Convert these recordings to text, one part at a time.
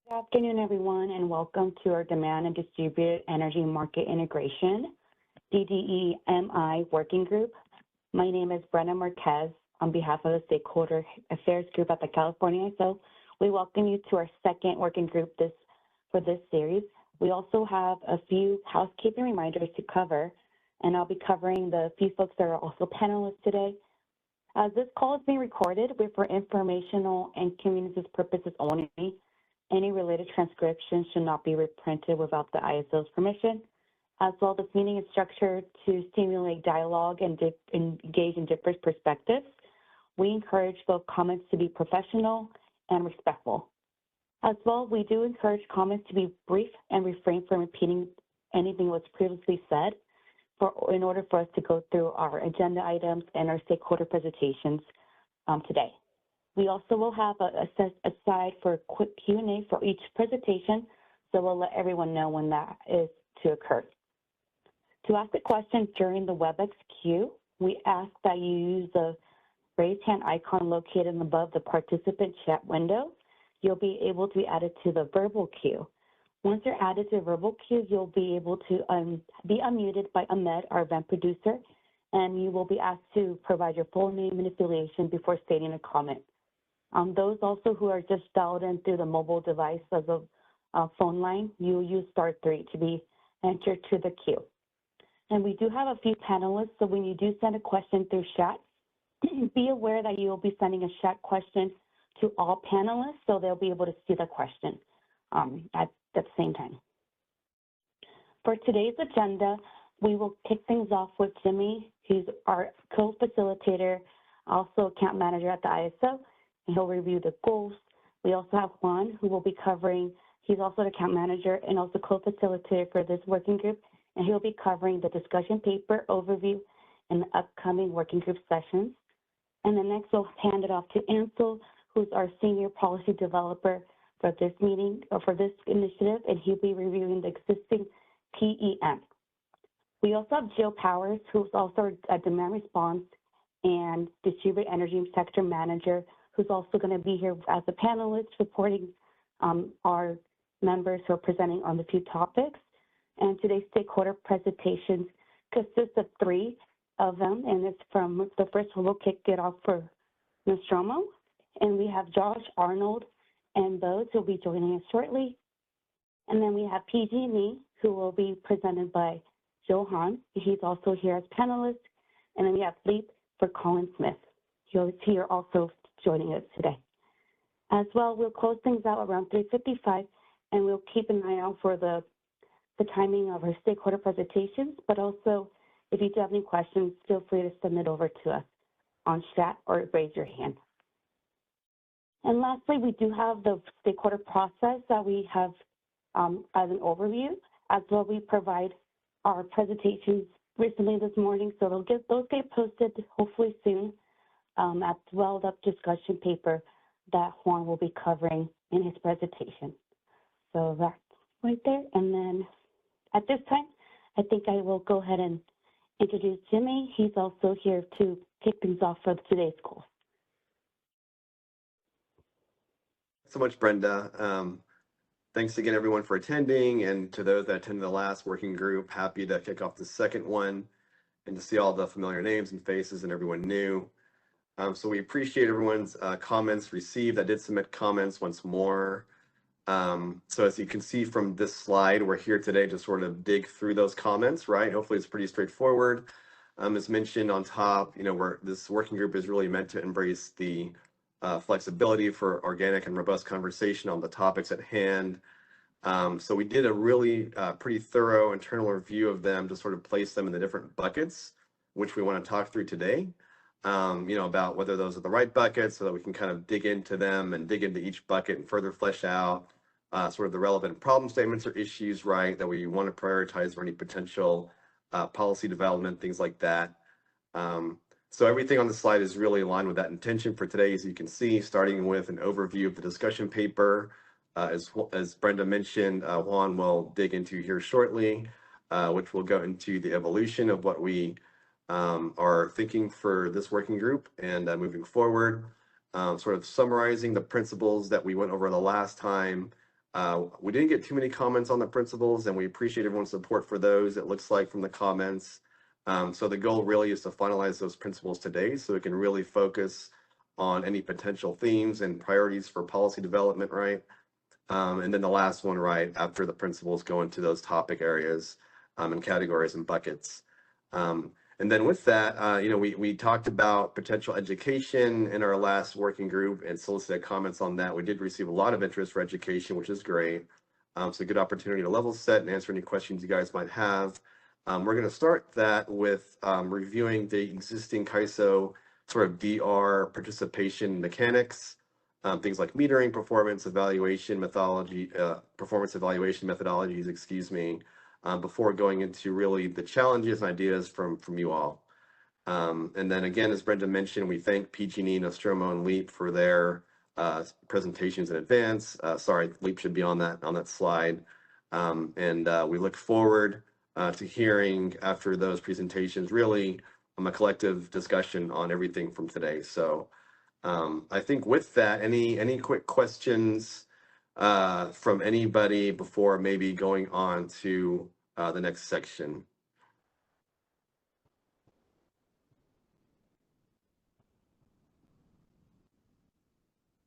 Good afternoon, everyone, and welcome to our Demand and Distributed Energy Market Integration, DDEMI Working Group. My name is Brenna Marquez on behalf of the Stakeholder Affairs Group at the California ISO. We welcome you to our second working group for this series. We also have a few housekeeping reminders to cover, and I'll be covering the few folks that are also panelists today. As this call is being recorded, for informational and community purposes only. Any related transcription should not be reprinted without the ISO's permission. As well, this meeting is structured to stimulate dialogue and engage in different perspectives. We encourage both comments to be professional and respectful. As well, we do encourage comments to be brief and refrain from repeating anything that was previously said in order for us to go through our agenda items and our stakeholder presentations today. We also will have a set aside for a quick Q&A for each presentation, so we'll let everyone know when that is to occur. To ask a question during the WebEx queue, we ask that you use the raise hand icon located above the participant chat window. You'll be able to be added to the verbal queue. Once you're added to the verbal queue, you'll be able to be unmuted by Ahmed, our event producer, and you will be asked to provide your full name and affiliation before stating a comment. Those also who are just dialed in through the mobile device as a phone line, you will use *3 to be entered to the queue. And we do have a few panelists, so when you do send a question through chat, be aware that you will be sending a chat question to all panelists, so they'll be able to see the question at the same time. For today's agenda, we will kick things off with Jimmy, who's our co-facilitator, also account manager at the ISO. He'll review the goals. We also have Juan, who will be covering, he's also the account manager and also co-facilitator for this working group, and he'll be covering the discussion paper overview and the upcoming working group sessions. And then next we'll hand it off to Ansel, who's our senior policy developer for this meeting, or for this initiative, and he'll be reviewing the existing PEM. We also have Jill Powers, who's also a demand response and distributed energy sector manager, who's also going to be here as a panelist supporting our members who are presenting on the few topics. And today's stakeholder presentations consists of 3 of them, and it's from the first one. We'll kick it off for Nostromo, and we have Josh Arnold and those who will be joining us shortly. And then we have PG&E, who will be presented by Johan. He's also here as panelist. And then we have Leap for Colin Smith. He's here also joining us today. As well, we'll close things out around 3:55, and we'll keep an eye out for the timing of our stakeholder presentations, but also if you do have any questions, feel free to submit over to us on chat or raise your hand. And lastly, we do have the stakeholder process that we have as an overview. As well, we provide our presentations recently this morning, so those get posted hopefully soon, as well the discussion paper that Juan will be covering in his presentation. So that's right there. And then at this time, I think I will go ahead and introduce Jimmy. He's also here to kick things off for today's call. So much, Brenda. Thanks again, everyone, for attending, and to those that attended the last working group, happy to kick off the second one and to see all the familiar names and faces and everyone new. So we appreciate everyone's comments received. I did submit comments once more. So as you can see from this slide, we're here today to sort of dig through those comments, right? Hopefully it's pretty straightforward. As mentioned on top, this working group is really meant to embrace the flexibility for organic and robust conversation on the topics at hand. So we did a really pretty thorough internal review of them to sort of place them in the different buckets, which we want to talk through today. About whether those are the right buckets so that we can kind of dig into them and dig into each bucket and further flesh out sort of the relevant problem statements or issues, right, that we want to prioritize for any potential policy development, things like that. So everything on the slide is really aligned with that intention for today, as you can see, starting with an overview of the discussion paper. As Brenda mentioned, Juan will dig into here shortly, which will go into the evolution of what we are thinking for this working group and moving forward, sort of summarizing the principles that we went over the last time, We didn't get too many comments on the principles, and we appreciate everyone's support for those, it looks like, from the comments. So the goal really is to finalize those principles today so we can really focus on any potential themes and priorities for policy development, right? And then the last one, right, after the principles go into those topic areas and categories and buckets. And then with that, we talked about potential education in our last working group and solicited comments on that. We did receive a lot of interest for education, which is great. So a good opportunity to level set and answer any questions you guys might have. We're going to start that with reviewing the existing CAISO sort of DR participation mechanics, things like metering, performance evaluation methodologies, excuse me, before going into really the challenges and ideas from you all. And then again, as Brenda mentioned, we thank PG&E, Nostromo, and LEAP for their presentations in advance. Sorry, LEAP should be on that slide. And we look forward to hearing after those presentations, really a collective discussion on everything from today. So I think with that, any quick questions from anybody before maybe going on to the next section?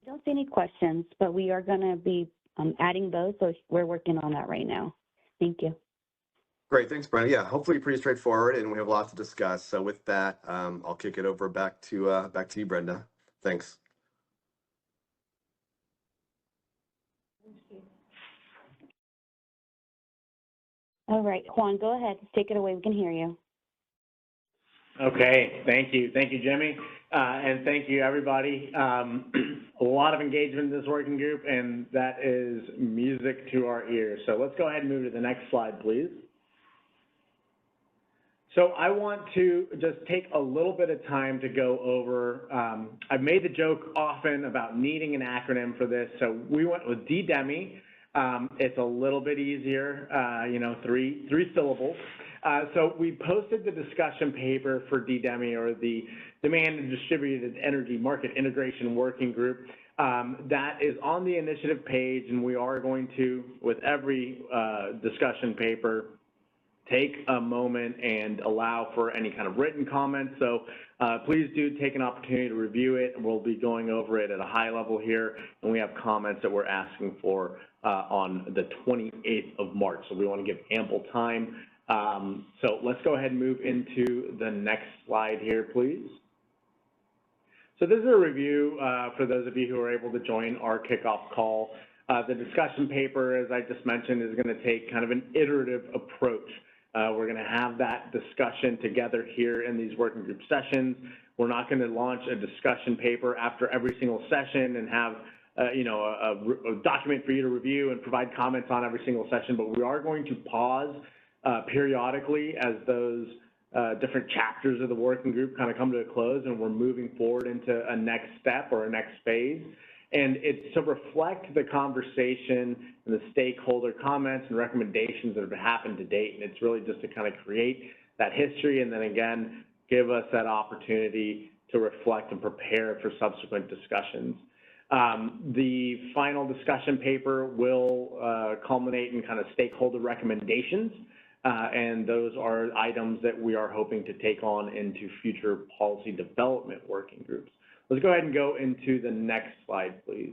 I don't see any questions, but we are going to be adding those, so we're working on that right now. Thank you. Great, thanks, Brenda. Yeah, hopefully pretty straightforward, and we have a lot to discuss. So with that, I'll kick it over back to you, Brenda. Thanks. All right, Juan, go ahead. Take it away. We can hear you. Okay, thank you, Jimmy, and thank you, everybody. A lot of engagement in this working group, and that is music to our ears. So let's go ahead and move to the next slide, please. So I want to just take a little bit of time to go over, I've made the joke often about needing an acronym for this, so we went with DDEMI. It's a little bit easier, three syllables. So we posted the discussion paper for DDEMI, or the Demand and Distributed Energy Market Integration Working Group. That is on the initiative page, and we are going to, with every discussion paper, take a moment and allow for any kind of written comments. So please do take an opportunity to review it. We'll be going over it at a high level here, and we have comments that we're asking for on the 28th of March. So we want to give ample time. So let's go ahead and move into the next slide here, please. So this is a review for those of you who are able to join our kickoff call. The discussion paper, as I just mentioned, is going to take kind of an iterative approach. We're going to have that discussion together here in these working group sessions. We're not going to launch a discussion paper after every single session and have a document for you to review and provide comments on every single session, but we are going to pause periodically as those different chapters of the working group kind of come to a close, and we're moving forward into a next step or a next phase. And it's to reflect the conversation and the stakeholder comments and recommendations that have happened to date. And it's really just to kind of create that history and then again, give us that opportunity to reflect and prepare for subsequent discussions. The final discussion paper will culminate in kind of stakeholder recommendations. And those are items that we are hoping to take on into future policy development working groups. Let's go ahead and go into the next slide, please.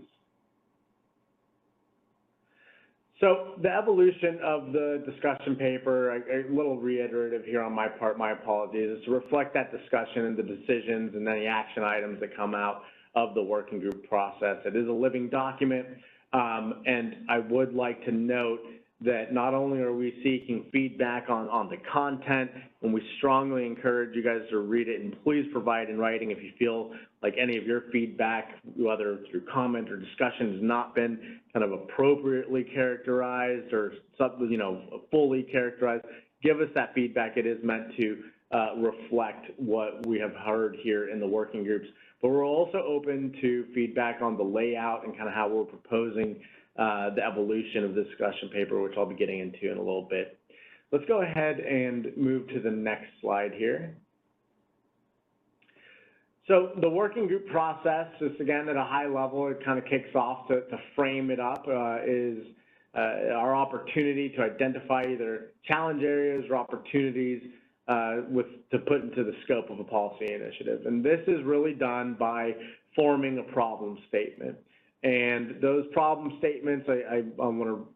So the evolution of the discussion paper, a little reiterative here on my part, my apologies, is to reflect that discussion and the decisions and any action items that come out of the working group process. It is a living document, and I would like to note that not only are we seeking feedback on the content, and we strongly encourage you guys to read it, and please provide in writing if you feel like any of your feedback, whether through comment or discussion, has not been kind of appropriately characterized or fully characterized. Give us that feedback. It is meant to reflect what we have heard here in the working groups. But we're also open to feedback on the layout and kind of how we're proposing the evolution of the discussion paper, which I'll be getting into in a little bit. Let's go ahead and move to the next slide here. So the working group process, just again at a high level, it kind of kicks off to frame it up, is our opportunity to identify either challenge areas or opportunities to put into the scope of a policy initiative. And this is really done by forming a problem statement. And those problem statements, I want to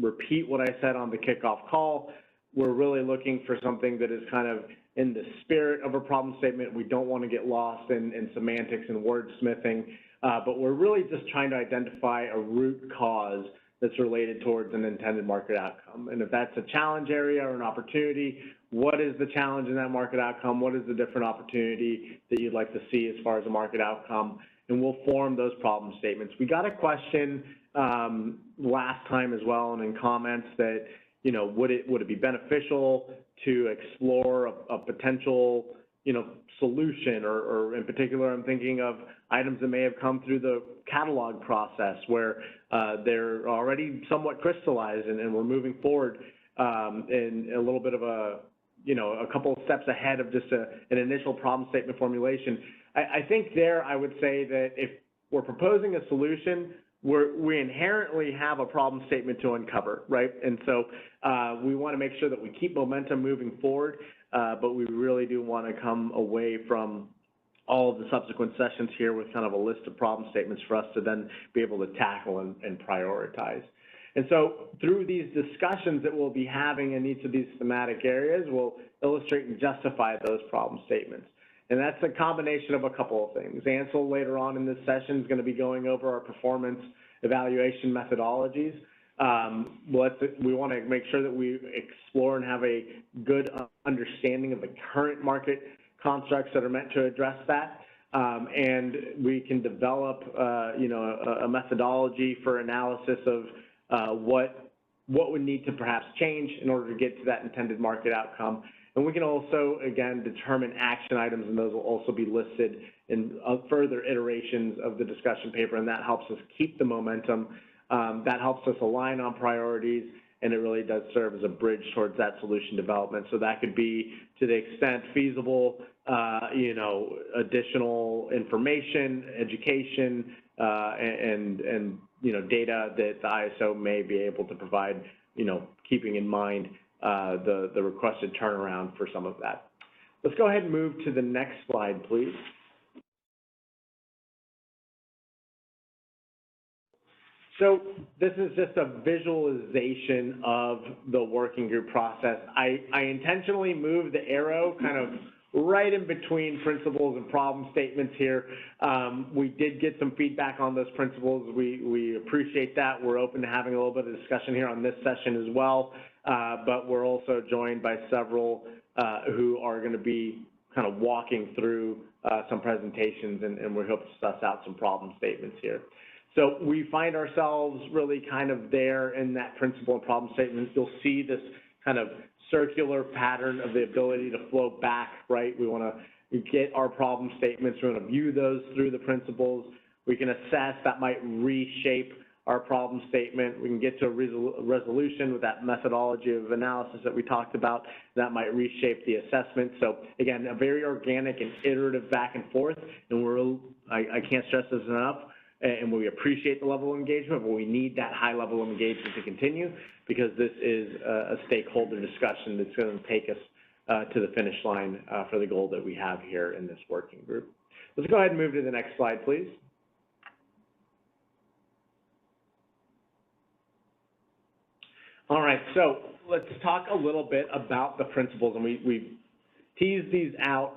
repeat what I said on the kickoff call. We're really looking for something that is kind of in the spirit of a problem statement. We don't want to get lost in semantics and wordsmithing, but we're really just trying to identify a root cause that's related towards an intended market outcome. And if that's a challenge area or an opportunity, what is the challenge in that market outcome? What is the different opportunity that you'd like to see as far as a market outcome? And we'll form those problem statements. We got a question last time as well, and in comments that, you know, would it be beneficial to explore a potential, you know, solution, or in particular, I'm thinking of items that may have come through the catalog process where they're already somewhat crystallized and we're moving forward in a little bit of a, you know, a couple of steps ahead of just an initial problem statement formulation. I think there I would say that if we're proposing a solution, we inherently have a problem statement to uncover, right? And so we want to make sure that we keep momentum moving forward, but we really do want to come away from all of the subsequent sessions here with kind of a list of problem statements for us to then be able to tackle and prioritize. And so through these discussions that we'll be having in each of these thematic areas, we'll illustrate and justify those problem statements. And that's a combination of a couple of things. Ansel later on in this session is going to be going over our performance evaluation methodologies. We want to make sure that we explore and have a good understanding of the current market constructs that are meant to address that. And we can develop, you know, a methodology for analysis of what would need to perhaps change in order to get to that intended market outcome. And we can also, again, determine action items, and those will also be listed in further iterations of the discussion paper, and that helps us keep the momentum. That helps us align on priorities, and it really does serve as a bridge towards that solution development. So that could be, to the extent feasible, you know, additional information, education, and you know, data that the ISO may be able to provide, you know, keeping in mind the requested turnaround for some of that. Let's go ahead and move to the next slide, please. So this is just a visualization of the working group process. I intentionally moved the arrow kind of right in between principles and problem statements here. We did get some feedback on those principles. We appreciate that. We're open to having a little bit of discussion here on this session as well. But we're also joined by several who are going to be kind of walking through some presentations, and we hope to suss out some problem statements here. So we find ourselves really kind of there in that principle and problem statement. You'll see this kind of circular pattern of the ability to flow back, right? We want to get our problem statements. We want to view those through the principles. We can assess. That might reshape our problem statement. We can get to a resolution with that methodology of analysis that we talked about. That might reshape the assessment. So again, a very organic and iterative back and forth. And I can't stress this enough. And we appreciate the level of engagement, but we need that high level of engagement to continue, because this is a stakeholder discussion that's going to take us to the finish line for the goal that we have here in this working group. Let's go ahead and move to the next slide, please. All right, so let's talk a little bit about the principles, and we teased these out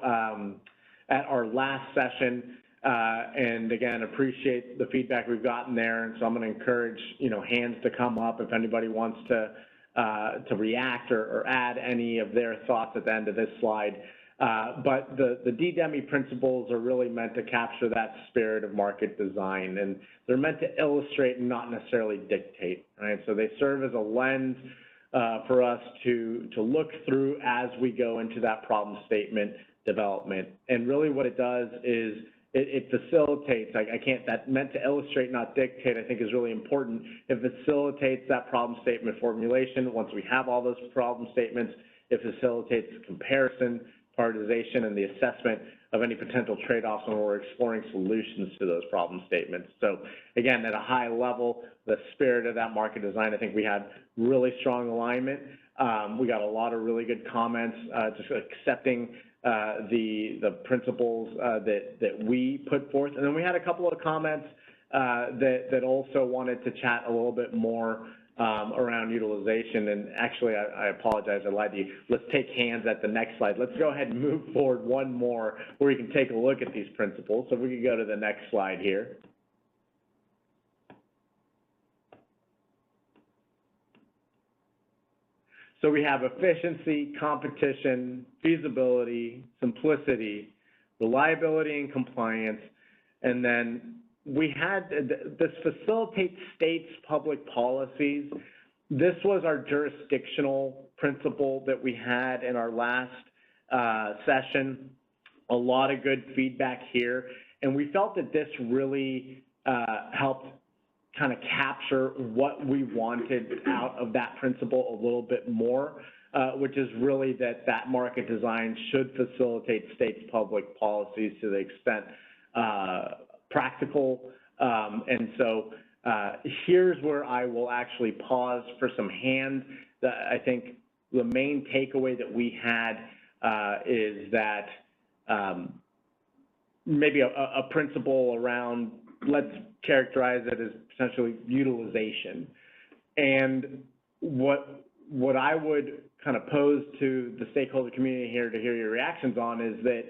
at our last session. And again, appreciate the feedback we've gotten there. And so I'm going to encourage, you know, hands to come up if anybody wants to react or add any of their thoughts at the end of this slide. But the DDEMI principles are really meant to capture that spirit of market design, and they're meant to illustrate and not necessarily dictate, right? So they serve as a lens for us to look through as we go into that problem statement development. And really what it does is it facilitates, that meant to illustrate, not dictate, I think is really important. It facilitates that problem statement formulation. Once we have all those problem statements, it facilitates comparison, prioritization, and the assessment of any potential trade-offs when we're exploring solutions to those problem statements. So again, at a high level, the spirit of that market design, I think we had really strong alignment. We got a lot of really good comments, just accepting the principles that we put forth. And then we had a couple of comments that also wanted to chat a little bit more around utilization. And actually, I apologize, I lied to you. Let's take hands at the next slide. Let's go ahead and move forward one more where we can take a look at these principles. So if we could go to the next slide here. So we have efficiency, competition, feasibility, simplicity, reliability and compliance, and then we had this facilitates states' public policies. This was our jurisdictional principle that we had in our last session. A lot of good feedback here, and we felt that this really helped kind of capture what we wanted out of that principle a little bit more, which is really that market design should facilitate states' public policies to the extent practical. And so here's where I will actually pause for some hands. I think the main takeaway that we had is that maybe a principle around, let's characterize it as essentially utilization. And what I would kind of pose to the stakeholder community here to hear your reactions on is that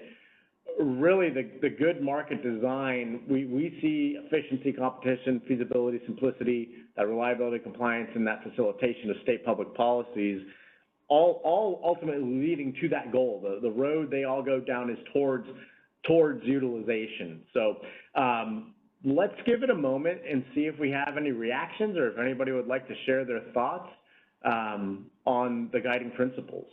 really the good market design, we see efficiency, competition, feasibility, simplicity, that reliability, compliance, and that facilitation of state public policies, all ultimately leading to that goal. The road they all go down is towards utilization. So let's give it a moment and see if we have any reactions or if anybody would like to share their thoughts on the guiding principles.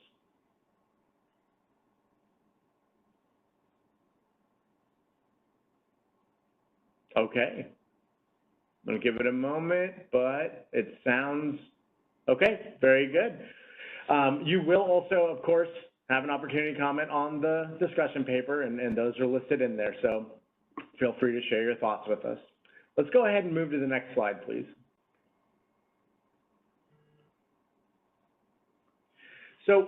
Okay, I'm going to give it a moment, but it sounds okay, very good. You will also, of course, have an opportunity to comment on the discussion paper, and those are listed in there, so feel free to share your thoughts with us. Let's go ahead and move to the next slide, please. So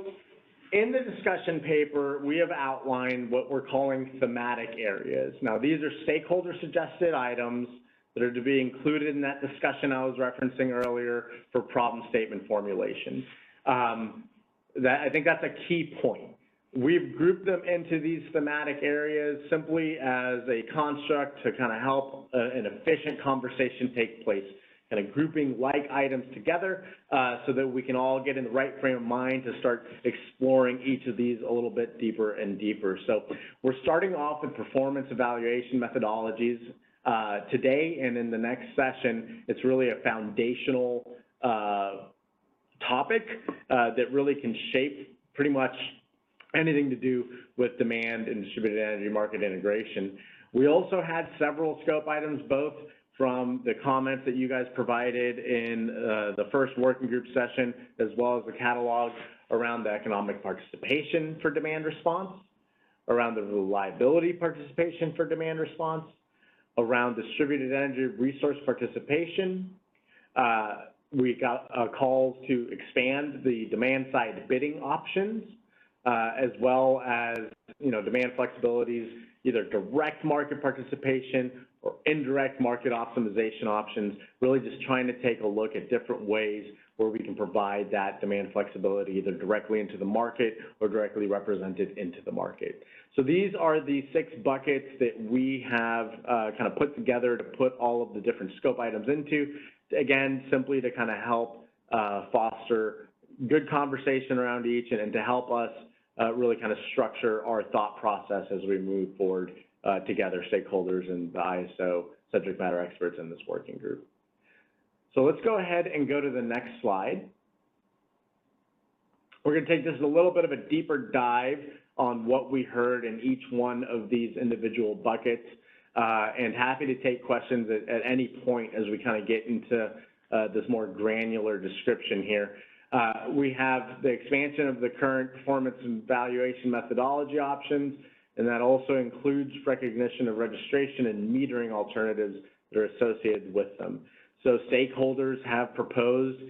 in the discussion paper, we have outlined what we're calling thematic areas. Now, these are stakeholder-suggested items that are to be included in that discussion I was referencing earlier for problem statement formulation. I think that's a key point. We've grouped them into these thematic areas simply as a construct to kind of help an efficient conversation take place, kind of grouping like items together so that we can all get in the right frame of mind to start exploring each of these a little bit deeper and deeper. So we're starting off with performance evaluation methodologies today, and in the next session, it's really a foundational topic that really can shape pretty much anything to do with demand and distributed energy market integration. We also had several scope items, both from the comments that you guys provided in the first working group session, as well as the catalog around the economic participation for demand response, around the reliability participation for demand response, around distributed energy resource participation. We got calls to expand the demand side bidding options, as well as, demand flexibilities, either direct market participation or indirect market optimization options, really just trying to take a look at different ways where we can provide that demand flexibility either directly into the market or directly represented into the market. So these are the 6 buckets that we have kind of put together to put all of the different scope items into, again, simply to kind of help foster good conversation around each and to help us really kind of structure our thought process as we move forward together, stakeholders and the ISO subject matter experts in this working group. So let's go ahead and go to the next slide. We're going to take just a little bit of a deeper dive on what we heard in each one of these individual buckets, and happy to take questions at any point as we kind of get into this more granular description here. We have the expansion of the current performance and evaluation methodology options, and that also includes recognition of registration and metering alternatives that are associated with them. So stakeholders have proposed,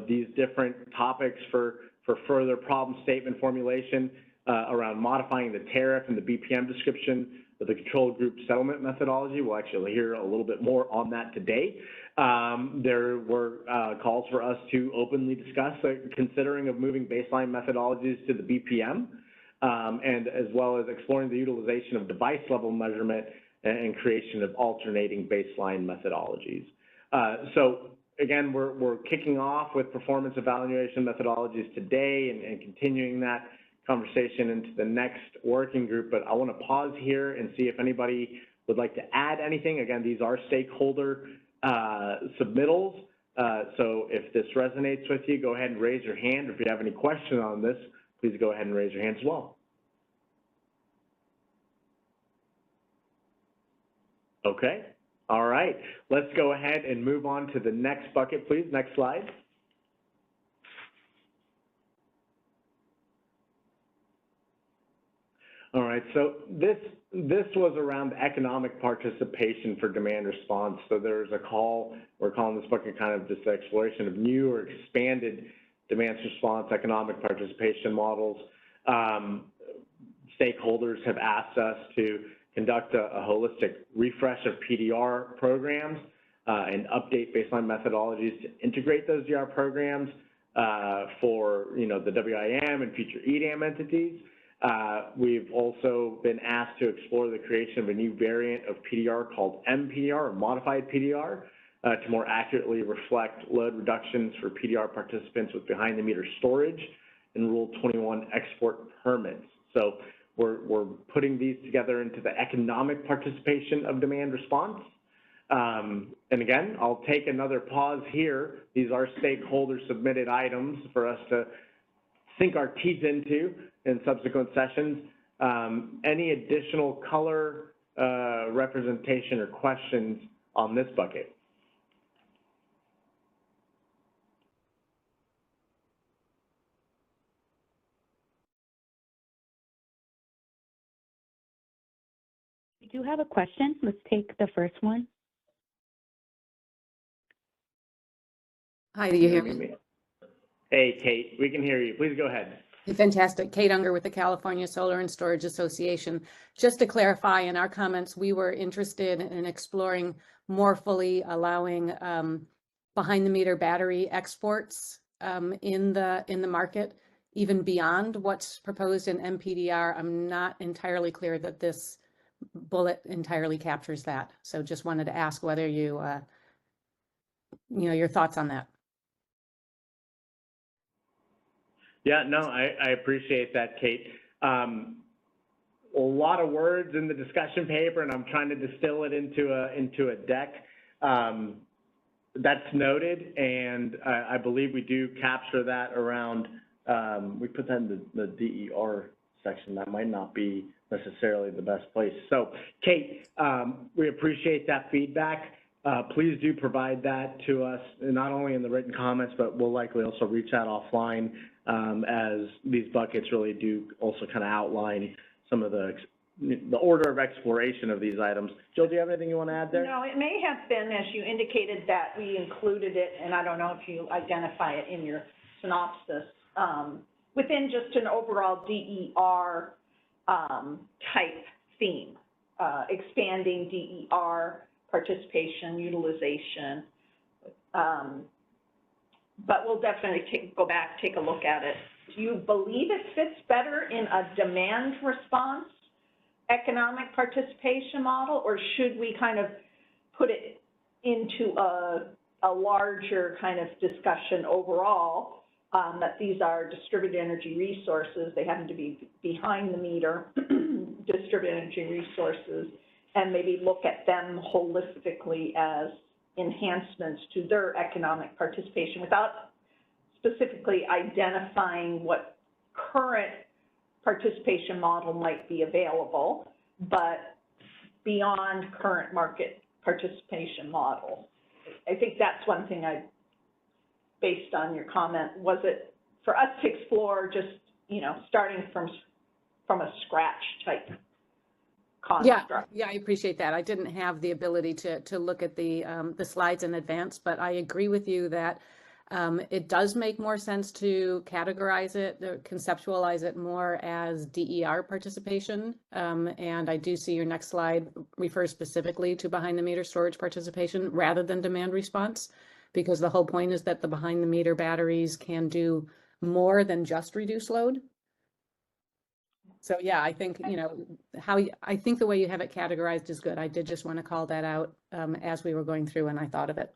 these different topics for further problem statement formulation around modifying the tariff and the BPM description of the control group settlement methodology. We'll actually hear a little bit more on that today. There were calls for us to openly discuss considering of moving baseline methodologies to the BPM, and as well as exploring the utilization of device level measurement and creation of alternating baseline methodologies. So again, we're kicking off with performance evaluation methodologies today and continuing that conversation into the next working group, but I want to pause here and see if anybody would like to add anything. Again, these are stakeholder submittals, so if this resonates with you, go ahead and raise your hand. If you have any questions on this, please go ahead and raise your hand as well. Okay, all right, let's go ahead and move on to the next bucket, please. Next slide. All right, so this was around economic participation for demand response. So there's a call, we're calling this bucket kind of just exploration of new or expanded demand response economic participation models. Stakeholders have asked us to conduct a holistic refresh of PDR programs and update baseline methodologies to integrate those DR programs for the WIM and future EDAM entities. We've also been asked to explore the creation of a new variant of PDR called MPDR, or modified PDR, to more accurately reflect load reductions for PDR participants with behind-the-meter storage and Rule 21 export permits. So we're putting these together into the economic participation of demand response. And again, I'll take another pause here. These are stakeholder submitted items for us to sink our teeth into in subsequent sessions. Any additional color representation or questions on this bucket? We do have a question. Let's take the first one. Hi, do you hear me? Hey, Kate, we can hear you. Please go ahead. Fantastic. Kate Unger with the California Solar and Storage Association. Just to clarify, in our comments, we were interested in exploring more fully allowing behind-the-meter battery exports in the market, even beyond what's proposed in MPDR. I'm not entirely clear that this bullet entirely captures that. So just wanted to ask whether you, your thoughts on that. Yeah, no, I appreciate that, Kate. A lot of words in the discussion paper, and I'm trying to distill it into a deck. That's noted, and I believe we do capture that around, we put that in the DER section. That might not be necessarily the best place. So, Kate, we appreciate that feedback. Please do provide that to us, not only in the written comments, but we'll likely also reach out offline as these buckets really do also kind of outline some of the order of exploration of these items. Jill, do you have anything you want to add there? No, it may have been, as you indicated, that we included it, and I don't know if you identify it in your synopsis, within just an overall DER type theme, expanding DER participation, utilization, but we'll definitely go back, take a look at it. Do you believe it fits better in a demand response economic participation model, or should we kind of put it into a larger kind of discussion overall, that these are distributed energy resources, they happen to be behind the meter distributed energy resources, and maybe look at them holistically as enhancements to their economic participation without specifically identifying what current participation model might be available, but beyond current market participation model. I think that's one thing based on your comment, was it for us to explore just, starting from from a scratch type Yeah, construct. yeah, I appreciate that. I didn't have the ability to look at the slides in advance, but I agree with you that it does make more sense to categorize it, conceptualize it more as DER participation. And I do see your next slide refers specifically to behind the meter storage participation rather than demand response, because the whole point is that the behind the meter batteries can do more than just reduce load. So yeah, I think, you know, I think the way you have it categorized is good. I did just want to call that out as we were going through and I thought of it.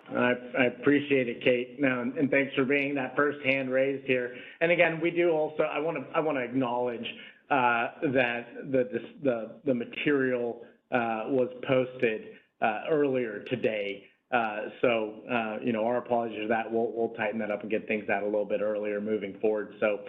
I appreciate it, Kate. Now, and thanks for being that first hand raised here. And again, we do also, I want to acknowledge that the material was posted earlier today. So, you know, our apologies for that. We'll tighten that up and get things out a little bit earlier moving forward. So,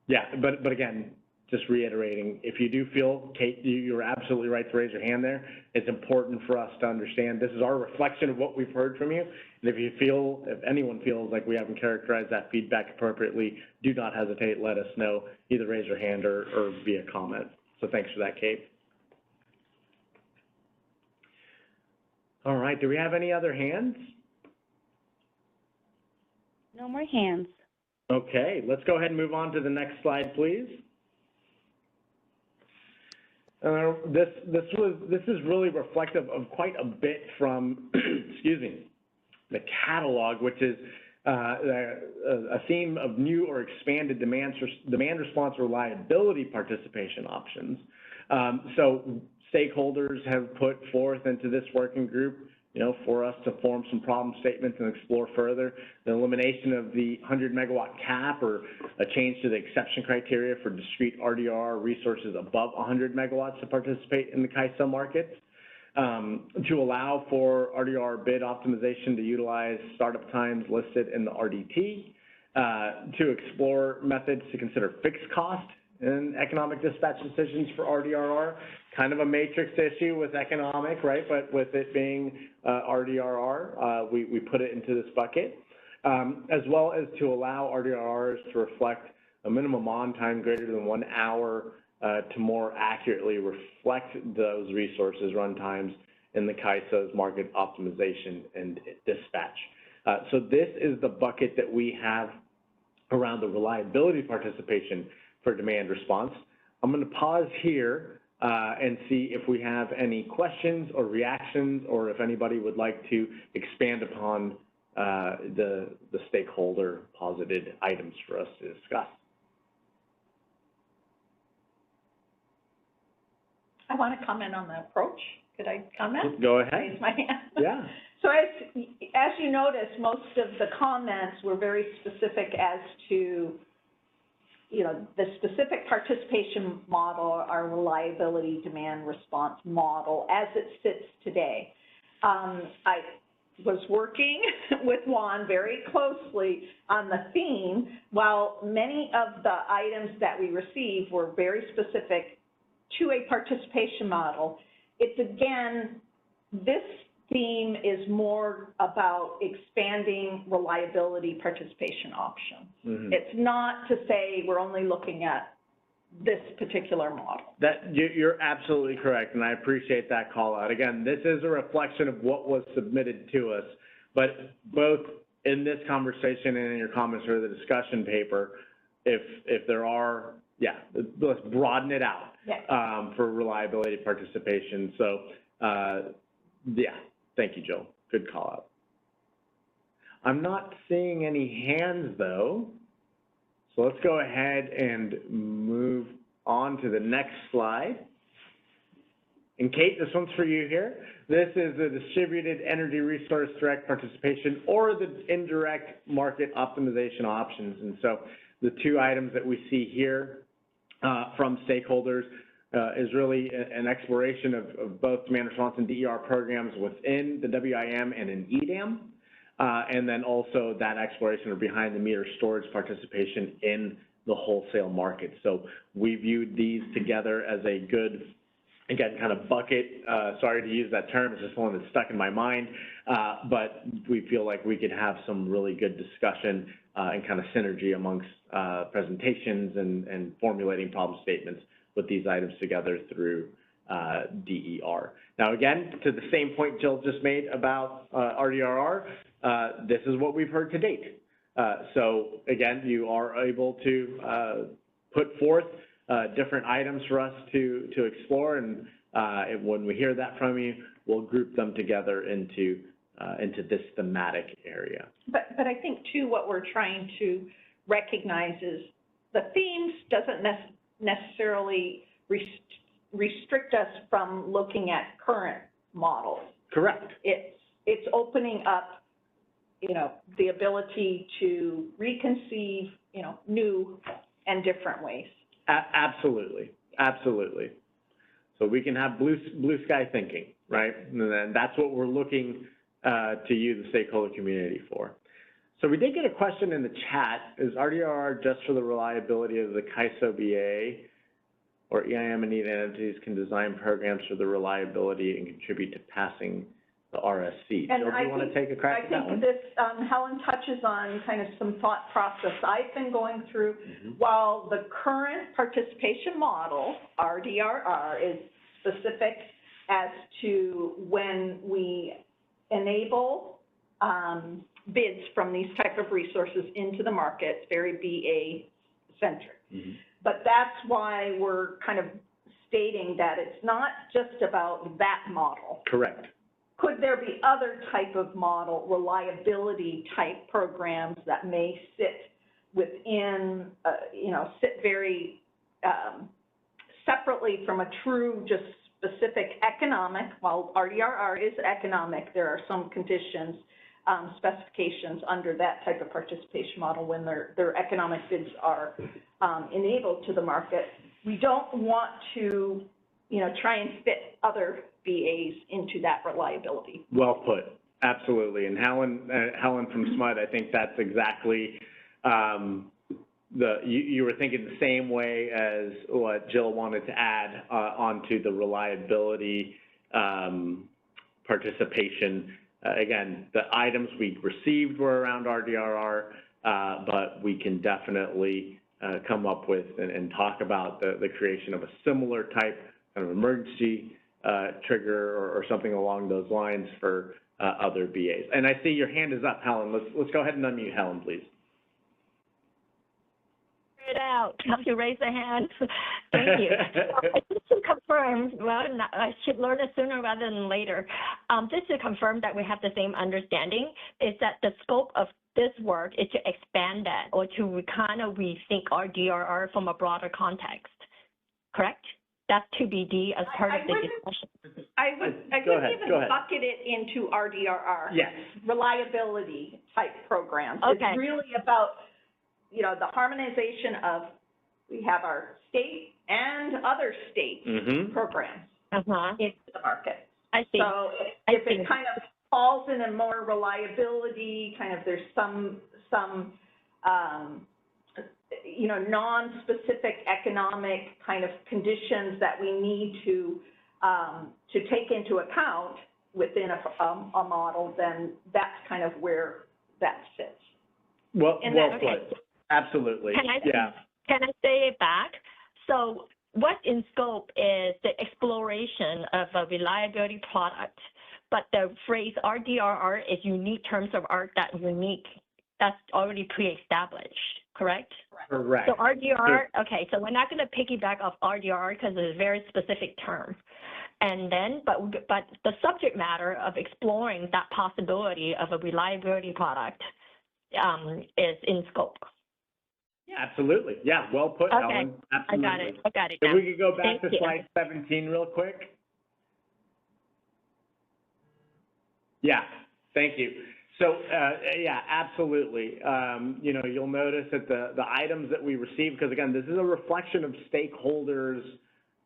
yeah, but again, just reiterating, if you do feel, Kate, you're absolutely right to raise your hand there. It's important for us to understand this is our reflection of what we've heard from you. And if anyone feels like we haven't characterized that feedback appropriately, do not hesitate, let us know, either raise your hand or via comment. So thanks for that, Kate. All right, do we have any other hands? No more hands. Okay, let's go ahead and move on to the next slide, please. This is really reflective of quite a bit from, excuse me, the catalog, which is a theme of new or expanded demand response reliability participation options. So stakeholders have put forth into this working group, you know, for us to form some problem statements and explore further the elimination of the 100 megawatt cap or a change to the exception criteria for discrete RDR resources above 100 megawatts to participate in the CAISO markets, to allow for RDR bid optimization to utilize startup times listed in the RDT, to explore methods to consider fixed cost in economic dispatch decisions for RDRR, kind of a matrix issue with economic, right? But with it being RDRR, we put it into this bucket, as well as to allow RDRRs to reflect a minimum on time greater than 1 hour to more accurately reflect those resources run times in the CAISO's market optimization and dispatch. So this is the bucket that we have around the reliability participation for demand response. I'm going to pause here and see if we have any questions or reactions, or if anybody would like to expand upon the stakeholder posited items for us to discuss. I want to comment on the approach. Could I comment? Go ahead. Raise my hand. Yeah. So as you notice, most of the comments were very specific as to, you know, the specific participation model, our reliability demand response model as it sits today. I was working with Juan very closely on the theme. While many of the items that we received were very specific to a participation model, it's again, this theme is more about expanding reliability participation options. Mm-hmm. It's not to say we're only looking at this particular model. You're absolutely correct, and I appreciate that call out. Again, this is a reflection of what was submitted to us, but both in this conversation and in your comments or the discussion paper, if there are, yeah, let's broaden it out. Yeah. For reliability participation. So, yeah. Thank you, Joe. Good call out. I'm not seeing any hands, though. So let's go ahead and move on to the next slide. And Kate, this one's for you here. This is the distributed energy resource direct participation or the indirect market optimization options. And so the two items that we see here from stakeholders is really an exploration of both demand response and DER programs within the WIM and in EDAM, and then also that exploration of behind the meter storage participation in the wholesale market. So we viewed these together as a good again, kind of bucket, sorry to use that term, it's just one that's stuck in my mind, but we feel like we could have some really good discussion and kind of synergy amongst presentations and formulating problem statements with these items together through DER. Now, again, to the same point Jill just made about RDRR, this is what we've heard to date. So, again, you are able to put forth different items for us to explore, and when we hear that from you, we'll group them together into this thematic area. But I think, too, what we're trying to recognize is the themes doesn't necessarily restrict us from looking at current models. Correct. It's opening up, you know, the ability to reconceive, you know, new and different ways. Absolutely, absolutely. So we can have blue sky thinking, right? And that's what we're looking to you, the stakeholder community, for. So we did get a question in the chat: is RDRR just for the reliability of the CAISO BA, or EIM and EID entities can design programs for the reliability and contribute to passing the RSC? And Jill, do you want to take a crack at that one? I think this, Helen touches on kind of some thought process I've been going through. While the current participation model, RDRR, is specific as to when we enable bids from these type of resources into the market, very BA-centric. But that's why we're kind of stating that it's not just about that model. Correct. Could there be other type of model, reliability type programs that may sit within, you know, sit very separately from a true, just specific economic? While RDRR is economic, there are some conditions, specifications under that type of participation model when their economic bids are enabled to the market. We don't want to, you know, try and fit other BAs into that reliability. Well put, absolutely. And Helen from SMUD, I think that's exactly you were thinking the same way as what Jill wanted to add onto the reliability participation. Again, the items we received were around RDRR, but we can definitely come up with and talk about the creation of a similar type kind of emergency trigger or something along those lines for other BAs. And I see your hand is up, Helen. Let's go ahead and unmute Helen, please. It out. Have to raise a hand. Thank you. Just to confirm, well, I should learn it sooner rather than later. Just to confirm that we have the same understanding, is that the scope of this work is to expand that or to kind of rethink RDRR from a broader context, correct? That's TBD as part of the discussion. I wouldn't even bucket it into RDRR. Yes. Reliability type programs. Okay. It's really about, you know, the harmonization of, we have our state and other state programs into the market. I see. So if it kind of falls in a more reliability, kind of there's some you know, non-specific economic kind of conditions that we need to take into account within a model, then that's kind of where that sits. Well put. Absolutely. Can I say it back? So what's in scope is the exploration of a reliability product, but the phrase RDRR is unique terms of art that's already pre-established, correct? Correct. So RDRR, okay, so we're not going to piggyback off RDRR because it's a very specific term. And then, but the subject matter of exploring that possibility of a reliability product is in scope. Absolutely. Yeah, well put, Okay. Helen. Absolutely. I got it. If we could go back Thank to you. slide 17 real quick. Yeah, thank you. So, yeah, absolutely. You know, you'll notice that the items that we received, because again, this is a reflection of stakeholders'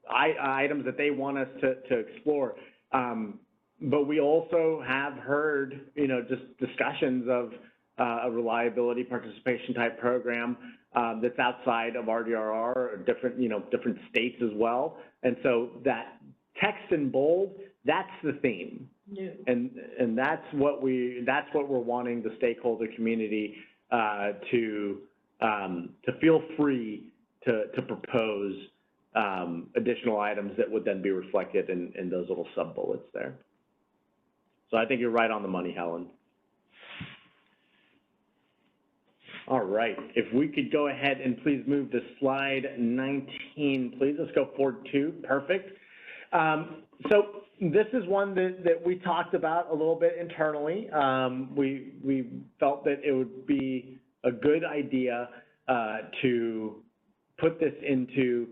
items that they want us to explore. But we also have heard, you know, just discussions of a reliability participation type program that's outside of RDRR or different states as well. And so that text in bold, that's the theme. New. And that's what we're wanting the stakeholder community to feel free to propose additional items that would then be reflected in those little sub-bullets there. So I think you're right on the money, Helen. All right, if we could go ahead and please move to slide 19, please. Let's go forward 2, perfect. So this is one that we talked about a little bit internally. We felt that it would be a good idea to put this into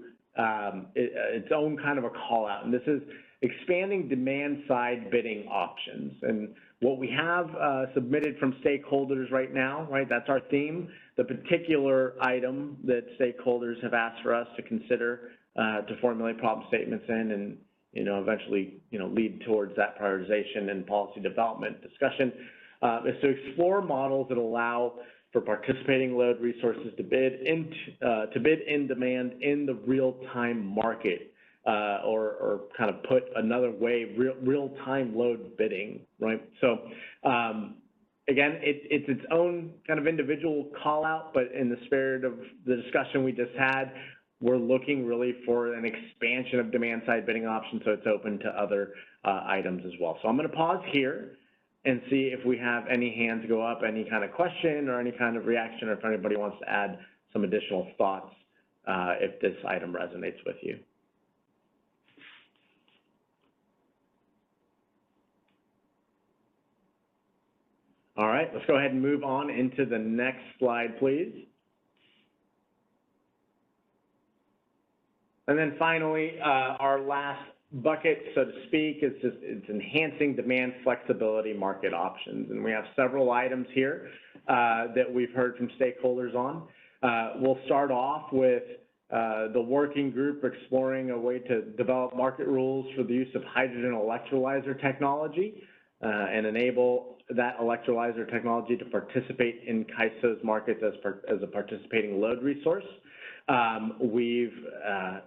its own kind of a call out, and this is expanding demand-side bidding options. And what we have submitted from stakeholders right now, right, that's our theme. The particular item that stakeholders have asked for us to consider to formulate problem statements in and, eventually, lead towards that prioritization and policy development discussion is to explore models that allow for participating load resources to bid in demand in the real-time market. Or kind of put another way, real-time load bidding, right? So, again, it's its own kind of individual call-out, but in the spirit of the discussion we just had, we're looking really for an expansion of demand-side bidding options, so it's open to other items as well. So I'm going to pause here and see if we have any hands go up, any kind of question or any kind of reaction, or if anybody wants to add some additional thoughts if this item resonates with you. All right, let's go ahead and move on into the next slide, please. And then finally, our last bucket, so to speak, is it's enhancing demand flexibility market options. And we have several items here that we've heard from stakeholders on. We'll start off with the working group exploring a way to develop market rules for the use of hydrogen electrolyzer technology and enable that electrolyzer technology to participate in CAISO's markets as a participating load resource. We've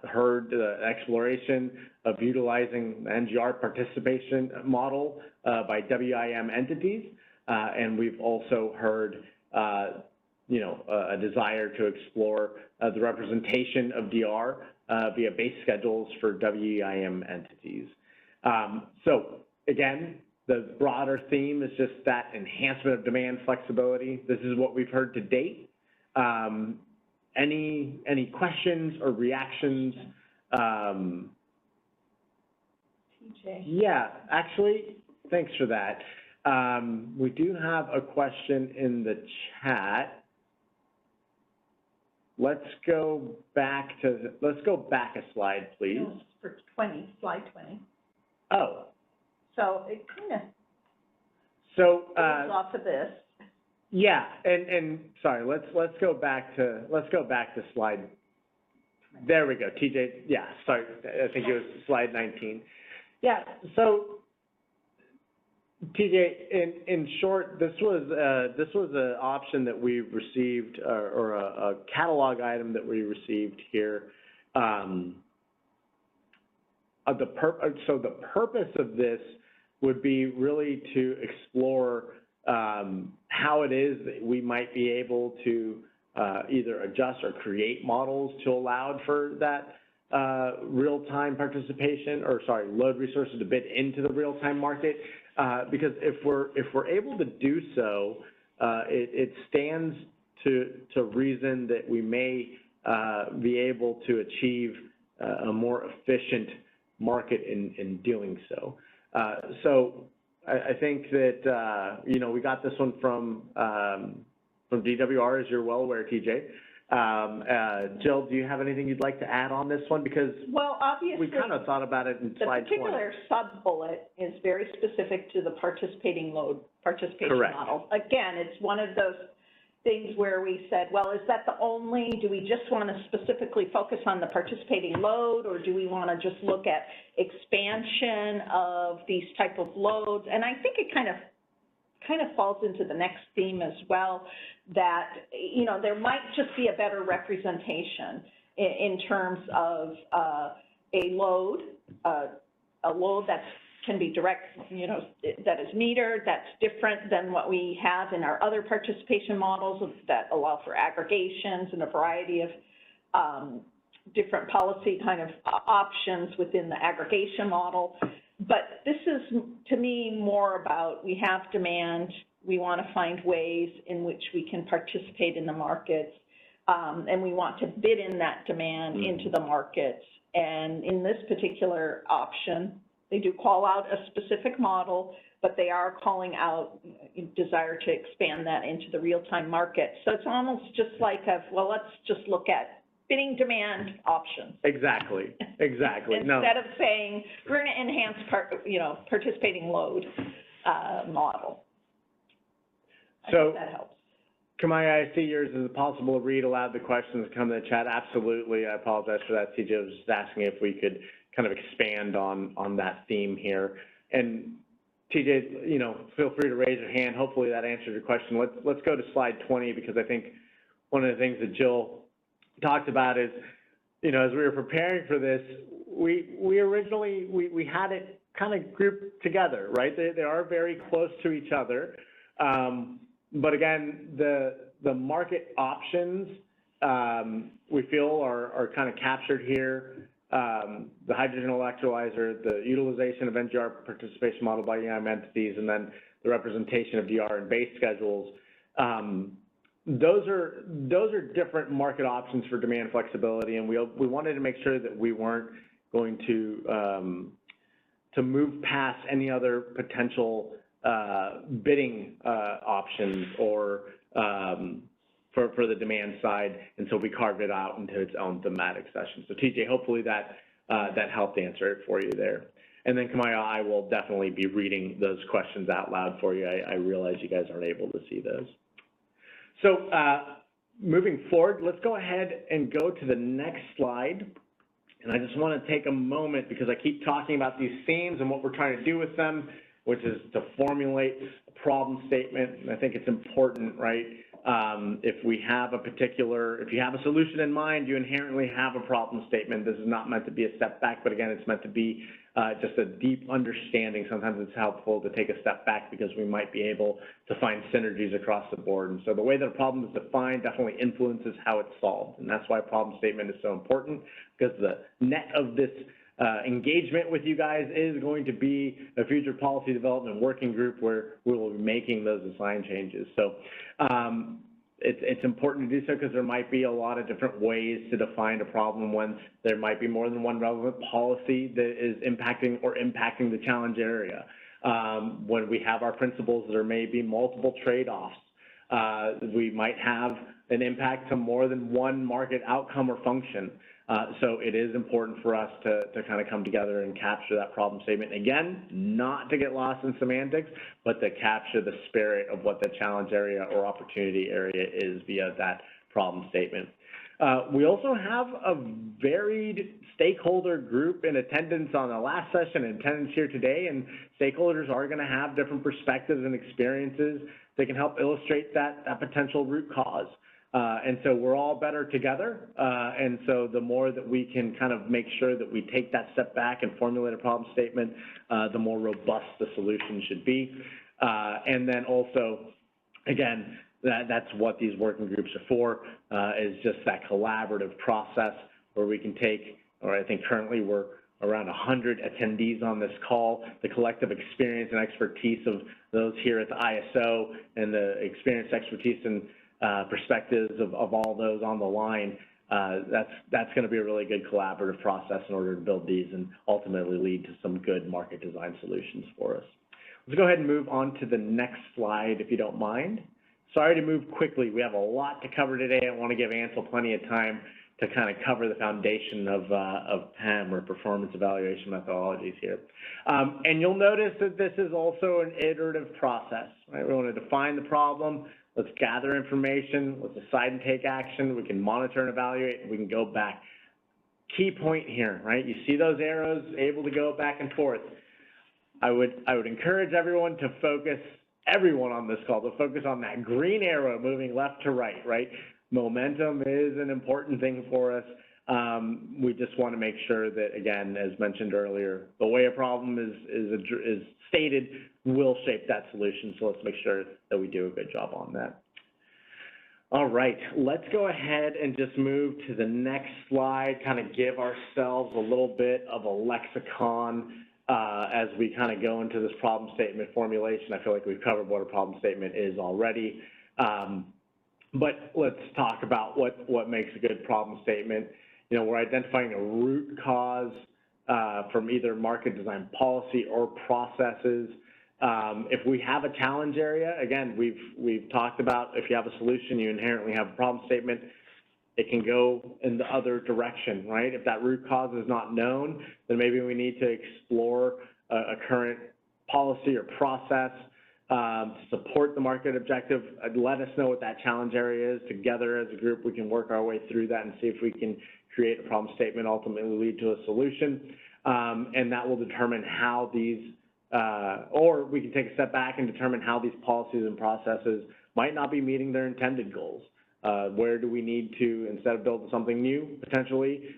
heard the exploration of utilizing the NGR participation model by WIM entities, and we've also heard a desire to explore the representation of DR via base schedules for WIM entities. So again, the broader theme is just that enhancement of demand flexibility. This is what we've heard to date. Any questions or reactions? TJ. Yeah, actually, thanks for that. We do have a question in the chat. Let's go back a slide, please. No, for 20, slide 20. Oh. So it kind of goes off of this. Yeah, and sorry, let's go back to slide. There we go, TJ. Yeah, sorry, I think it was slide 19. Yeah, so TJ, in short, this was an option that we received, or a catalog item that we received here. So the purpose of this would be really to explore how it is that we might be able to either adjust or create models to allow for that real-time participation, or sorry, load resources to bid into the real-time market. Because if we're able to do so, it stands to reason that we may be able to achieve a more efficient market in doing so. So I think that, we got this one from DWR, as you're well aware, TJ. Jill, do you have anything you'd like to add on this one? Because well, obviously, we kind of thought about it in slide 20. The particular sub-bullet is very specific to the participating load participation Correct. model. Again, it's one of those things where we said, well, is that the only, do we just want to specifically focus on the participating load, or do we want to just look at expansion of these type of loads? And I think it kind of falls into the next theme as well, that, there might just be a better representation in terms of a load, a load that can be direct, that is metered, that's different than what we have in our other participation models that allow for aggregations and a variety of different policy kind of options within the aggregation model. But this is, to me, more about we have demand, we want to find ways in which we can participate in the markets, and we want to bid in that demand into the markets. And in this particular option, they do call out a specific model, but they are calling out desire to expand that into the real-time market. So it's almost just like well, let's just look at bidding demand options. Exactly. Instead of saying we're going to enhance participating load model. I So think that helps. Kamaya, I see yours. Is it possible to read aloud the questions that come in the chat? Absolutely. I apologize for that. TJ was just asking if we could kind of expand on that theme here. And TJ, feel free to raise your hand. Hopefully that answered your question. Let's go to slide 20, because I think one of the things that Jill talked about is, as we were preparing for this, we originally had it kind of grouped together, right? They are very close to each other. But again, the market options we feel are kind of captured here. The hydrogen electrolyzer, the utilization of NGR participation model by EIM entities, and then the representation of DR and base schedules. Those are different market options for demand flexibility, and we wanted to make sure that we weren't going to move past any other potential bidding options or for the demand side, and so we carved it out into its own thematic session. So TJ, hopefully that helped answer it for you there. And then Kamaya, I will definitely be reading those questions out loud for you. I realize you guys aren't able to see those. So moving forward, let's go ahead and go to the next slide. And I just want to take a moment, because I keep talking about these themes and what we're trying to do with them, which is to formulate a problem statement. And I think it's important, right? If you have a solution in mind, you inherently have a problem statement. This is not meant to be a step back, but again, it's meant to be just a deep understanding. Sometimes it's helpful to take a step back because we might be able to find synergies across the board. And so the way that a problem is defined definitely influences how it's solved. And that's why a problem statement is so important, because the net of this engagement with you guys is going to be a future policy development working group where we will be making those design changes. So it's important to do so, because there might be a lot of different ways to define a problem when there might be more than one relevant policy that is impacting the challenge area. When we have our principles, there may be multiple trade-offs. We might have an impact to more than one market outcome or function. So it is important for us to kind of come together and capture that problem statement. Again, not to get lost in semantics, but to capture the spirit of what the challenge area or opportunity area is via that problem statement. We also have a varied stakeholder group in attendance on the last session and attendance here today, and stakeholders are going to have different perspectives and experiences that can help illustrate that potential root cause. And so we're all better together, and so the more that we can kind of make sure that we take that step back and formulate a problem statement, the more robust the solution should be. And then also, again, that's what these working groups are for, is just that collaborative process where we can take, or I think currently we're around 100 attendees on this call, the collective experience and expertise of those here at the ISO and the experience, expertise, and perspectives of all those on the line. That's going to be a really good collaborative process in order to build these and ultimately lead to some good market design solutions for us. Let's go ahead and move on to the next slide, if you don't mind. Sorry to move quickly. We have a lot to cover today. I want to give Ansel plenty of time to kind of cover the foundation of PEM, or performance evaluation methodologies here. And you'll notice that this is also an iterative process, right? We want to define the problem. Let's gather information, let's decide and take action, we can monitor and evaluate, and we can go back. Key point here, right? You see those arrows able to go back and forth. I would encourage everyone to focus, everyone on this call, to focus on that green arrow moving left to right, right? Momentum is an important thing for us. We just want to make sure that, again, as mentioned earlier, the way a problem is stated will shape that solution. So let's make sure that we do a good job on that. All right, let's go ahead and just move to the next slide, kind of give ourselves a little bit of a lexicon as we kind of go into this problem statement formulation. I feel like we've covered what a problem statement is already. But let's talk about what makes a good problem statement. You know, we're identifying a root cause from either market design policy or processes. If we have a challenge area, again, we've talked about if you have a solution, you inherently have a problem statement. It can go in the other direction, right? If that root cause is not known, then maybe we need to explore a current policy or process to support the market objective. Let us know what that challenge area is. Together as a group, we can work our way through that and see if we can create a problem statement, ultimately lead to a solution. And that will determine how these, or we can take a step back and determine how these policies and processes might not be meeting their intended goals. Where do we need to, instead of build something new, potentially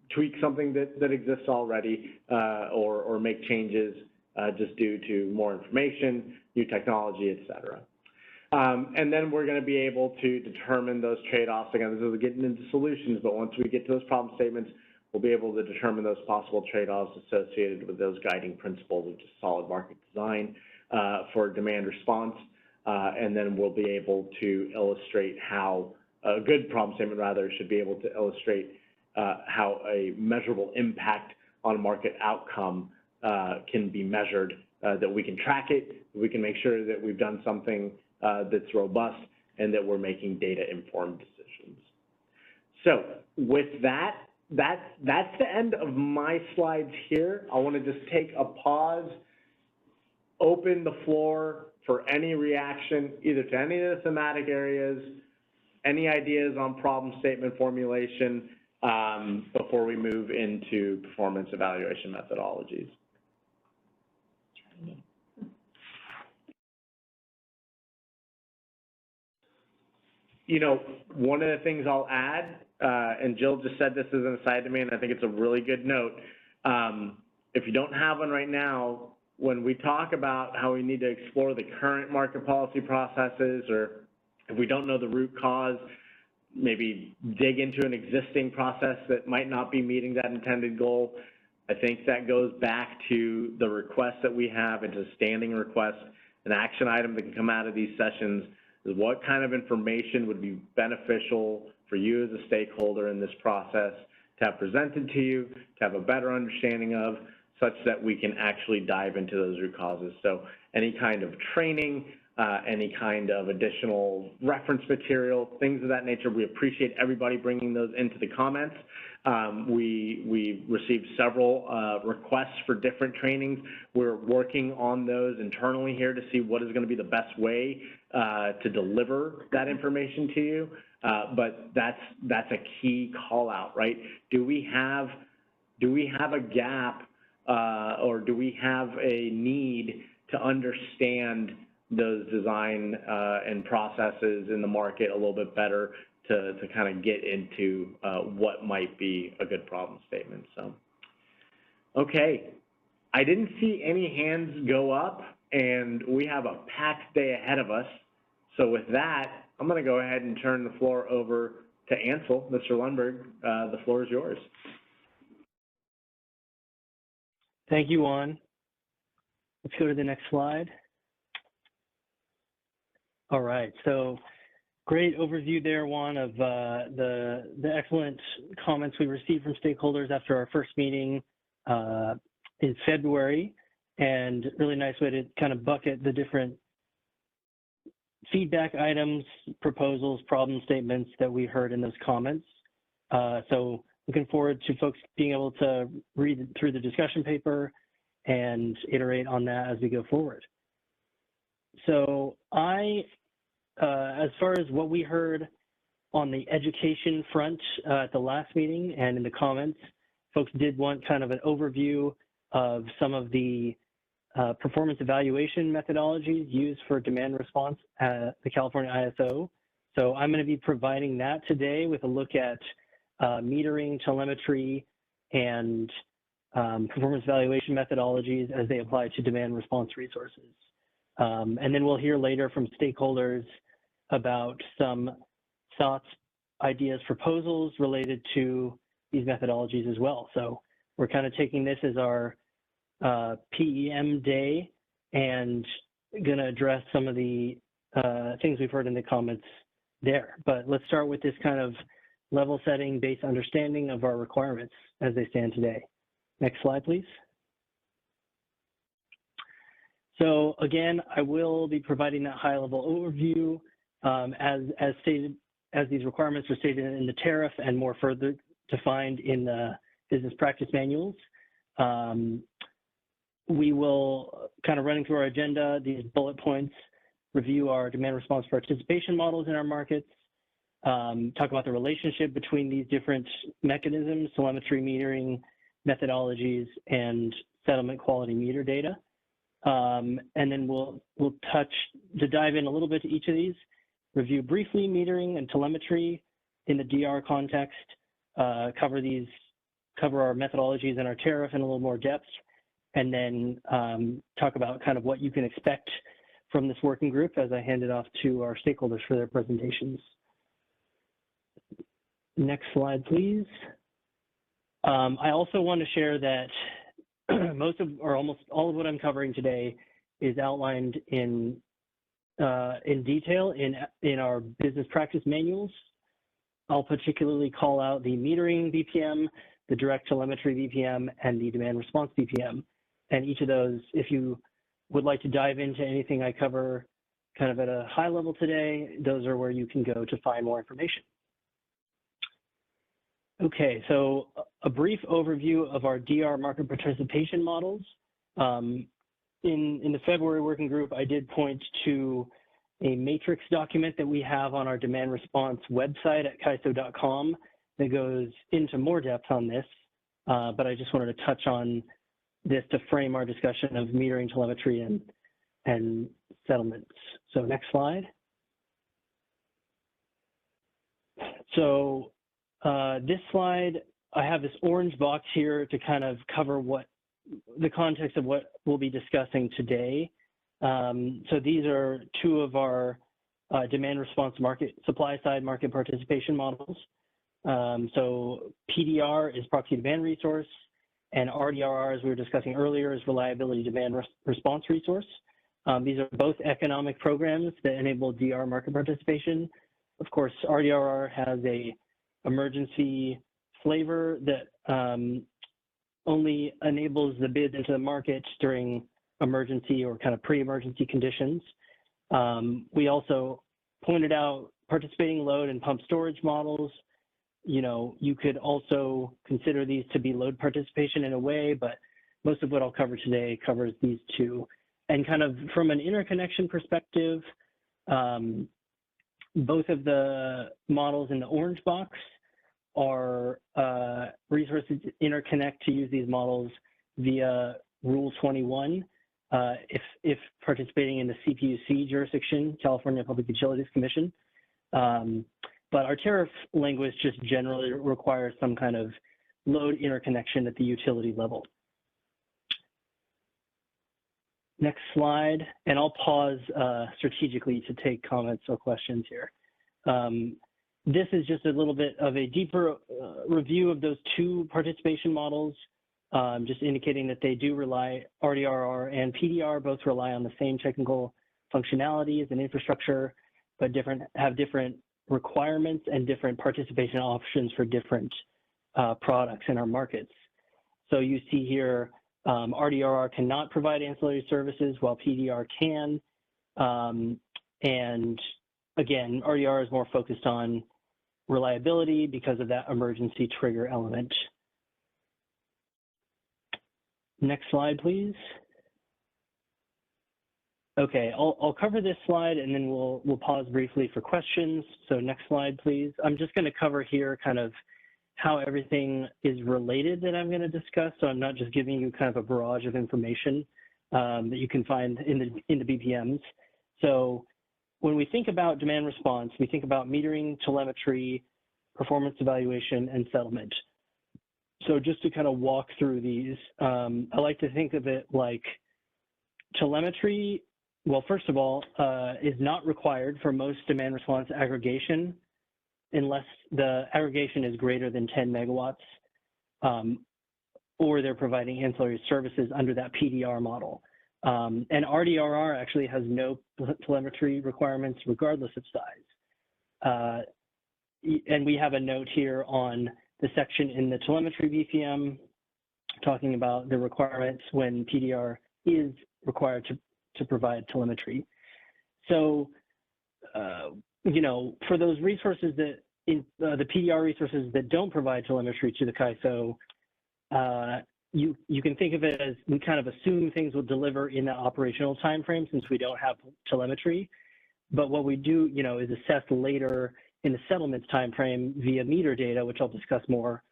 tweak something that exists already, or make changes just due to more information, new technology, et cetera. And then we're going to be able to determine those trade-offs. Again, this is getting into solutions, but once we get to those problem statements, we'll be able to determine those possible trade-offs associated with those guiding principles of just solid market design for demand response. And then we'll be able to illustrate how a good problem statement, rather, should be able to illustrate how a measurable impact on market outcome can be measured, that we can track it, we can make sure that we've done something that's robust, and that we're making data-informed decisions. So with that, that's the end of my slides here. I want to just take a pause, open the floor for any reaction, either to any of the thematic areas, any ideas on problem statement formulation before we move into performance evaluation methodologies. You know, one of the things I'll add, and Jill just said this as an aside to me, and I think it's a really good note. If you don't have one right now, when we talk about how we need to explore the current market policy processes, or if we don't know the root cause, maybe dig into an existing process that might not be meeting that intended goal. I think that goes back to the request that we have. It's a standing request, an action item that can come out of these sessions is what kind of information would be beneficial for you as a stakeholder in this process to have presented to you, to have a better understanding of, such that we can actually dive into those root causes. So any kind of training, any kind of additional reference material, things of that nature, we appreciate everybody bringing those into the comments. We received several requests for different trainings. We're working on those internally here to see what is going to be the best way to deliver that information to you. But that's a key call out, right? Do we have a gap or do we have a need to understand those design and processes in the market a little bit better to kind of get into what might be a good problem statement. So, okay, I didn't see any hands go up, and we have a packed day ahead of us. So with that, I'm going to go ahead and turn the floor over to Ansel. Mr. Lundberg, the floor is yours. Thank you, Juan. Let's go to the next slide. All right, so great overview there, Juan, of the excellent comments we received from stakeholders after our first meeting in February, and really nice way to kind of bucket the different feedback items, proposals, problem statements that we heard in those comments. So looking forward to folks being able to read through the discussion paper and iterate on that as we go forward. So as far as what we heard on the education front at the last meeting and in the comments, folks did want kind of an overview of some of the performance evaluation methodologies used for demand response at the California ISO. So I'm going to be providing that today with a look at metering, telemetry, and performance evaluation methodologies as they apply to demand response resources. And then we'll hear later from stakeholders about some thoughts, ideas, proposals related to these methodologies as well. So we're kind of taking this as our PEM day and going to address some of the things we've heard in the comments there. But let's start with this kind of level setting based understanding of our requirements as they stand today. Next slide, please. So again, I will be providing that high level overview as stated, as these requirements are stated in the tariff and more further defined in the business practice manuals. We will kind of running through our agenda, these bullet points, review our demand response participation models in our markets, talk about the relationship between these different mechanisms, telemetry, metering, methodologies, and settlement quality meter data. And then we'll touch to dive in a little bit to each of these, review briefly metering and telemetry in the DR context, cover our methodologies and our tariff in a little more depth, and then talk about kind of what you can expect from this working group as I hand it off to our stakeholders for their presentations. Next slide, please. I also want to share that most of, or almost all of what I'm covering today is outlined in detail in our business practice manuals. I'll particularly call out the metering BPM, the direct telemetry BPM, and the demand response BPM. And each of those, if you would like to dive into anything I cover kind of at a high level today, those are where you can go to find more information. Okay, so a brief overview of our DR market participation models. In the February working group, I did point to a matrix document that we have on our demand response website at kaiso.com that goes into more depth on this, but I just wanted to touch on this to frame our discussion of metering, telemetry, and settlements. So next slide. So this slide, I have this orange box here to kind of cover what the context of what we'll be discussing today. So these are two of our demand response market, supply side market participation models. So PDR is proxy demand resource, and RDRR, as we were discussing earlier, is reliability demand response resource. These are both economic programs that enable DR market participation. Of course, RDRR has a emergency flavor that only enables the bid into the market during emergency or kind of pre-emergency conditions. We also pointed out participating load and pump storage models. You know, you could also consider these to be load participation in a way, but most of what I'll cover today covers these two. And kind of from an interconnection perspective, both of the models in the orange box are resources interconnect to use these models via Rule 21 if participating in the CPUC jurisdiction, California Public Utilities Commission. But our tariff language just generally requires some kind of load interconnection at the utility level. Next slide, and I'll pause strategically to take comments or questions here. This is just a little bit of a deeper review of those two participation models, just indicating that they do rely, RDRR and PDR both rely on the same technical functionalities and infrastructure, but have different requirements and different participation options for different products in our markets. So you see here, RDRR cannot provide ancillary services while PDR can. And again, RDR is more focused on reliability because of that emergency trigger element. Next slide, please. Okay, I'll cover this slide and then we'll pause briefly for questions. So next slide, please. I'm just going to cover here kind of how everything is related that I'm going to discuss. So I'm not just giving you kind of a barrage of information that you can find in the BPMs. So when we think about demand response, we think about metering, telemetry, performance evaluation, and settlement. So just to kind of walk through these, I like to think of it like telemetry. Well, first of all, is not required for most demand response aggregation unless the aggregation is greater than 10 megawatts, or they're providing ancillary services under that PDR model. And RDRR actually has no telemetry requirements regardless of size. And we have a note here on the section in the telemetry BPM talking about the requirements when PDR is required to provide telemetry. So, you know, for those resources that, the PDR resources that don't provide telemetry to the CAISO, you can think of it as we kind of assume things will deliver in that operational time frame since we don't have telemetry. But what we do, you know, is assess later in the settlements time frame via meter data, which I'll discuss more,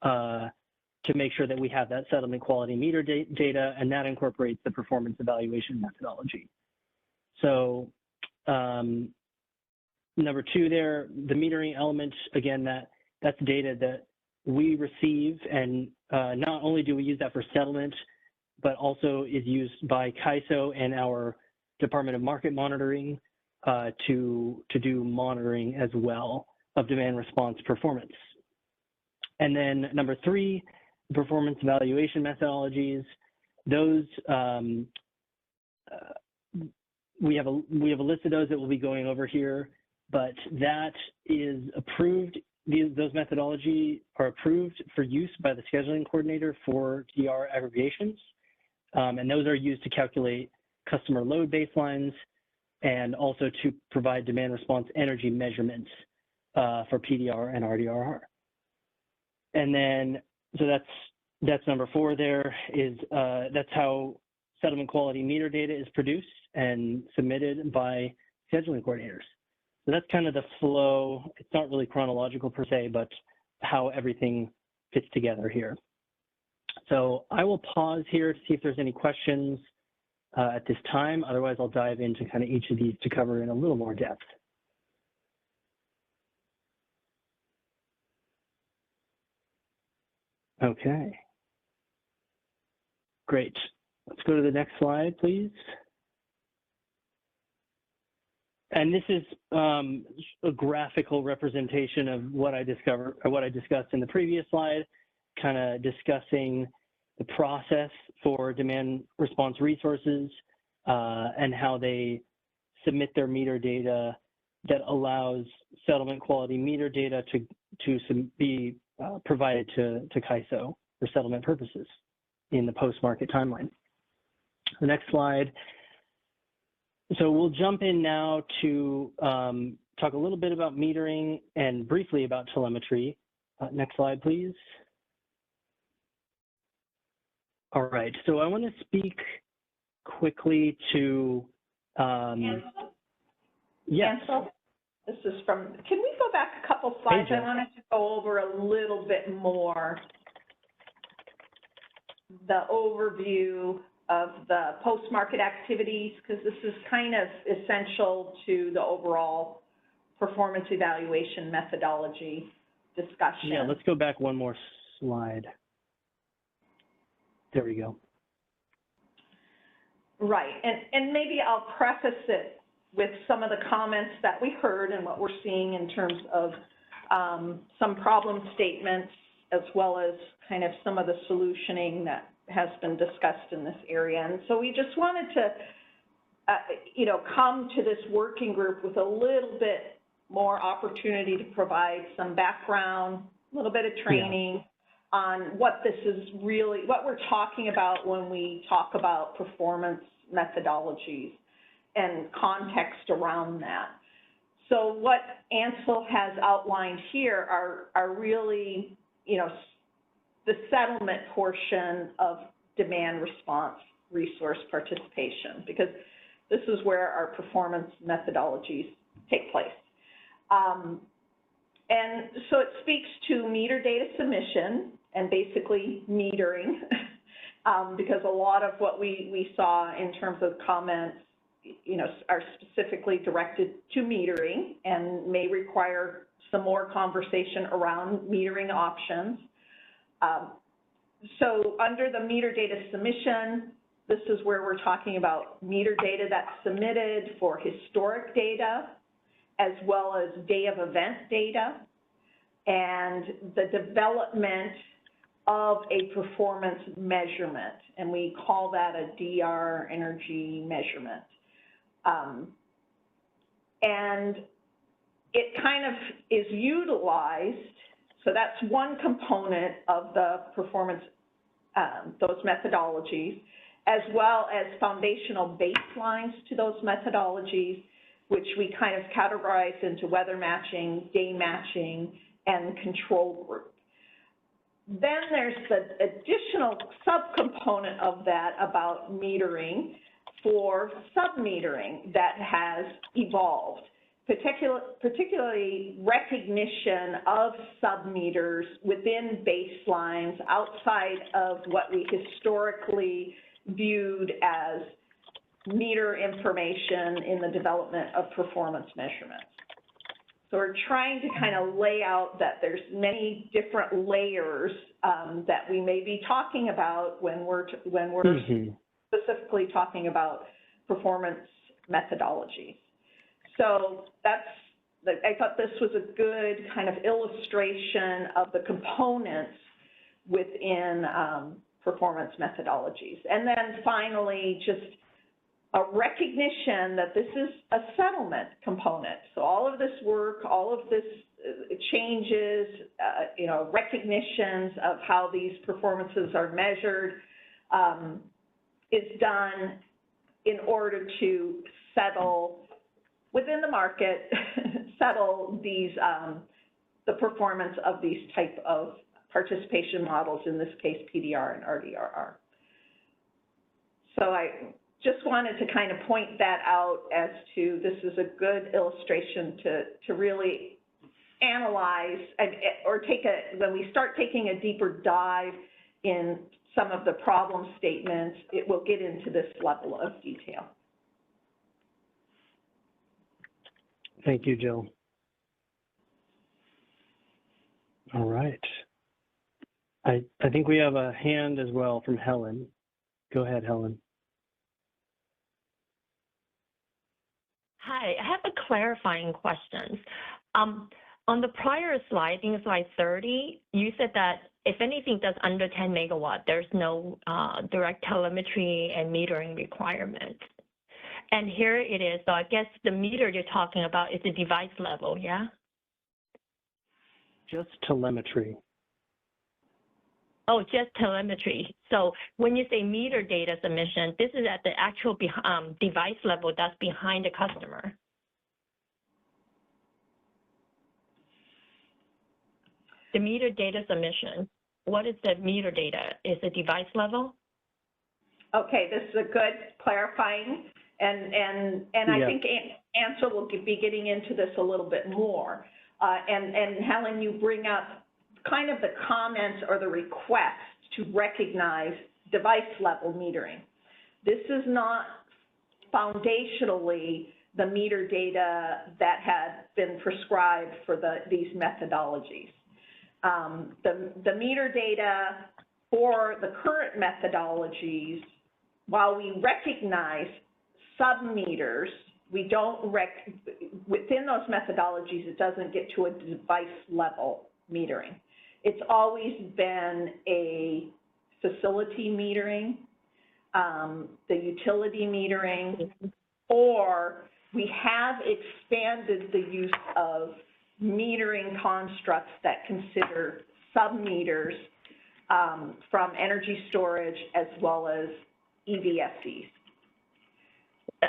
to make sure that we have that settlement quality meter data, and that incorporates the performance evaluation methodology. So number two there, the metering element, again, that's data that we receive, and not only do we use that for settlement, but also is used by CAISO and our Department of Market Monitoring to do monitoring as well of demand response performance. And then number three, performance evaluation methodologies. Those we have a list of those that we'll be going over here, but that is approved. Those methodology are approved for use by the scheduling coordinator for DR aggregations, and those are used to calculate customer load baselines and also to provide demand response energy measurements for PDR and RDRR. And then, so that's number four there is, that's how settlement quality meter data is produced and submitted by scheduling coordinators. So that's kind of the flow. It's not really chronological per se, but how everything fits together here. So I will pause here to see if there's any questions at this time. Otherwise, I'll dive into kind of each of these to cover in a little more depth. Okay. Great. Let's go to the next slide, please. And this is a graphical representation of what I discovered, or what I discussed in the previous slide, kind of discussing the process for demand response resources and how they submit their meter data that allows settlement quality meter data to be provided to CAISO for settlement purposes in the post-market timeline. The next slide. So we'll jump in now to talk a little bit about metering and briefly about telemetry. Next slide, please. All right, so I want to speak quickly to, yes. Ansel, this is from, can we go back a couple slides? I wanted to go over a little bit more the overview of the post-market activities, because this is kind of essential to the overall performance evaluation methodology discussion. Yeah, let's go back one more slide. There we go. Right, and maybe I'll preface it with some of the comments that we heard and what we're seeing in terms of some problem statements, as well as kind of some of the solutioning that has been discussed in this area. And so we just wanted to, you know, come to this working group with a little bit more opportunity to provide some background, a little bit of training on what this is really, what we're talking about when we talk about performance methodologies and context around that. So what Ansel has outlined here are really, you know, the settlement portion of demand response resource participation, because this is where our performance methodologies take place. And so it speaks to meter data submission and basically metering, because a lot of what we saw in terms of comments, are specifically directed to metering and may require some more conversation around metering options. So under the meter data submission, this is where we're talking about meter data that's submitted for historic data, as well as day of event data, and the development of a performance measurement, and we call that a DR energy measurement. And it kind of is utilized, so that's one component of the performance, those methodologies, as well as foundational baselines to those methodologies, which we kind of categorize into weather matching, day matching, and control group. Then there's the additional subcomponent of that about metering for sub-metering that has evolved, particularly recognition of sub-meters within baselines outside of what we historically viewed as meter information in the development of performance measurements. So we're trying to kind of lay out that there's many different layers that we may be talking about when we're specifically talking about performance methodologies. So I thought this was a good kind of illustration of the components within performance methodologies. And then finally, just a recognition that this is a settlement component. So all of this work, all of this changes, recognitions of how these performances are measured is done in order to settle within the market, settle these, the performance of these type of participation models, in this case, PDR and RDRR. So I just wanted to kind of point that out as to this is a good illustration to really analyze or when we start taking a deeper dive in some of the problem statements, it will get into this level of detail. Thank you, Jill. All right. I think we have a hand as well from Helen. Go ahead, Helen. Hi, I have a clarifying question. On the prior slide, I think it's slide 30, you said that if anything that's under 10 megawatt, there's no direct telemetry and metering requirement. And here it is. So I guess the meter you're talking about is the device level, yeah? Just telemetry. Oh, just telemetry. So when you say meter data submission, this is at the actual device level that's behind the customer. The meter data submission, what is the meter data? Is the device level? Okay, this is a good clarifying, and I think Ansel will be getting into this a little bit more. And Helen, you bring up kind of the comments or the request to recognize device level metering. This is not foundationally the meter data that had been prescribed for these methodologies. The meter data for the current methodologies, while we recognize sub-meters, we don't within those methodologies, it doesn't get to a device level metering. It's always been a facility metering, the utility metering, or we have expanded the use of metering constructs that consider sub-meters from energy storage as well as EVSEs.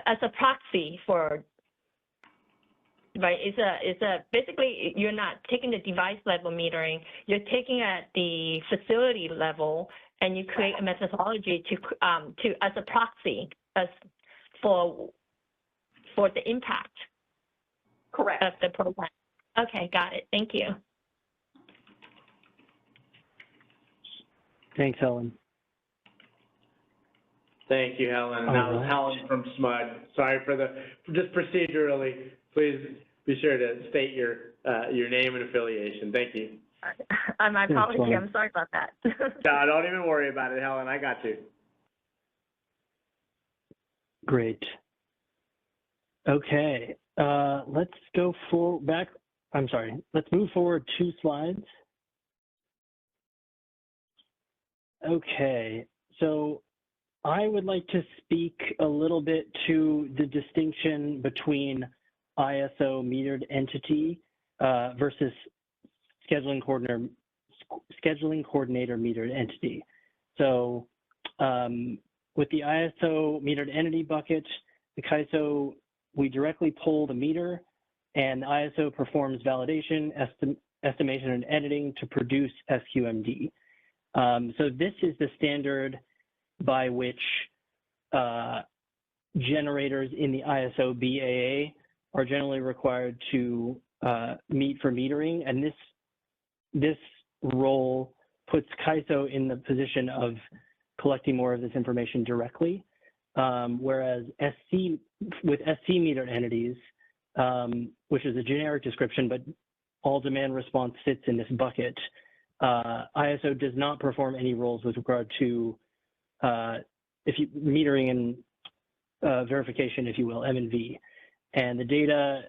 As a proxy for, right, basically you're not taking the device level metering, you're taking at the facility level and you create a methodology to as a proxy for the impact. Correct. Of the program. Okay, got it. Thank you. Thanks, Helen. Thank you, Helen. And that was Helen from SMUD. Sorry for just procedurally, please be sure to state your name and affiliation. Thank you. My apology. I'm sorry about that. No, don't even worry about it, Helen. I got you. Great. Okay, let's go back. I'm sorry. Let's move forward 2 slides. Okay, so I would like to speak a little bit to the distinction between ISO metered entity versus scheduling coordinator metered entity. So with the ISO metered entity bucket, the CAISO, we directly pull the meter, and the ISO performs validation, estimation, and editing to produce SQMD. So this is the standard by which generators in the ISO BAA are generally required to meet for metering, and this role puts CAISO in the position of collecting more of this information directly, whereas with SC metered entities, which is a generic description, but all demand response sits in this bucket, ISO does not perform any roles with regard to metering and verification, if you will, M&V. And the data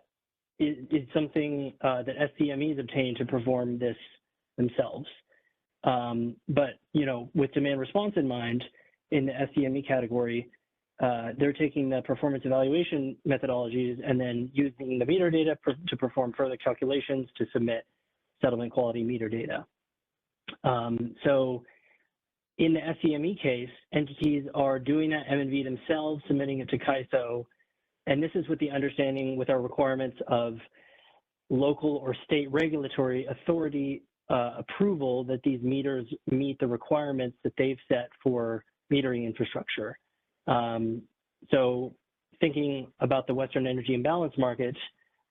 is something that SCMEs obtain to perform this themselves. But, you know, with demand response in mind, in the SCME category, they're taking the performance evaluation methodologies and then using the meter data to perform further calculations to submit settlement quality meter data. So in the SCME case, entities are doing that M&V themselves, submitting it to CAISO, and this is with the understanding with our requirements of local or state regulatory authority approval that these meters meet the requirements that they've set for metering infrastructure. So thinking about the Western Energy Imbalance Market,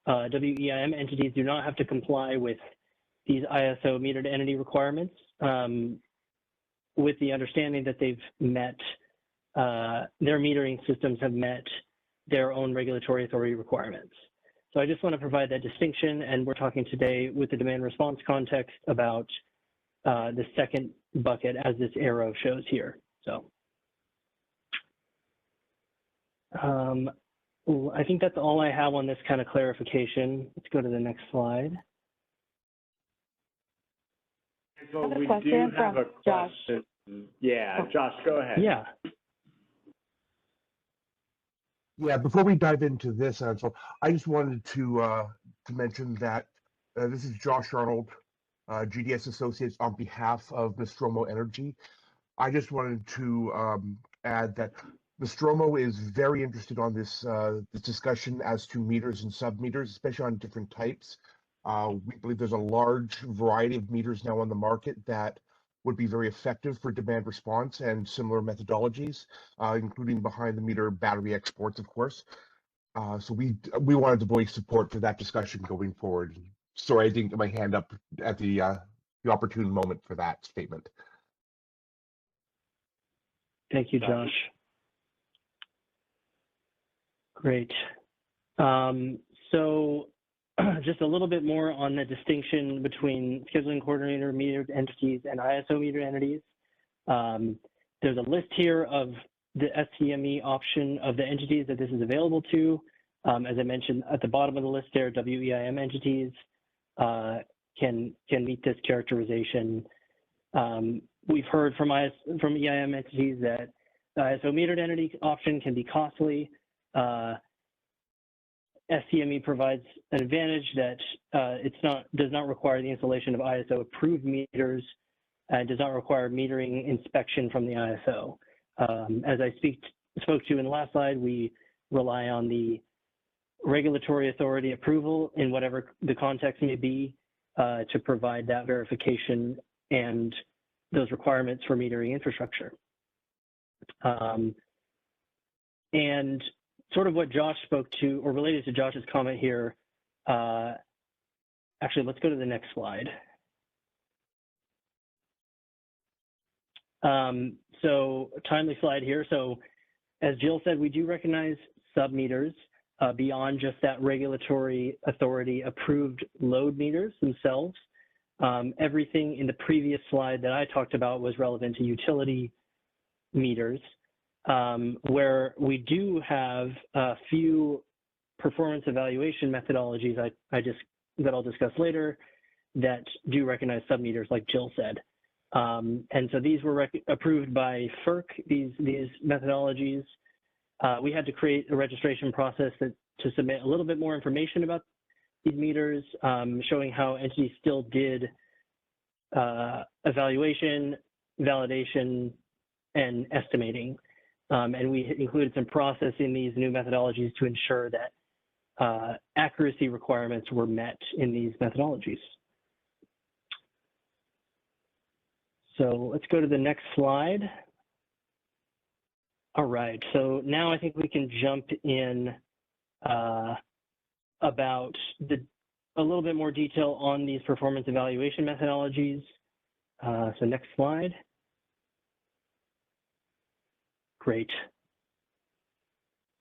WEIM entities do not have to comply with these ISO metered entity requirements with the understanding that they've met, their metering systems have met their own regulatory authority requirements. So I just want to provide that distinction, and we're talking today with the demand response context about the second bucket as this arrow shows here. So I think that's all I have on this kind of clarification. Let's go to the next slide. So we do have a question. Yeah, Josh, go ahead. Yeah. Yeah, before we dive into this, so I just wanted to mention that this is Josh Arnold, GDS Associates, on behalf of Nostromo Energy. I just wanted to add that Nostromo is very interested on this discussion as to meters and sub-meters, especially on different types. We believe there's a large variety of meters now on the market that would be very effective for demand response and similar methodologies, including behind the meter battery exports, of course. So we wanted to voice support for that discussion going forward. Sorry, I didn't get my hand up at the opportune moment for that statement. Thank you, Josh. Great. So just a little bit more on the distinction between scheduling coordinator metered entities and ISO metered entities. There's a list here of the SCME option of the entities that this is available to. As I mentioned at the bottom of the list there, WEIM entities can meet this characterization. We've heard from EIM entities that the ISO metered entity option can be costly. SCME provides an advantage that does not require the installation of ISO approved meters and does not require metering inspection from the ISO. As I spoke to in the last slide, we rely on the regulatory authority approval in whatever the context may be to provide that verification and those requirements for metering infrastructure. And sort of what Josh spoke to, or related to Josh's comment here, actually, let's go to the next slide. So timely slide here. So as Jill said, we do recognize sub-meters beyond just that regulatory authority approved load meters themselves. Everything in the previous slide that I talked about was relevant to utility meters, where we do have a few performance evaluation methodologies that I'll discuss later that do recognize sub-meters, like Jill said. And so these were approved by FERC, these methodologies. We had to create a registration process to submit a little bit more information about these meters, showing how entities still did evaluation, validation, and estimating. And we included some process in these new methodologies to ensure that accuracy requirements were met in these methodologies. So let's go to the next slide. All right, so now I think we can jump in about a little bit more detail on these performance evaluation methodologies. So next slide. Great.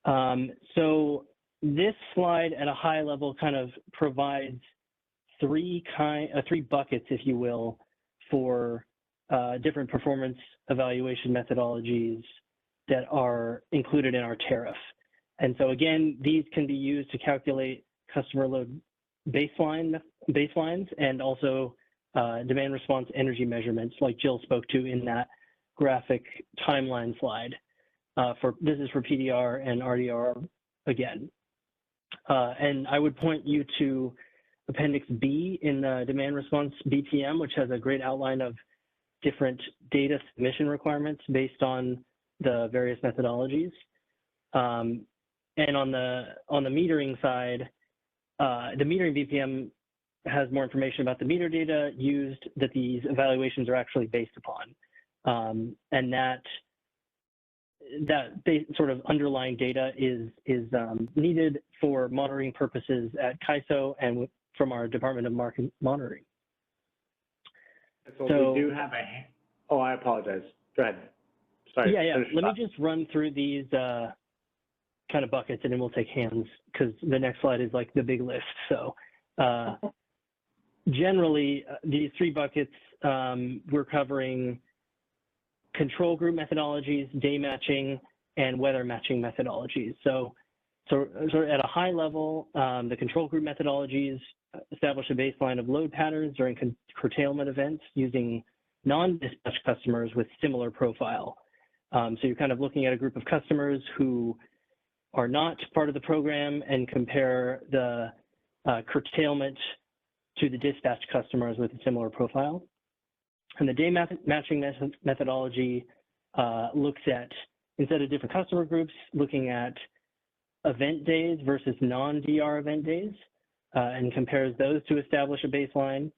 So this slide at a high level kind of provides three buckets, if you will, for different performance evaluation methodologies that are included in our tariff. And so again, these can be used to calculate customer load baselines and also demand response energy measurements, like Jill spoke to in that graphic timeline slide. This is for PDR and RDR again. And I would point you to Appendix B in the demand response BPM, which has a great outline of different data submission requirements based on the various methodologies. And on the metering side, the metering BPM has more information about the meter data used that these evaluations are actually based upon. And that sort of underlying data is needed for monitoring purposes at CAISO and from our Department of Market Monitoring. So we do have oh, I apologize. Go ahead. Sorry. Yeah. Let me just run through these kind of buckets, and then we'll take hands, because the next slide is like the big list. So generally, these three buckets, we're covering control group methodologies, day matching, and weather matching methodologies. So at a high level, the control group methodologies establish a baseline of load patterns during curtailment events using non-dispatch customers with similar profile. So you're kind of looking at a group of customers who are not part of the program and compare the curtailment to the dispatch customers with a similar profile. And the day matching methodology looks at, instead of different customer groups, looking at event days versus non-DR event days, and compares those to establish a baseline.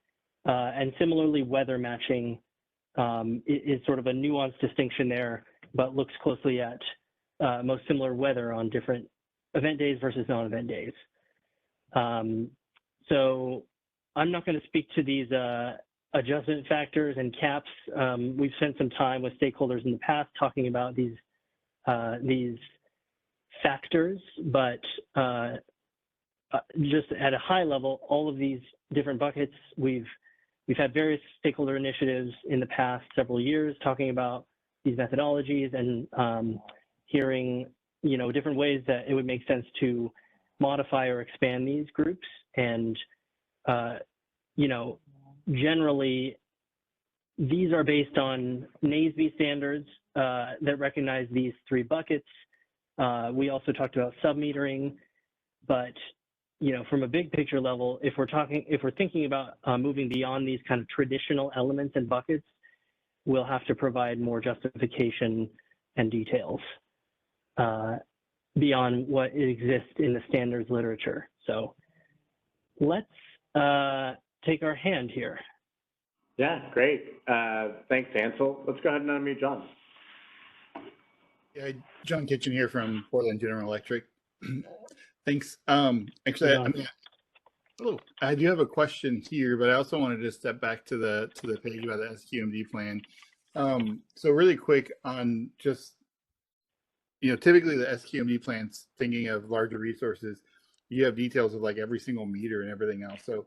And similarly, weather matching is sort of a nuanced distinction there, but looks closely at most similar weather on different event days versus non-event days. So I'm not going to speak to these adjustment factors and caps. We've spent some time with stakeholders in the past talking about these factors, but just at a high level, all of these different buckets, we've had various stakeholder initiatives in the past several years talking about these methodologies and hearing, different ways that it would make sense to modify or expand these groups. And, generally, these are based on NASB standards that recognize these three buckets. We also talked about sub-metering, but from a big picture level, if we're thinking about moving beyond these kind of traditional elements and buckets, we'll have to provide more justification and details beyond what exists in the standards literature. So let's take our hand here. Yeah, great. Thanks, Ansel. Let's go ahead and unmute John. Yeah, John Kitchen here from Portland General Electric. Thanks. Actually, I do have a question here, but I also wanted to step back to the page about the SQMD plan. So really quick on just typically the SQMD plans, thinking of larger resources, you have details of like every single meter and everything else. So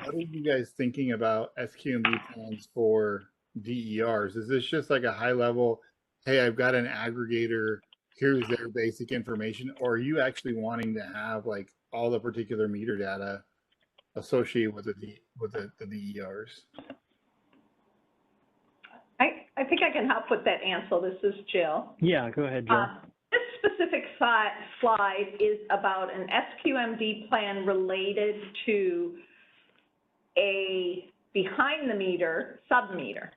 what are you guys thinking about SQMD plans for DERs? Is this just like a high level, hey, I've got an aggregator, here's their basic information, or are you actually wanting to have like all the particular meter data associated with the DERs? I think I can help with that, Ansel. This is Jill. Yeah, go ahead, Jill. This specific slide is about an SQMD plan related to a behind-the-meter sub-meter.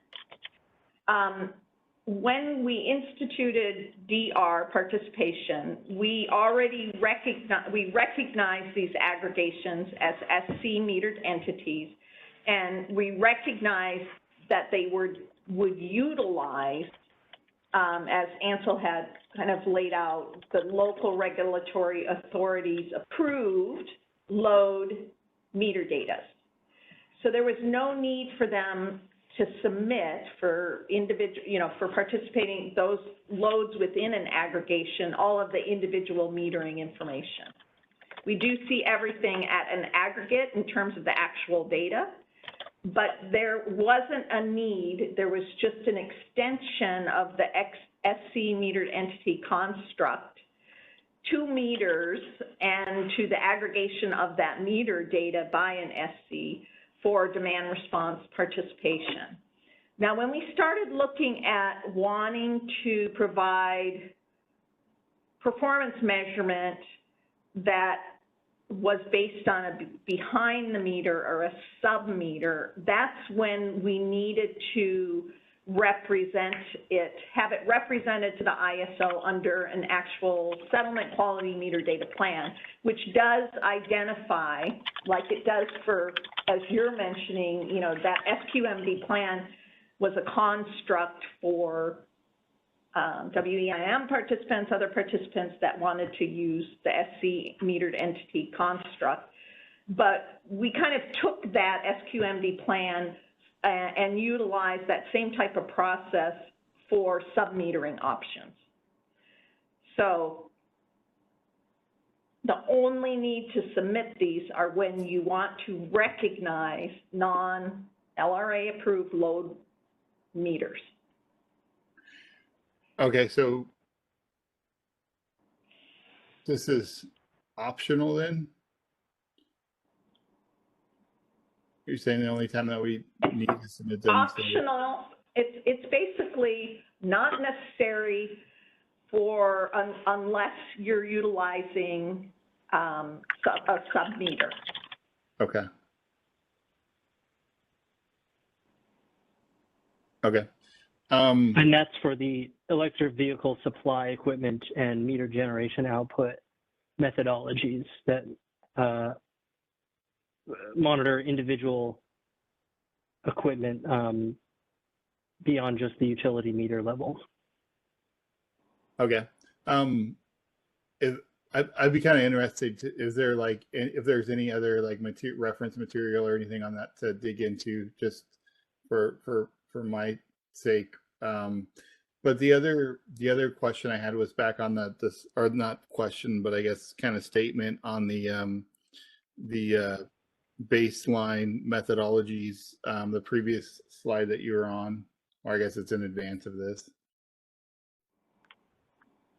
When we instituted DR participation, we already recognized these aggregations as SC metered entities, and we recognized that they would utilize, as Ansel had kind of laid out, the local regulatory authorities approved load meter data. So there was no need for them to submit for for participating those loads within an aggregation, all of the individual metering information. We do see everything at an aggregate in terms of the actual data, but there wasn't a need. There was just an extension of the SC metered entity construct to meters and to the aggregation of that meter data by an SC for demand response participation. Now, when we started looking at wanting to provide performance measurement that was based on a behind the meter or a sub-meter, that's when we needed to represent it, have it represented to the ISO under an actual settlement quality meter data plan, which does identify, like it does for, as you're mentioning, that SQMD plan was a construct for WEIM participants, other participants that wanted to use the SC metered entity construct. But we kind of took that SQMD plan and utilized that same type of process for sub-metering options. So the only need to submit these are when you want to recognize non-LRA approved load meters. Okay, so this is optional then? You're saying the only time that we need to submit them? Optional. It's basically not necessary for unless you're utilizing a sub-meter. Okay. Okay. And that's for the electric vehicle supply equipment and meter generation output methodologies that monitor individual equipment beyond just the utility meter level. Okay. I'd be kind of interested is there like, if there's any other like reference material or anything on that to dig into, just for my sake. But the other question I had was back on this, or not question, but I guess kind of statement on the baseline methodologies, the previous slide that you were on, or I guess it's in advance of this.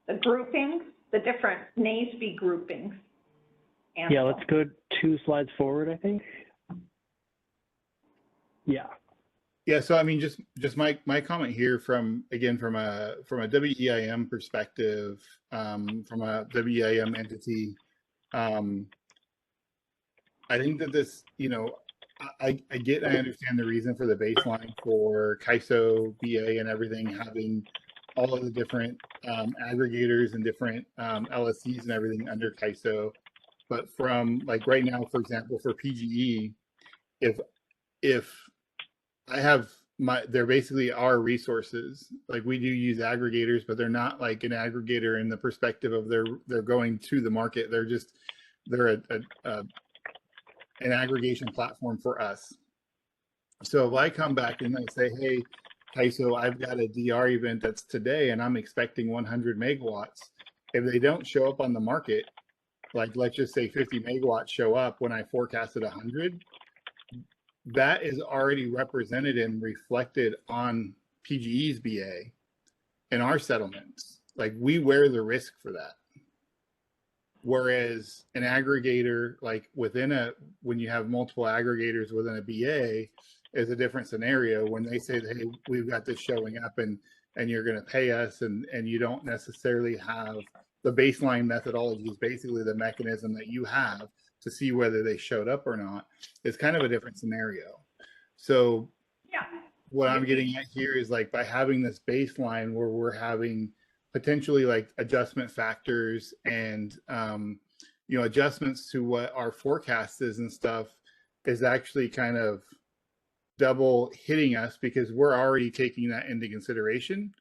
The groupings, the different NASB groupings. Yeah, let's go 2 slides forward, I think. Yeah. Yeah, so I mean, just my comment here from a WEIM perspective, from a WEIM entity, I think that this, I understand the reason for the baseline for CAISO, BA, and everything, having all of the different aggregators and different LSCs and everything under CAISO. But from like right now, for example, for PGE, if I have they're basically our resources. Like we do use aggregators, but they're not like an aggregator in the perspective of they're going to the market. They're an aggregation platform for us. So if I come back and I say, hey, okay, so I've got a DR event that's today and I'm expecting 100 megawatts. If they don't show up on the market, like let's just say 50 megawatts show up when I forecasted 100, that is already represented and reflected on PGE's BA in our settlements. Like we wear the risk for that. Whereas an aggregator, like when you have multiple aggregators within a BA, is a different scenario. When they say, hey, we've got this showing up and you're going to pay us, and you don't necessarily have the baseline methodology is basically the mechanism that you have to see whether they showed up or not. It's kind of a different scenario. So Yeah. What I'm getting at here is like by having this baseline where we're having potentially like adjustment factors and adjustments to what our forecast is and stuff is actually kind of double hitting us because we're already taking that into consideration.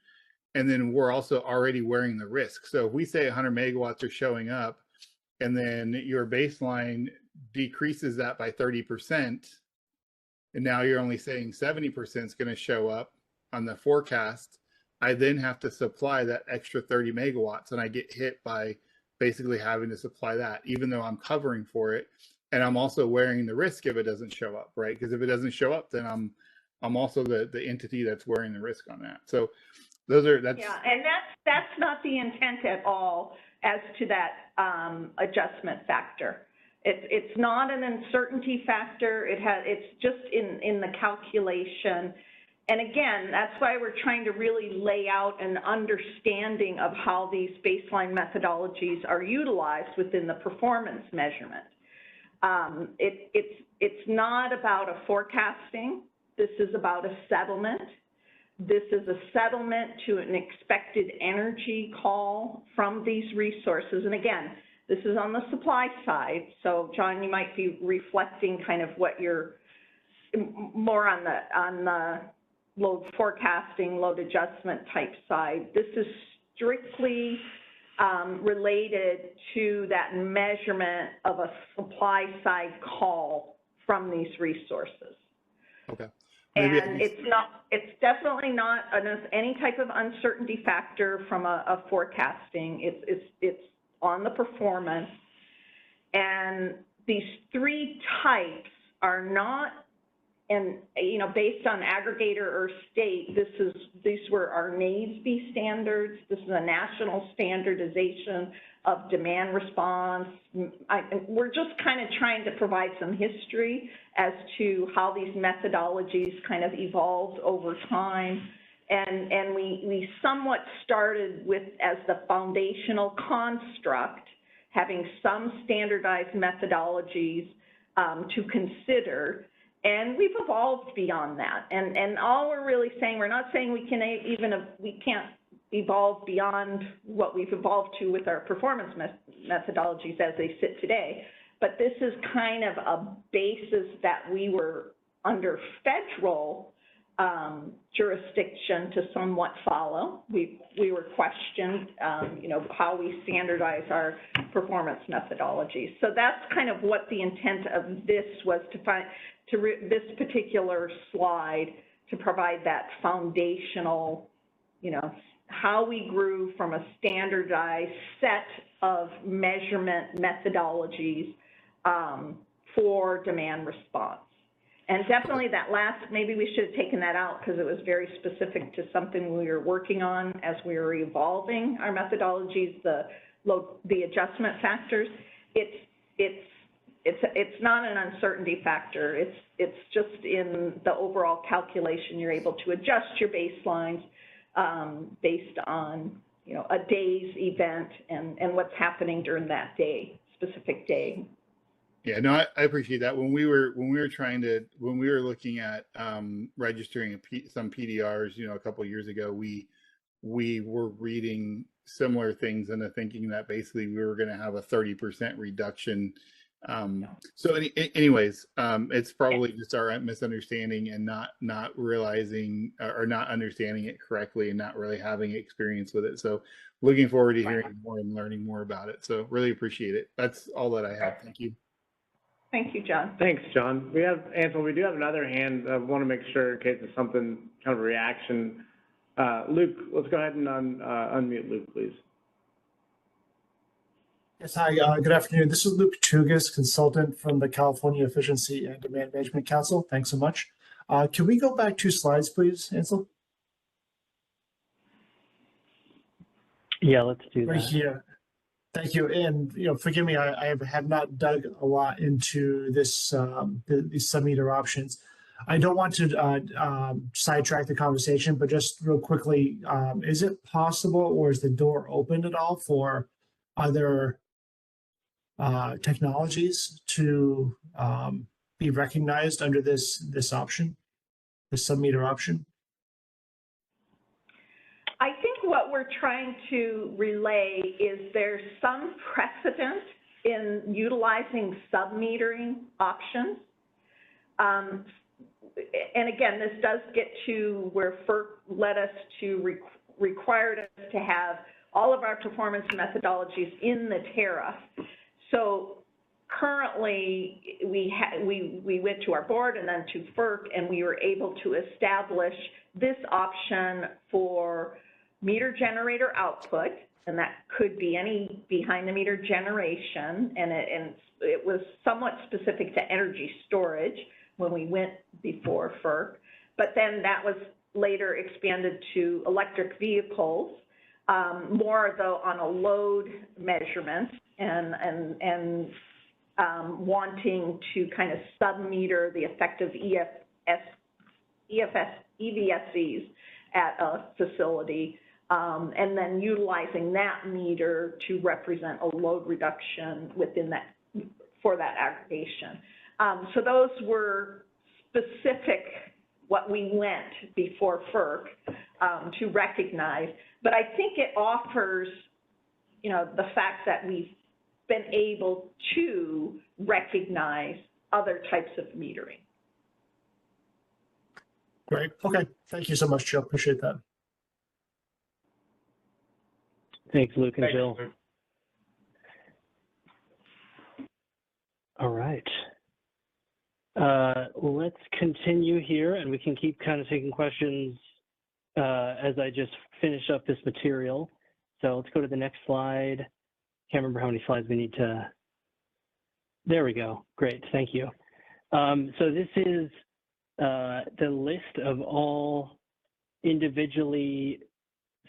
And then we're also already wearing the risk. So if we say 100 megawatts are showing up and then your baseline decreases that by 30%, and now you're only saying 70% is going to show up on the forecast, I then have to supply that extra 30 megawatts and I get hit by basically having to supply that, even though I'm covering for it. And I'm also wearing the risk if it doesn't show up, right? Because if it doesn't show up, then I'm also the entity that's wearing the risk on that. So that's yeah, and that's not the intent at all as to that adjustment factor. It's not an uncertainty factor. It's just in the calculation. And again, that's why we're trying to really lay out an understanding of how these baseline methodologies are utilized within the performance measurement. It's not about a forecasting. This is about a settlement. This is a settlement to an expected energy call from these resources. And again, this is on the supply side. So John, you might be reflecting kind of what you're more on the load forecasting, load adjustment type side. This is strictly related to that measurement of a supply side call from these resources. okay. And it's definitely not any type of uncertainty factor from a forecasting. It's on the performance. And these three types are not, and based on aggregator or state, these were our NAESB standards. This is a national standardization of demand response. We're just kind of trying to provide some history as to how these methodologies kind of evolved over time. And we somewhat started with, as the foundational construct, having some standardized methodologies to consider. And we've evolved beyond that. And all we're really saying, we're not saying we can't evolve beyond what we've evolved to with our performance methodologies as they sit today. But this is kind of a basis that we were under federal jurisdiction to somewhat follow. We were questioned, how we standardize our performance methodologies. So that's kind of what the intent of this was, this particular slide, to provide that foundational, how we grew from a standardized set of measurement methodologies for demand response. And definitely that last, maybe we should have taken that out because it was very specific to something we were working on as we were evolving our methodologies, the adjustment factors. It's not an uncertainty factor. It's just in the overall calculation, you're able to adjust your baselines based on a day's event and what's happening during that day, specific day. Yeah, no, I appreciate that. When we were looking at registering some PDRs, a couple of years ago, we were reading similar things and thinking that basically we were going to have a 30% reduction. So anyways, it's probably just our misunderstanding and not realizing or not understanding it correctly and not really having experience with it. So looking forward to hearing more and learning more about it. So really appreciate it. That's all that I have. Thank you. Thank you, John. Thanks, John. We have, Ansel, we do have another hand. I want to make sure in case it's something, kind of a reaction. Luke, let's go ahead and unmute Luke, please. Yes, hi, good afternoon. This is Luke Chugas, consultant from the California Efficiency and Demand Management Council. Thanks so much. Can we go back 2 slides, please, Ansel? Yeah, let's do Right that. here. Thank you. And, forgive me, I have not dug a lot into this, these sub-meter options. I don't want to sidetrack the conversation, but just real quickly, is it possible or is the door open at all for other technologies to be recognized under this option, the sub-meter option? I think what we're trying to relay is there's some precedent in utilizing sub-metering options. And again, this does get to where FERC led us to required us to have all of our performance methodologies in the tariff. So currently, we went to our board and then to FERC, and we were able to establish this option for meter generator output, and that could be any behind-the-meter generation, and it was somewhat specific to energy storage when we went before FERC, but then that was later expanded to electric vehicles, more though on a load measurement and wanting to kind of sub-meter the effective EVSEs at a facility, and then utilizing that meter to represent a load reduction within that, for that aggregation. So those were specific, what we went before FERC to recognize, but I think it offers, the fact that we've been able to recognize other types of metering. Great. Okay. Thank you so much, Jill. Appreciate that. Thanks, Luke and Thanks, Jill. Luke. All right. Let's continue here, and we can keep kind of taking questions as I just finish up this material. So let's go to the next slide. Can't remember how many slides we need to. There we go. Great. Thank you. So this is the list of all individually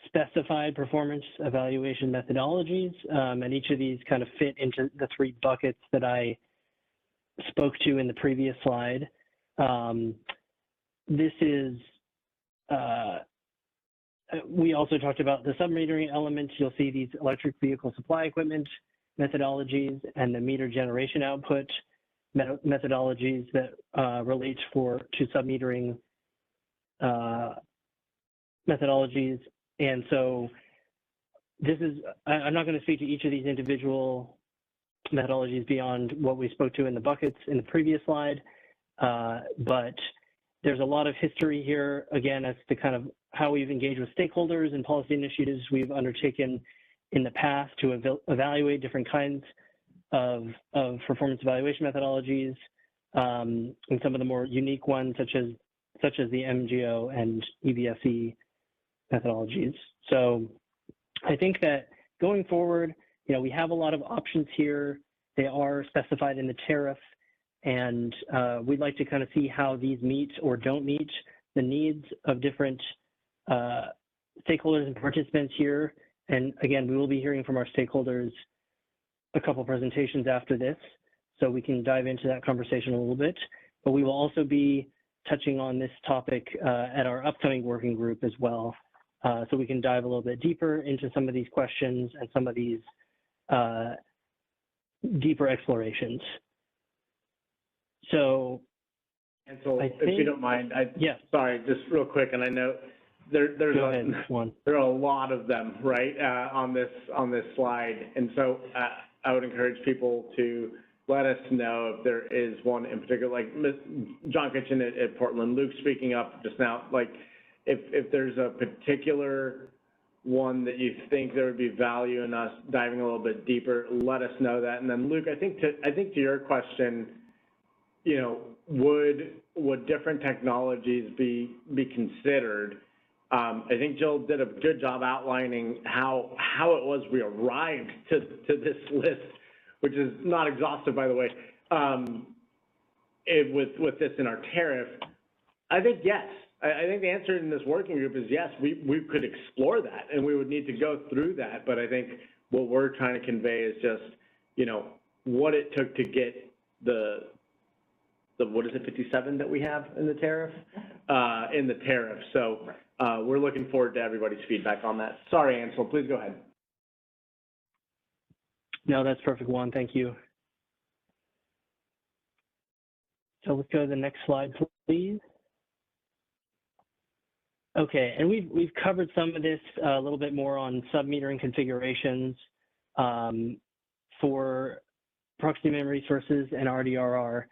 specified performance evaluation methodologies, and each of these kind of fit into the 3 buckets that I spoke to in the previous slide. This is, we also talked about the sub-metering elements. You'll see these electric vehicle supply equipment methodologies and the meter generation output methodologies that relate to sub-metering methodologies. And so this is, I'm not going to speak to each of these individual methodologies beyond what we spoke to in the buckets in the previous slide, but there's a lot of history here, again, as to kind of how we've engaged with stakeholders and policy initiatives we've undertaken in the past to evaluate different kinds of performance evaluation methodologies, and some of the more unique ones, such as the MGO and EVSE methodologies. So I think that going forward, we have a lot of options here. They are specified in the tariff, and we'd like to kind of see how these meet or don't meet the needs of different stakeholders and participants here. And again, we will be hearing from our stakeholders a couple presentations after this, so we can dive into that conversation a little bit. But we will also be touching on this topic at our upcoming working group as well, so we can dive a little bit deeper into some of these questions and some of these deeper explorations. So, and so, if you don't mind, sorry, just real quick, and I know there are a lot of them, right, on this slide, and so I would encourage people to let us know if there is one in particular, like John Kitchen at Portland, Luke speaking up just now, like if there's a particular one that you think there would be value in us diving a little bit deeper, let us know that. And then Luke, I think to your question, you know, would different technologies be considered? I think Jill did a good job outlining how it was we arrived to this list, which is not exhaustive, by the way, with this in our tariff. I think yes. I think the answer in this working group is yes, we could explore that, and we would need to go through that. But I think what we're trying to convey is just, you know, what it took to get the what is it, 57 that we have in the tariff? So we're looking forward to everybody's feedback on that. Sorry, Ansel, please go ahead. No, that's perfect, Juan. Thank you. So let's go to the next slide, please. Okay, and we've covered some of this a little bit more on sub-metering configurations for proximity memory sources and RDRR.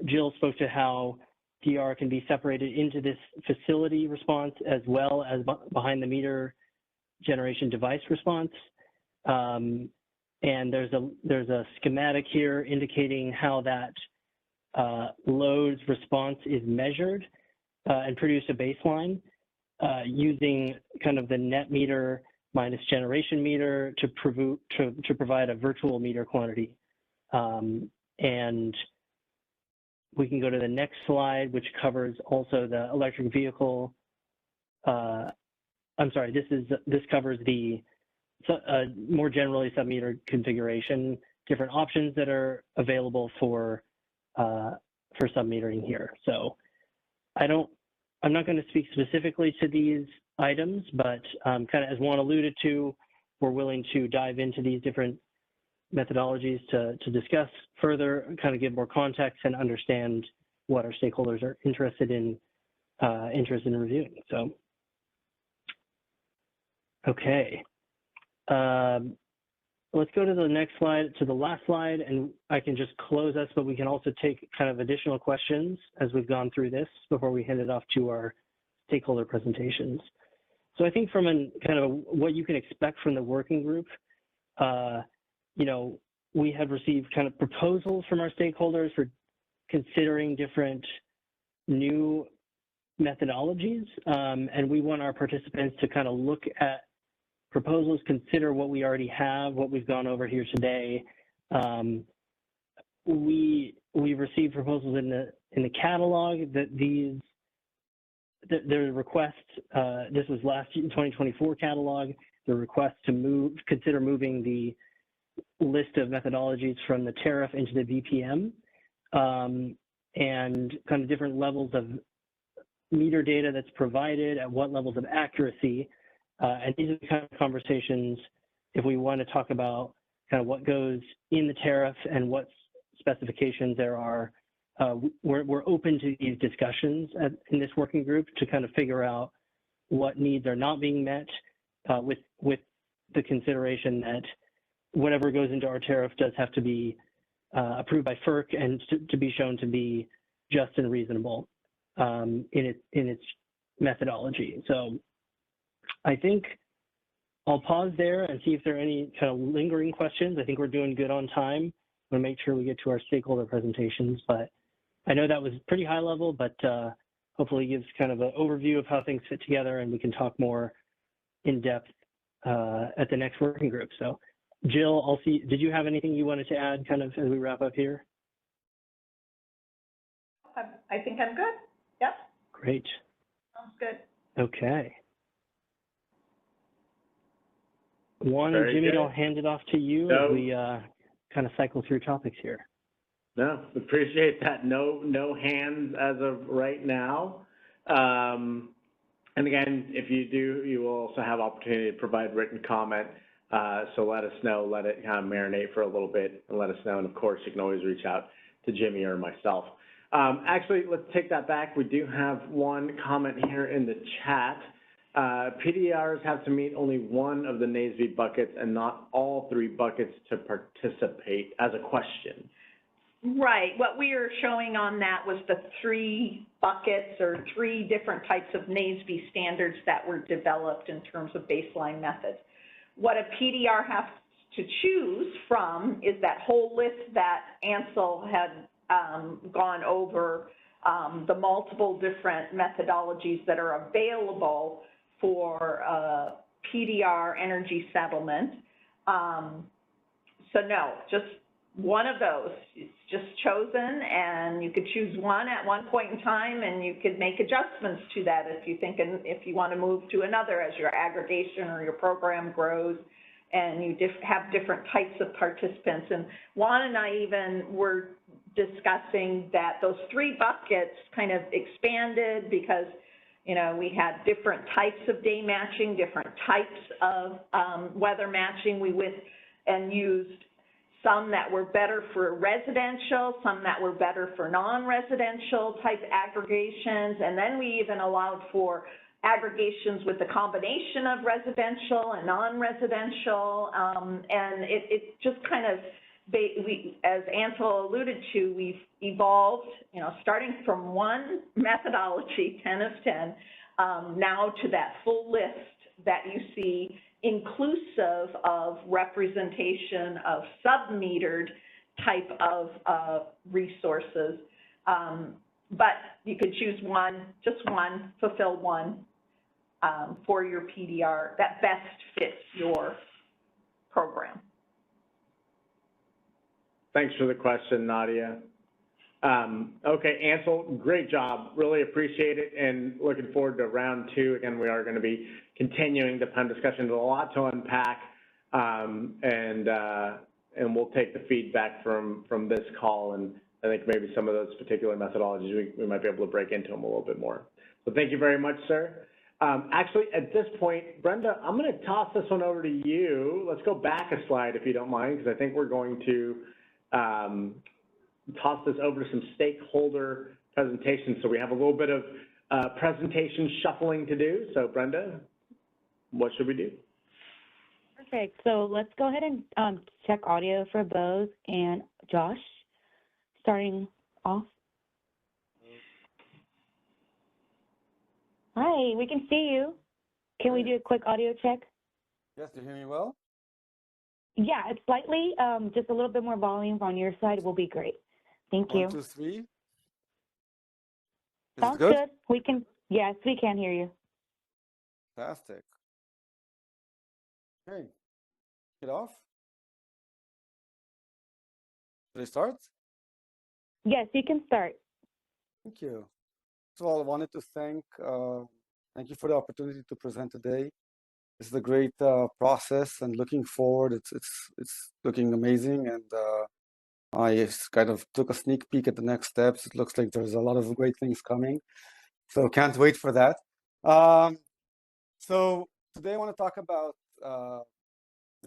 Jill spoke to how DR can be separated into this facility response as well as behind the meter generation device response. And there's a schematic here indicating how that loads response is measured and produce a baseline using kind of the net meter minus generation meter to provide a virtual meter quantity. And we can go to the next slide, which covers also the electric vehicle. I'm sorry, this covers the more generally sub-meter configuration, different options that are available for sub-metering here. So I'm not going to speak specifically to these items, but kind of as Juan alluded to, we're willing to dive into these different methodologies to discuss further, kind of give more context and understand what our stakeholders are interested in reviewing. So, okay. Let's go to the next slide, to the last slide, and I can just close us, but we can also take kind of additional questions as we've gone through this before we hand it off to our stakeholder presentations. So I think from kind of what you can expect from the working group, you know, we have received kind of proposals from our stakeholders for considering different new methodologies, and we want our participants to kind of look at proposals, consider what we already have, what we've gone over here today. We received proposals in the catalog that the request, this was last year, 2024 catalog, the request to consider moving the list of methodologies from the tariff into the BPM, and kind of different levels of meter data that's provided, at what levels of accuracy. And these are the kind of conversations, if we want to talk about kind of what goes in the tariff and what specifications there are, we're open to these discussions in this working group to kind of figure out what needs are not being met, with the consideration that whatever goes into our tariff does have to be approved by FERC and to be shown to be just and reasonable in its methodology. So I think I'll pause there and see if there are any kind of lingering questions. I think we're doing good on time. I'm going to make sure we get to our stakeholder presentations, but I know that was pretty high level, but hopefully gives kind of an overview of how things fit together, and we can talk more in depth at the next working group. So Jill, did you have anything you wanted to add kind of as we wrap up here? I think I'm good. Yep. Great. Sounds good. Okay. Juan and Jimmy, I'll hand it off to you as we kind of cycle through topics here. No, appreciate that. No hands as of right now. And again, if you do, you will also have opportunity to provide written comment. So let us know, let it kind of marinate for a little bit and let us know. And of course, you can always reach out to Jimmy or myself. Actually, let's take that back. We do have one comment here in the chat. PDRs have to meet only one of the NASB buckets and not all three buckets to participate, as a question. Right. What we are showing on that was the 3 buckets or 3 different types of NASB standards that were developed in terms of baseline methods. What a PDR has to choose from is that whole list that Ansel had gone over the multiple different methodologies that are available for PDR energy settlement. So no, just one of those. It's just chosen, and you could choose one at one point in time, and you could make adjustments to that if you want to move to another as your aggregation or your program grows, and you have different types of participants. And Juan and I even were discussing that those three buckets kind of expanded because, you know, we had different types of day matching, different types of weather matching. We used some that were better for residential, some that were better for non-residential type aggregations, and then we even allowed for aggregations with a combination of residential and non-residential, and it just kind of, as Ansel alluded to, we've evolved, you know, starting from one methodology, 10 of 10, now to that full list that you see, inclusive of representation of sub-metered type of resources. But you could choose one, just one, fulfill one for your PDR that best fits your program. Thanks for the question, Nadia. Okay, Ansel, great job. Really appreciate it, and looking forward to round two. Again, we are going to be continuing the PEM discussion. There's a lot to unpack, and we'll take the feedback from this call, and I think maybe some of those particular methodologies we might be able to break into them a little bit more. So thank you very much, sir. Actually, at this point, Brenda, I'm going to toss this one over to you. Let's go back a slide if you don't mind, because I think we're going to toss this over to some stakeholder presentations. So we have a little bit of presentation shuffling to do. So Brenda, what should we do? Perfect. So let's go ahead and check audio for Bose and Josh, starting off. Hi, we can see you. Can we do a quick audio check? Yes, do you hear me well? Yeah, it's slightly, just a little bit more volume on your side will be great. Thank you. 1, 2, 3. Is Sounds it good? good. We can, yes, we can hear you. Fantastic. Okay, get off. Should I start? Yes, you can start. Thank you. First of all, I wanted to thank you for the opportunity to present today. This is a great process, and looking forward, it's looking amazing, and I kind of took a sneak peek at the next steps. It looks like there's a lot of great things coming, so can't wait for that. So today I want to talk about,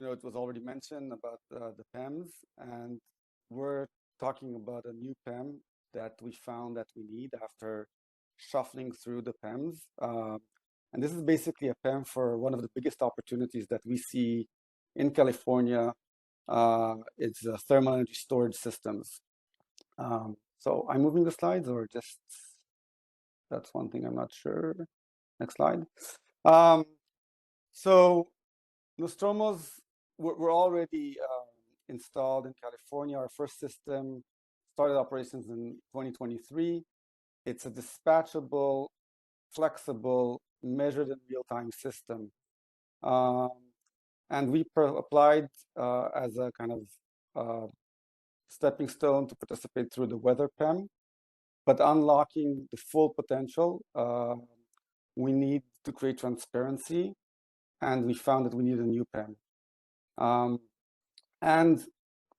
it was already mentioned about the PEMs, and we're talking about a new PEM that we found that we need after shuffling through the PEMs. And this is basically a PEM for one of the biggest opportunities that we see in California. It's thermal energy storage systems. So I'm moving the slides, or just, that's one thing I'm not sure. Next slide. So Nostromos, we're already installed in California. Our first system started operations in 2023. It's a dispatchable, flexible, measured in real-time system. And we applied as a kind of stepping stone to participate through the weather PEM. But unlocking the full potential, we need to create transparency, and we found that we need a new PEM. And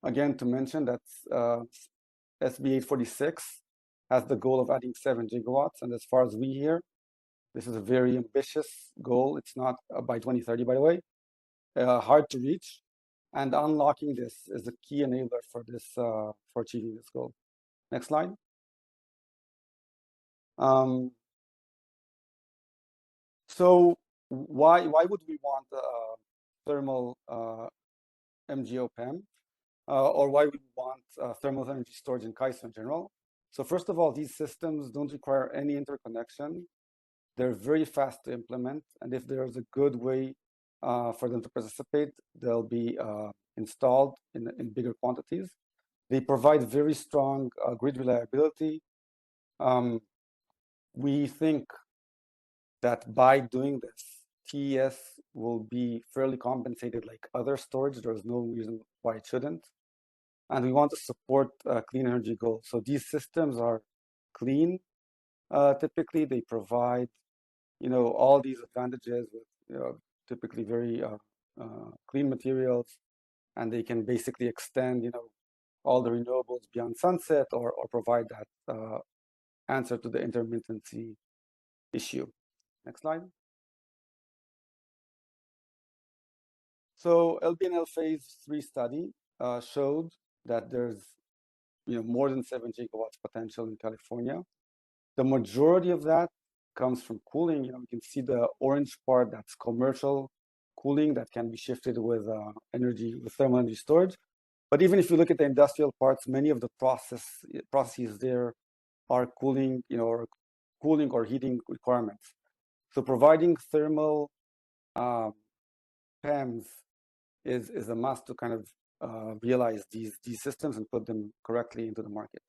again, to mention that SB 846 has the goal of adding 7 gigawatts, and as far as we hear, this is a very ambitious goal. It's not by 2030, by the way, hard to reach, and unlocking this is a key enabler for this, for achieving this goal. Next slide. So why would we want thermal MGO PEM, or why would we want thermal energy storage in CAISO in general? So first of all, these systems don't require any interconnection. They're very fast to implement, and if there's a good way for them to participate, they'll be installed in bigger quantities. They provide very strong grid reliability. We think that by doing this, TES will be fairly compensated like other storage. There's no reason why it shouldn't. And we want to support clean energy goals. So these systems are clean. Typically, they provide, all these advantages with, typically very clean materials, and they can basically extend, all the renewables beyond sunset, or provide that answer to the intermittency issue. Next slide. So LBNL phase 3 study showed that there's more than 7 gigawatts potential in California. The majority of that comes from cooling. You can see the orange part, that's commercial cooling that can be shifted with thermal energy storage. But even if you look at the industrial parts, many of the processes there are cooling, or heating requirements. So providing thermal PEMs is a must to kind of realize these systems and put them correctly into the market.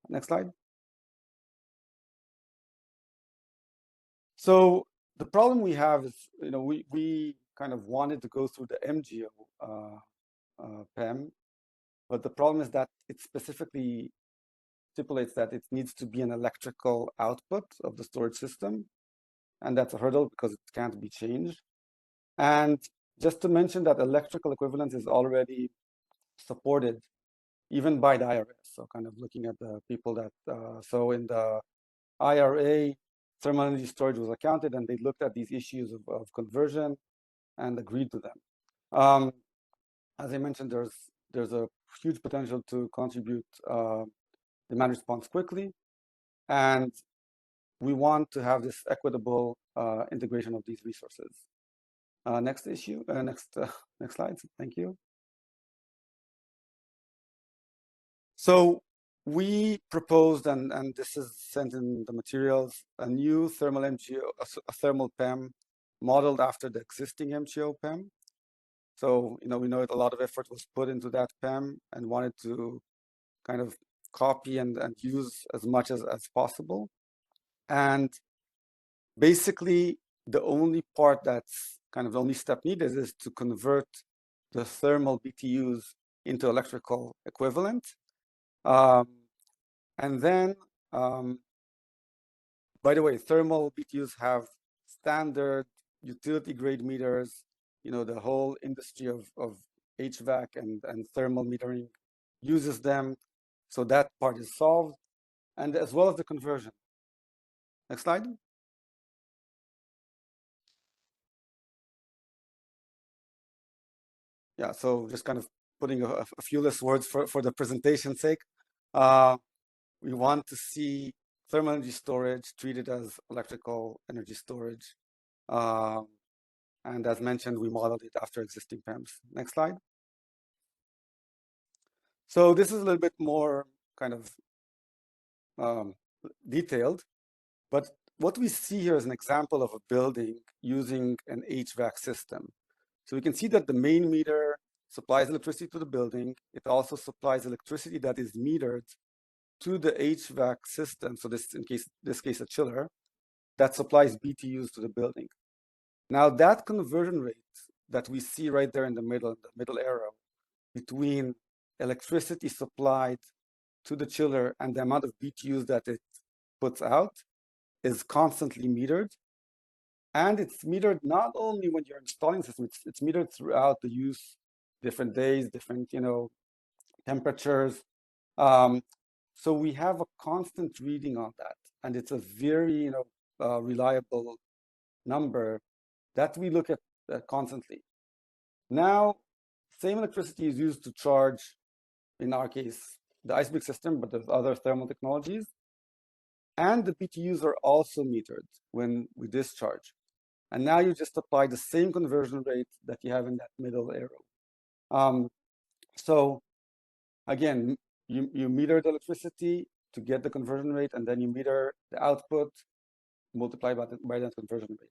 Next slide. So the problem we have is, we kind of wanted to go through the MGO PEM, but the problem is that it specifically stipulates that it needs to be an electrical output of the storage system, and that's a hurdle because it can't be changed. And just to mention that electrical equivalence is already supported even by the IRS. So kind of looking at the people that, so in the IRA, thermal energy storage was accounted, and they looked at these issues of conversion and agreed to them. As I mentioned, there's a huge potential to contribute demand response quickly, and we want to have this equitable integration of these resources. Next slide. Thank you. So we proposed, and this is sent in the materials, a new thermal MGO, a thermal PEM modeled after the existing MGO PEM. So, we know that a lot of effort was put into that PEM and wanted to kind of copy and use as much as possible. And basically, the only part that's kind of the only step needed is to convert the thermal BTUs into electrical equivalent. And then, by the way, thermal BTUs have standard utility grade meters. The whole industry of HVAC and thermal metering uses them. So that part is solved, and as well as the conversion. Next slide. Yeah, so just kind of putting a few less words for the presentation's sake. We want to see thermal energy storage treated as electrical energy storage. And as mentioned, we modeled it after existing PEMs. Next slide. So this is a little bit more kind of detailed, but what we see here is an example of a building using an HVAC system. So we can see that the main meter supplies electricity to the building. It also supplies electricity that is metered to the HVAC system. So this case, a chiller that supplies BTUs to the building. Now that conversion rate that we see right there in the middle arrow, between electricity supplied to the chiller and the amount of BTUs that it puts out, is constantly metered. And it's metered not only when you're installing the system, it's metered throughout the use, different days, different temperatures. So we have a constant reading on that, and it's a very reliable number that we look at constantly. Now, same electricity is used to charge, in our case, the iceberg system, but there's other thermal technologies. And the BTUs are also metered when we discharge. And now you just apply the same conversion rate that you have in that middle arrow. So again, you meter the electricity to get the conversion rate, and then you meter the output, multiply by that conversion rate.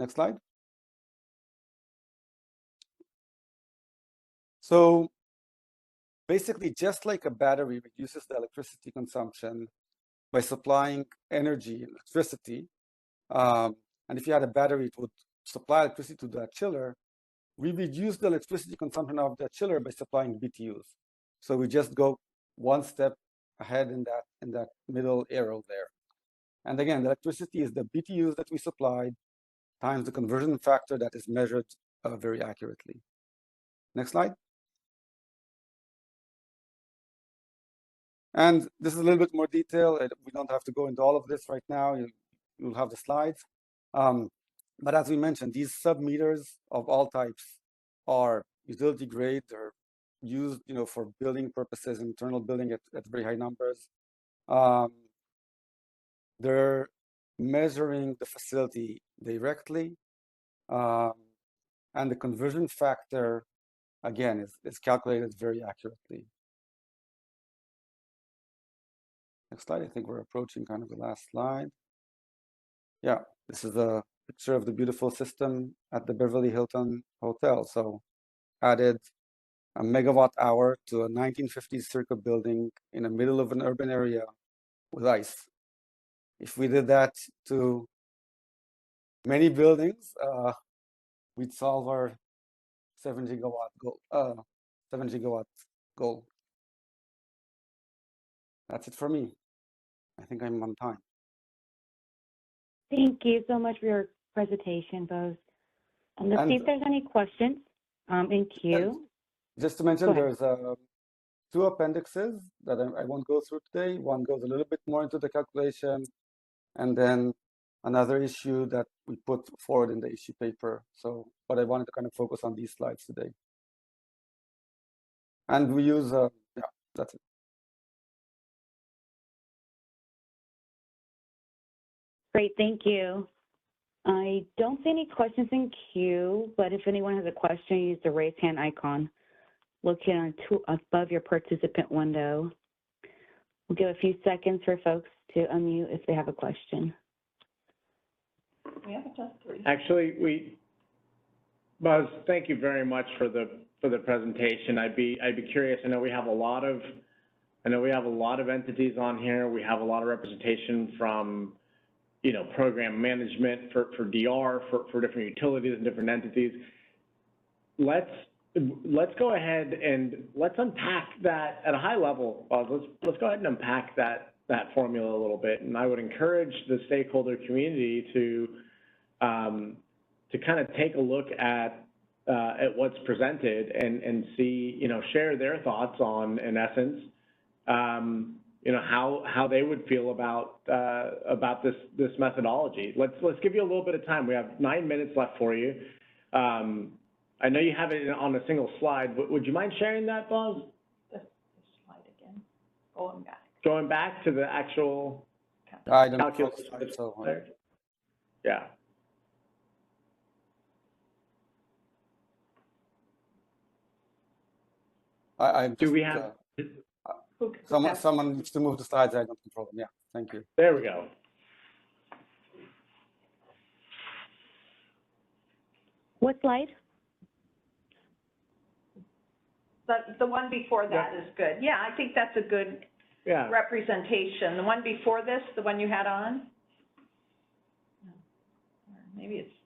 Next slide. So basically, just like a battery reduces the electricity consumption by supplying energy, electricity, and if you had a battery, it would supply electricity to that chiller. We reduce the electricity consumption of that chiller by supplying BTUs. So we just go one step ahead in that middle arrow there. And again, the electricity is the BTUs that we supplied times the conversion factor that is measured very accurately. Next slide. And this is a little bit more detail. We don't have to go into all of this right now. You'll have the slides. But as we mentioned, these sub-meters of all types are utility grade. They're used, for building purposes, internal building at very high numbers. They're measuring the facility directly. And the conversion factor, again, is calculated very accurately. Next slide. I think we're approaching kind of the last slide. Yeah, this is a picture of the beautiful system at the Beverly Hilton Hotel. So added a megawatt hour to a 1950s circa building in the middle of an urban area with ice. If we did that to many buildings, we'd solve our 7 gigawatt goal. That's it for me. I think I'm on time. Thank you so much for your presentation, Bose. Let's see if there's any questions in queue. Just to mention, there's 2 appendixes that I won't go through today. One goes a little bit more into the calculation, and then another issue that we put forward in the issue paper. But I wanted to kind of focus on these slides today. And we use, yeah, that's it. Great, thank you. I don't see any questions in queue, but if anyone has a question, use the raise hand icon located above your participant window. We'll give a few seconds for folks to unmute if they have a question. We have just 3. Actually, Buzz, thank you very much for the presentation. I'd be curious. I know we have a lot of entities on here. We have a lot of representation from program management for DR for different utilities and different entities. Let's go ahead and let's unpack that at a high level. Let's go ahead and unpack that formula a little bit. And I would encourage the stakeholder community to kind of take a look at what's presented and see, share their thoughts on, in essence, how they would feel about this methodology. Let's give you a little bit of time. We have 9 minutes left for you. I know you have it on a single slide. Would you mind sharing that, Buzz? The slide again. Going back. Going back to the actual calculation. Yeah. Do we have? Someone needs to move the slides. I don't control them. Yeah, thank you. There we go. What slide? The one before that is good. Yeah, I think that's a good representation. The one before this, the one you had on? Maybe it's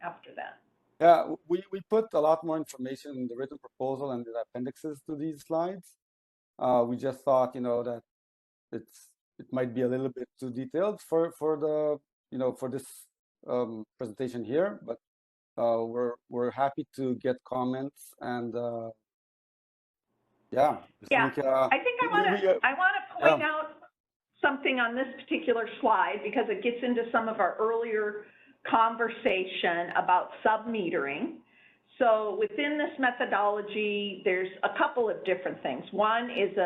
after that. Yeah, we put a lot more information in the written proposal and the appendixes to these slides. We just thought, that it might be a little bit too detailed for this presentation here, but we're happy to get comments and I think I want to point out something on this particular slide because it gets into some of our earlier conversation about sub-metering. So within this methodology, there's a couple of different things. One is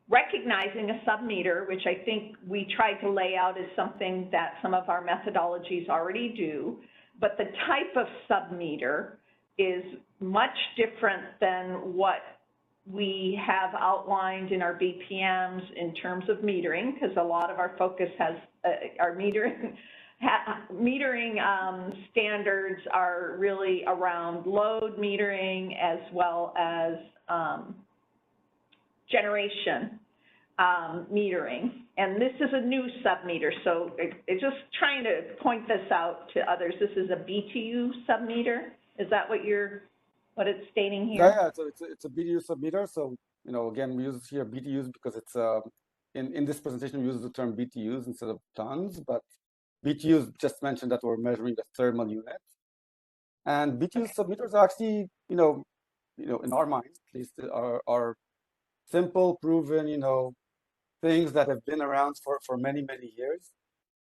recognizing a sub-meter, which I think we tried to lay out as something that some of our methodologies already do, but the type of sub-meter is much different than what we have outlined in our BPMs in terms of metering, because a lot of our focus has our metering standards are really around load metering as well as generation metering, and this is a new sub-meter, so it's just trying to point this out to others. This is a BTU sub-meter. Is that what it's stating here? Yeah, so it's a BTU sub-meter. So, you know, again, we use here BTUs because it's in this presentation we use the term BTUs instead of tons, but BTUs just mentioned that we're measuring the thermal unit. And BTU sub-meters are actually, you know, in our minds, at least, are simple, proven, you know, things that have been around for many, many years.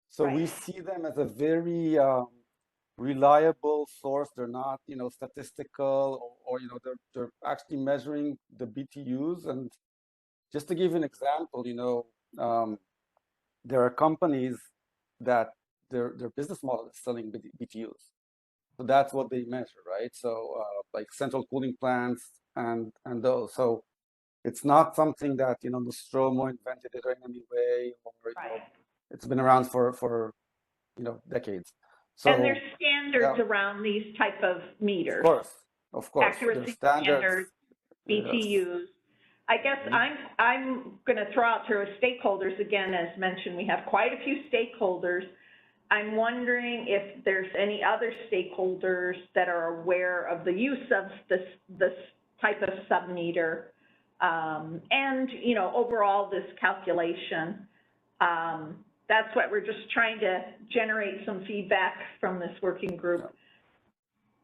So we see them as a very reliable source. They're not, you know, statistical or you know, they're actually measuring the BTUs. And just to give you an example, you know, there are companies that their business model is selling BTUs. So that's what they measure, right? So like central cooling plants and those. So it's not something that, you know, Nostromo invented it in any way, or you know, it's been around for you know, decades. So, and there's standards around these type of meters. Of course. Accuracy standards, BTUs. yes. I guess I'm going to throw out to stakeholders again. As mentioned, we have quite a few stakeholders. I'm wondering if there's any other stakeholders that are aware of the use of this type of sub-meter, and, you know, overall this calculation. That's what we're just trying to generate some feedback from this working group.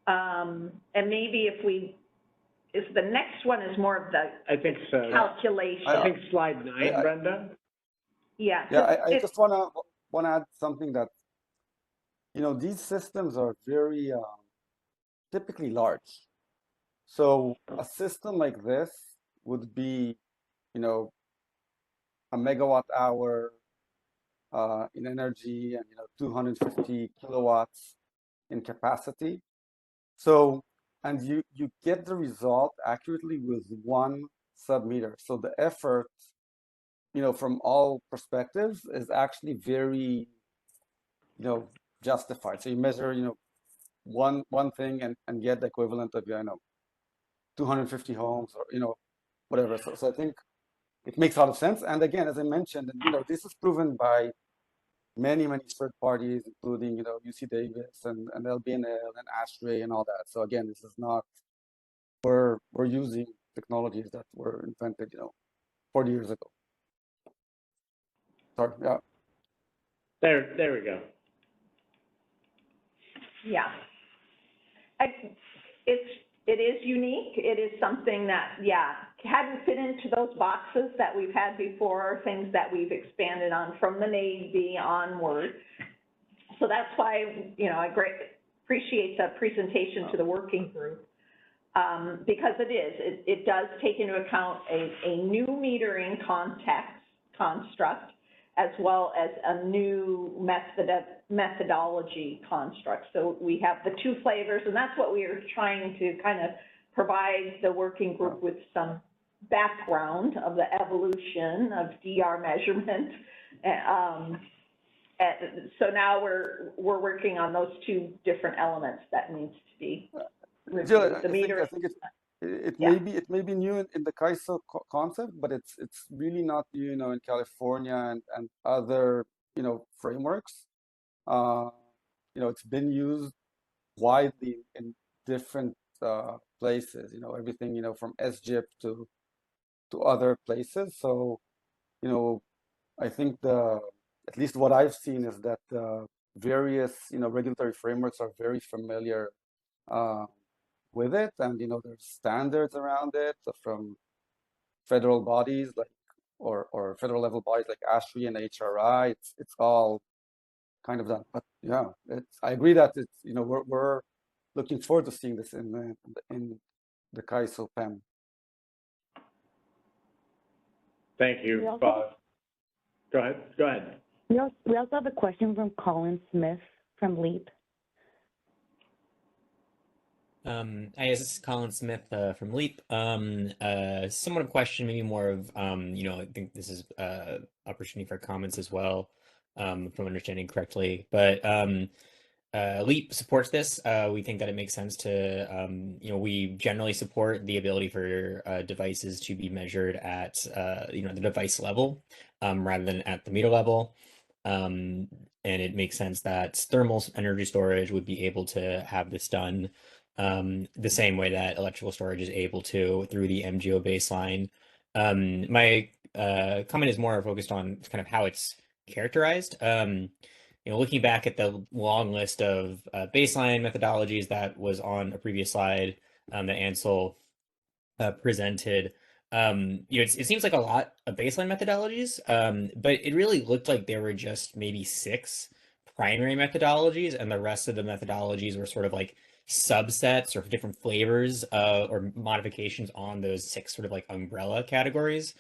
And maybe if the next one is more of the I think so. calculation. I think slide 9, Brenda. Yeah. Yeah, I just wanna add something that, you know, these systems are very typically large. So a system like this would be, you know, a megawatt hour in energy and, you know, 250 kilowatts in capacity. So, and you get the result accurately with one sub-meter. So the effort, you know, from all perspectives is actually very, you know, justified. So you measure, you know, one thing and get the equivalent of, you know, 250 homes or, you know, whatever. So I think it makes a lot of sense. And again, as I mentioned, you know, this is proven by many third parties, including, you know, UC Davis and LBNL and ASHRAE and all that. So again, this is not, we're using technologies that were invented, you know, 40 years ago. Sorry, yeah. There we go. Yeah. It is unique. It is something that, yeah, hadn't fit into those boxes that we've had before, things that we've expanded on from the Navy onward. So that's why, you know, I appreciate the presentation to the working group, because it does take into account a new metering construct, as well as a new methodology construct. So we have the two flavors, and that's what we are trying to kind of provide the working group with some background of the evolution of DR measurement. So now we're working on those two different elements that needs to be reviewed. The meter. I think it may be new in the CAISO concept, but it's really not new, you know, in California and other, you know, frameworks. You know, it's been used widely in different places. You know, everything, you know, from SGIP to other places. So, you know, I think at least what I've seen is that various, you know, regulatory frameworks are very familiar with it, and you know, there's standards around it from federal bodies like or federal level bodies like ASHRAE and HRI. It's all kind of done. But yeah, I agree that it's, you know, we're looking forward to seeing this in the CAISO PEM. Thank you, Bob. Go ahead. We also have a question from Colin Smith from LEAP. Hi, this is Colin Smith from LEAP. Somewhat of a question, maybe more of, you know, I think this is opportunity for comments as well, if I'm understanding correctly. But LEAP supports this. We think that it makes sense to, we generally support the ability for devices to be measured at, the device level rather than at the meter level. And it makes sense that thermal energy storage would be able to have this done the same way that electrical storage is able to through the MGO baseline. My comment is more focused on kind of how it's characterized. Looking back at the long list of baseline methodologies that was on a previous slide that Ansel presented, it seems like a lot of baseline methodologies, but it really looked like there were just maybe 6 primary methodologies, and the rest of the methodologies were sort of like subsets or different flavors or modifications on those 6 sort of like umbrella categories.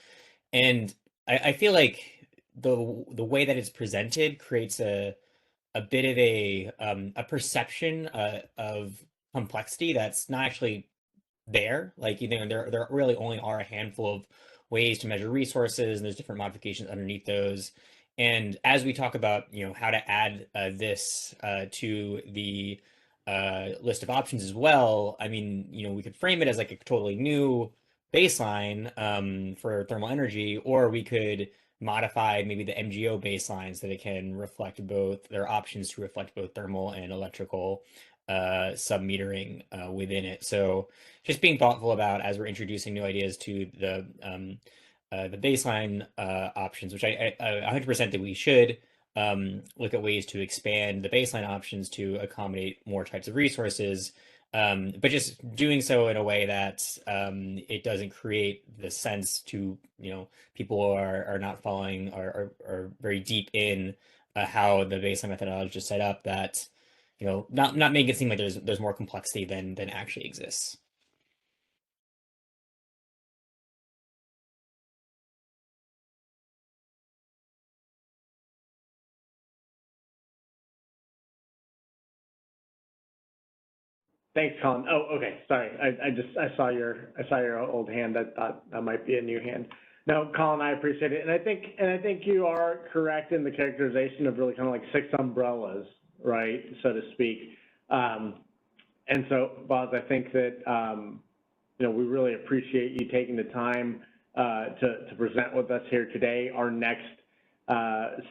And I feel like the way that it's presented creates a bit of a perception of complexity that's not actually there. Like, there really only are a handful of ways to measure resources, and there's different modifications underneath those. And as we talk about, how to add this to the list of options as well, I mean, we could frame it as like a totally new baseline for thermal energy, or we could modify maybe the MGO baselines so that it can reflect both their options to reflect both thermal and electrical sub-metering within it. So just being thoughtful about as we're introducing new ideas to the baseline options, which I 100% that we should look at ways to expand the baseline options to accommodate more types of resources, but just doing so in a way that it doesn't create the sense to, people are not following or are very deep in how the baseline methodology is set up, that, not making it seem like there's more complexity than actually exists. Thanks, Colin. Oh, okay. Sorry. I saw your old hand. I thought that might be a new hand. No, Colin, I appreciate it. And I think you are correct in the characterization of really kind of like 6 umbrellas, right, so to speak. And so, Boz, I think that, we really appreciate you taking the time to present with us here today. Our next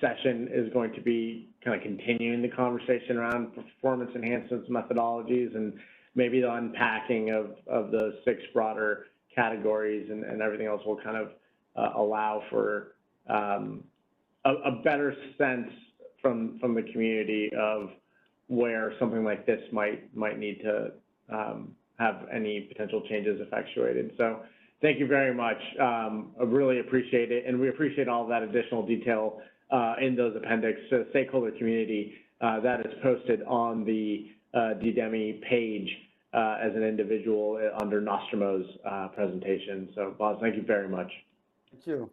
session is going to be kind of continuing the conversation around performance enhancements methodologies, and maybe the unpacking of those 6 broader categories, and everything else will kind of allow for a better sense from the community of where something like this might need to have any potential changes effectuated. So thank you very much. I really appreciate it, and we appreciate all of that additional detail in those appendix to the stakeholder community that is posted on the DDEMI page as an individual under Nostromo's presentation. So, Boz, thank you very much. Thank you.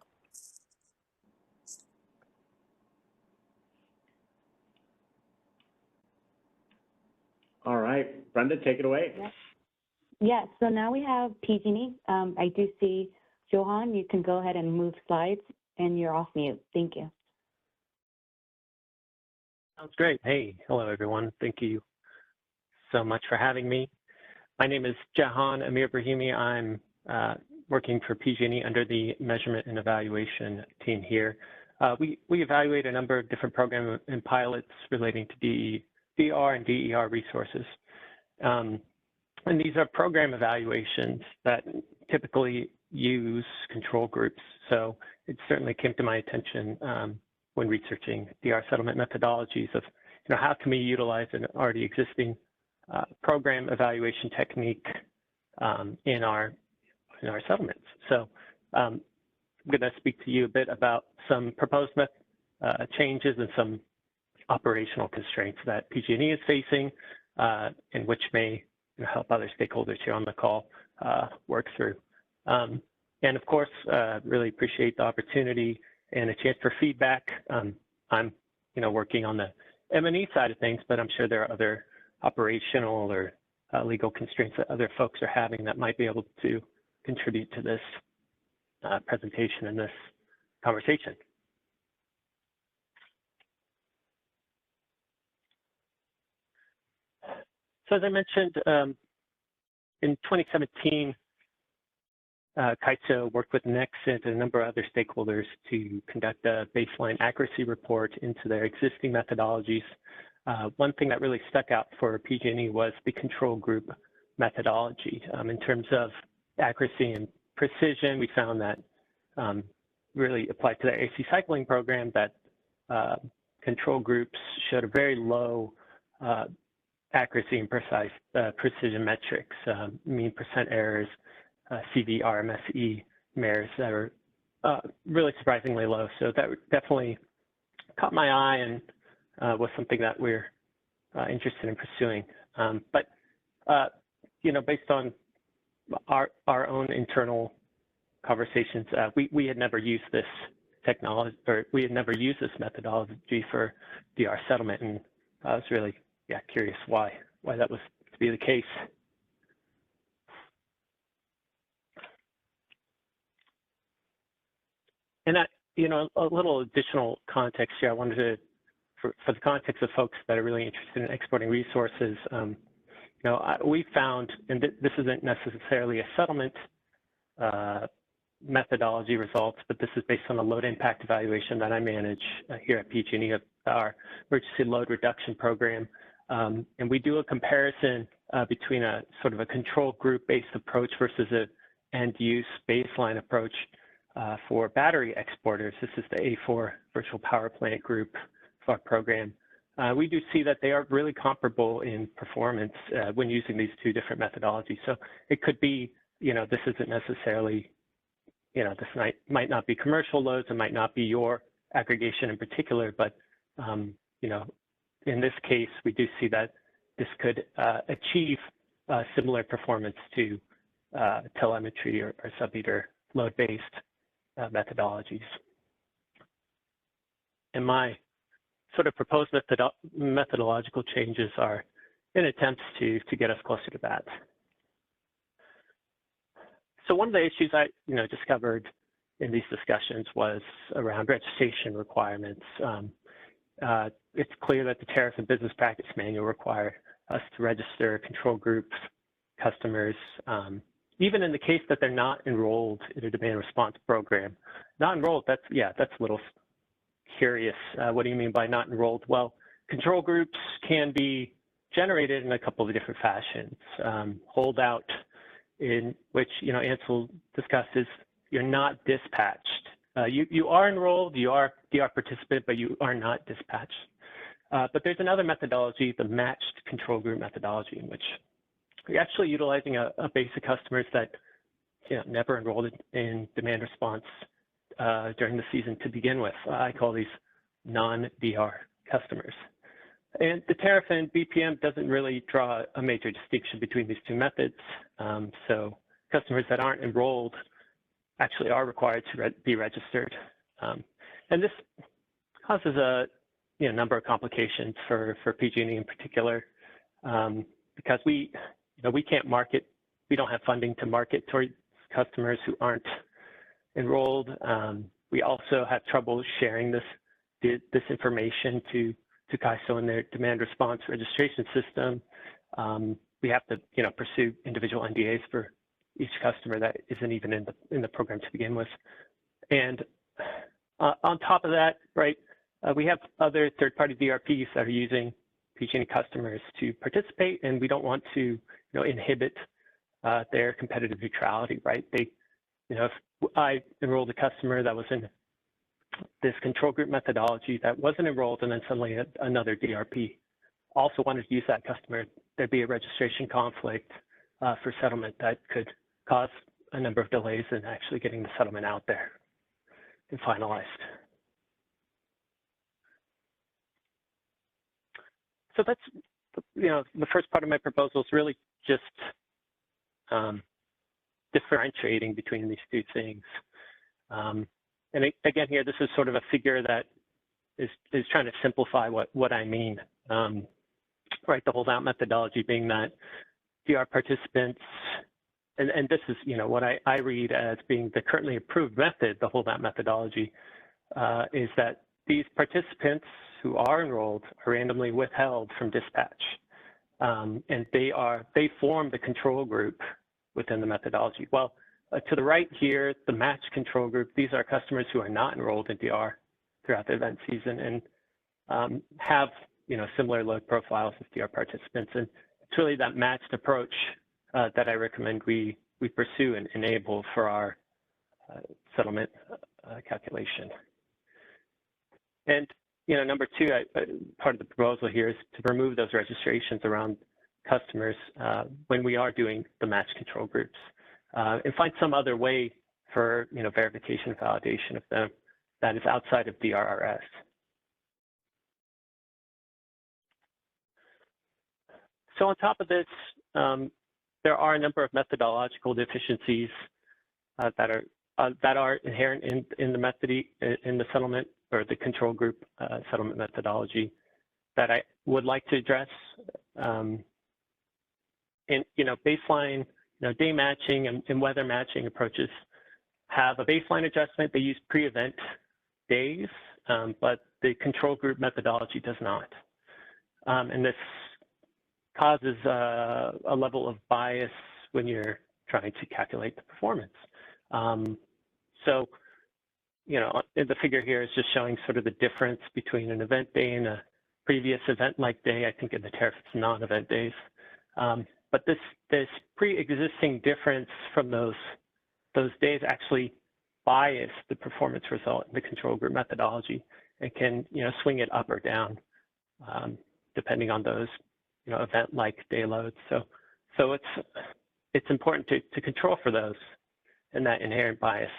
All right, Brenda, take it away. Yes, so now we have PG&E. I do see Johan, you can go ahead and move slides, and you're off mute. Thank you. Sounds great. Hey, hello everyone. Thank you so much for having me. My name is Jahan Amir Brahimi. I'm working for PG&E under the measurement and evaluation team here. We evaluate a number of different programs and pilots relating to DR and DER resources. And these are program evaluations that typically use control groups. So it certainly came to my attention when researching DR settlement methodologies of, how can we utilize an already existing program evaluation technique in our settlements. So I'm going to speak to you a bit about some proposed changes and some operational constraints that PG&E is facing, and which may help other stakeholders here on the call work through. And of course, really appreciate the opportunity and a chance for feedback. I'm working on the M&E side of things, but I'm sure there are other operational or legal constraints that other folks are having that might be able to contribute to this presentation and this conversation. So as I mentioned, in 2017, CAISO worked with Nexent and a number of other stakeholders to conduct a baseline accuracy report into their existing methodologies. One thing that really stuck out for PG&E was the control group methodology. In terms of accuracy and precision, we found that really applied to the AC cycling program that control groups showed a very low accuracy and precision metrics, mean percent errors, CV, RMSE, MERS that are really surprisingly low. So that definitely caught my eye and was something that we're interested in pursuing. But you know, based on our own internal conversations, we had never used this technology, or we had never used this methodology for DR settlement, and I was really curious why that was to be the case. And you know, a little additional context here. I wanted to, for the context of folks that are really interested in exporting resources, you know, we found, and this isn't necessarily a settlement methodology results, but this is based on a load impact evaluation that I manage here at PG&E of our emergency load reduction program. And we do a comparison between a sort of a control group based approach versus a end use baseline approach for battery exporters. This is the A4 virtual power plant group for our program. We do see that they are really comparable in performance when using these two different methodologies. So it could be, you know, this isn't necessarily, you know, this might not be commercial loads, it might not be your aggregation in particular, but, you know, in this case, we do see that this could achieve similar performance to telemetry or sub-meter load-based methodologies. And my sort of proposed methodological changes are in attempts to get us closer to that. So one of the issues I discovered in these discussions was around registration requirements. It's clear that the Tariff and Business Practice Manual require us to register control groups, customers, even in the case that they're not enrolled in a demand response program. Not enrolled, that's a little curious. What do you mean by not enrolled? Well, control groups can be generated in a couple of different fashions. Holdout, in which, you know, Ansel discusses, you're not dispatched. You are enrolled, you are DR participant, but you are not dispatched. But there's another methodology, the matched control group methodology, in which you're actually utilizing a base of customers that, you know, never enrolled in demand response during the season to begin with. I call these non-DR customers. And the tariff and BPM doesn't really draw a major distinction between these two methods. So customers that aren't enrolled actually are required to be registered. And this causes a number of complications for PG&E in particular, because we can't market, we don't have funding to market towards customers who aren't enrolled. We also have trouble sharing this information to CAISO in their demand response registration system. We have to, pursue individual NDAs for each customer that isn't even in the program to begin with. And on top of that, right, we have other third-party DRPs that are using PG&E customers to participate, and we don't want to, inhibit their competitive neutrality, right? They, if I enrolled a customer that was in this control group methodology that wasn't enrolled, and then suddenly another DRP also wanted to use that customer, there'd be a registration conflict for settlement that could cause a number of delays in actually getting the settlement out there and finalized. So that's, the first part of my proposal is really just differentiating between these two things. And again, here, this is sort of a figure that is trying to simplify what I mean. Right, the holdout methodology being that DR participants, and this is, what I read as being the currently approved method, the holdout methodology, is that these participants who are enrolled are randomly withheld from dispatch. and they form the control group within the methodology. Well, to the right here, the match control group, these are customers who are not enrolled in DR throughout the event season and have similar load profiles as DR participants. And it's really that matched approach that I recommend we pursue and enable for our settlement calculation. And number two, part of the proposal here is to remove those registrations around customers when we are doing the match control groups, and find some other way for verification and validation of them that is outside of DRRS. So on top of this, there are a number of methodological deficiencies that are inherent in the settlement or the control group settlement methodology that I would like to address. And baseline, day matching and weather matching approaches have a baseline adjustment. They use pre-event days, but the control group methodology does not. And this causes a level of bias when you're trying to calculate the performance. So, the figure here is just showing sort of the difference between an event day and a previous event-like day. I think in the tariff it's non-event days. But this pre-existing difference from those days actually bias the performance result in the control group methodology and can swing it up or down depending on those event-like day loads. So it's important to control for those and that inherent bias.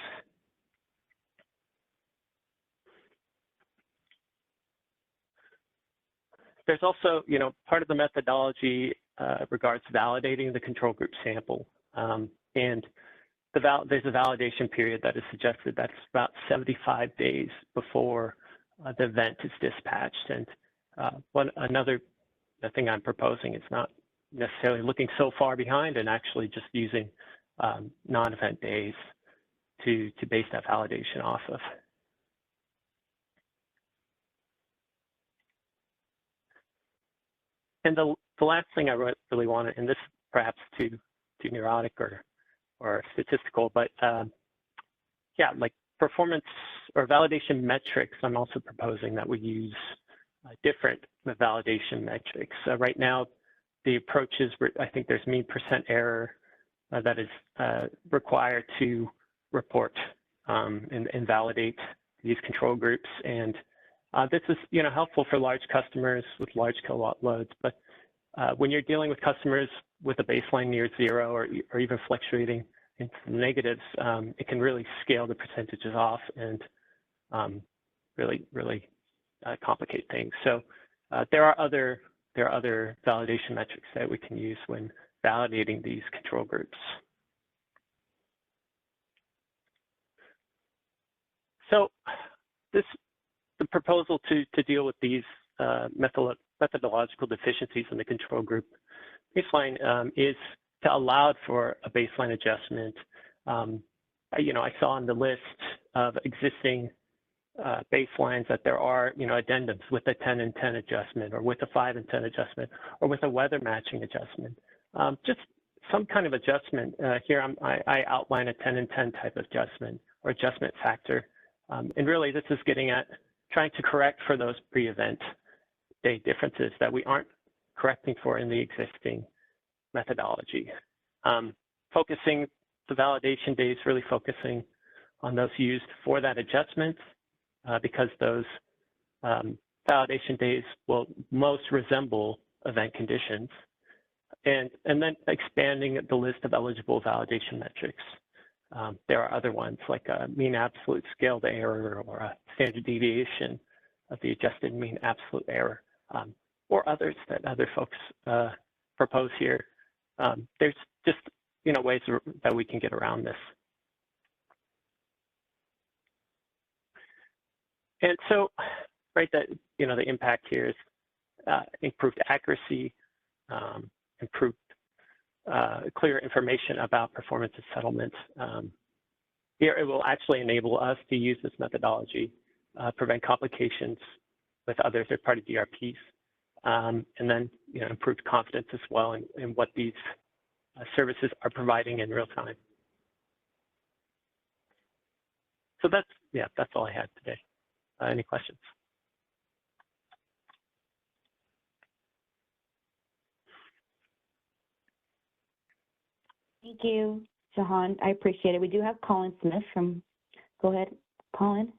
There's also, part of the methodology regards validating the control group sample. And there's a validation period that is suggested that's about 75 days before the event is dispatched. And another thing I'm proposing is not necessarily looking so far behind and actually just using non-event days to base that validation off of. And the last thing I really wanted, and this perhaps too neurotic or statistical, but yeah, like performance or validation metrics, I'm also proposing that we use different validation metrics. Right now, the approach is, I think there's mean % error that is required to report and validate these control groups. And this is helpful for large customers with large kilowatt loads, but when you're dealing with customers with a baseline near zero or even fluctuating into negatives, it can really scale the percentages off and really complicate things. So there are other validation metrics that we can use when validating these control groups. So the proposal to deal with these methodological deficiencies in the control group baseline is to allow for a baseline adjustment. I saw on the list of existing baselines that there are addendums with a 10 and 10 adjustment, or with a 5 and 10 adjustment, or with a weather matching adjustment. Just some kind of adjustment. Here I outline a 10 and 10 type of adjustment or adjustment factor. And really this is getting at trying to correct for those pre-event day differences that we aren't correcting for in the existing methodology. Focusing the validation days, really focusing on those used for that adjustment, because those validation days will most resemble event conditions. And then expanding the list of eligible validation metrics. There are other ones like a mean absolute scaled error or a standard deviation of the adjusted mean absolute error, or others that other folks propose here. There's just ways that we can get around this. And so, right, that the impact here is improved accuracy, improved clear information about performance and settlement. Here, it will actually enable us to use this methodology, prevent complications with other third-party DRPs, and then improved confidence as well in what these services are providing in real time. So that's all I had today. Any questions? Thank you, Jahan. I appreciate it. We do have Colin Smith from, go ahead, Colin.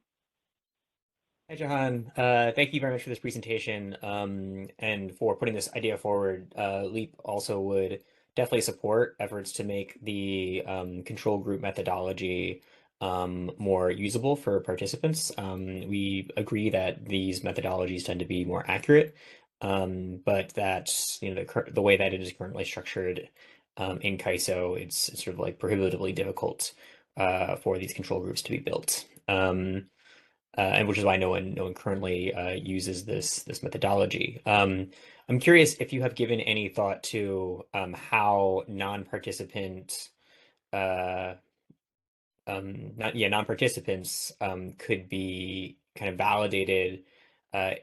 Hi, Jahan. Thank you very much for this presentation and for putting this idea forward. LEAP also would definitely support efforts to make the control group methodology more usable for participants. We agree that these methodologies tend to be more accurate, but that the way that it is currently structured in CAISO, it's sort of like prohibitively difficult for these control groups to be built. And which is why no one currently uses this methodology. I'm curious if you have given any thought to how non-participants could be kind of validated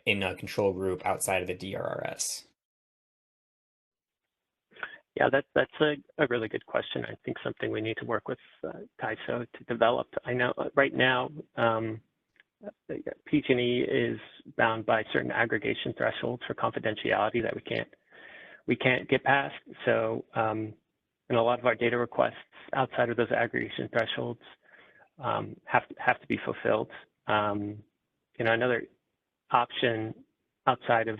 in a control group outside of the DRRS. Yeah, that's a really good question. I think something we need to work with CAISO to develop. I know right now PG&E is bound by certain aggregation thresholds for confidentiality that we can't get past. So and a lot of our data requests outside of those aggregation thresholds have to be fulfilled. Another option outside of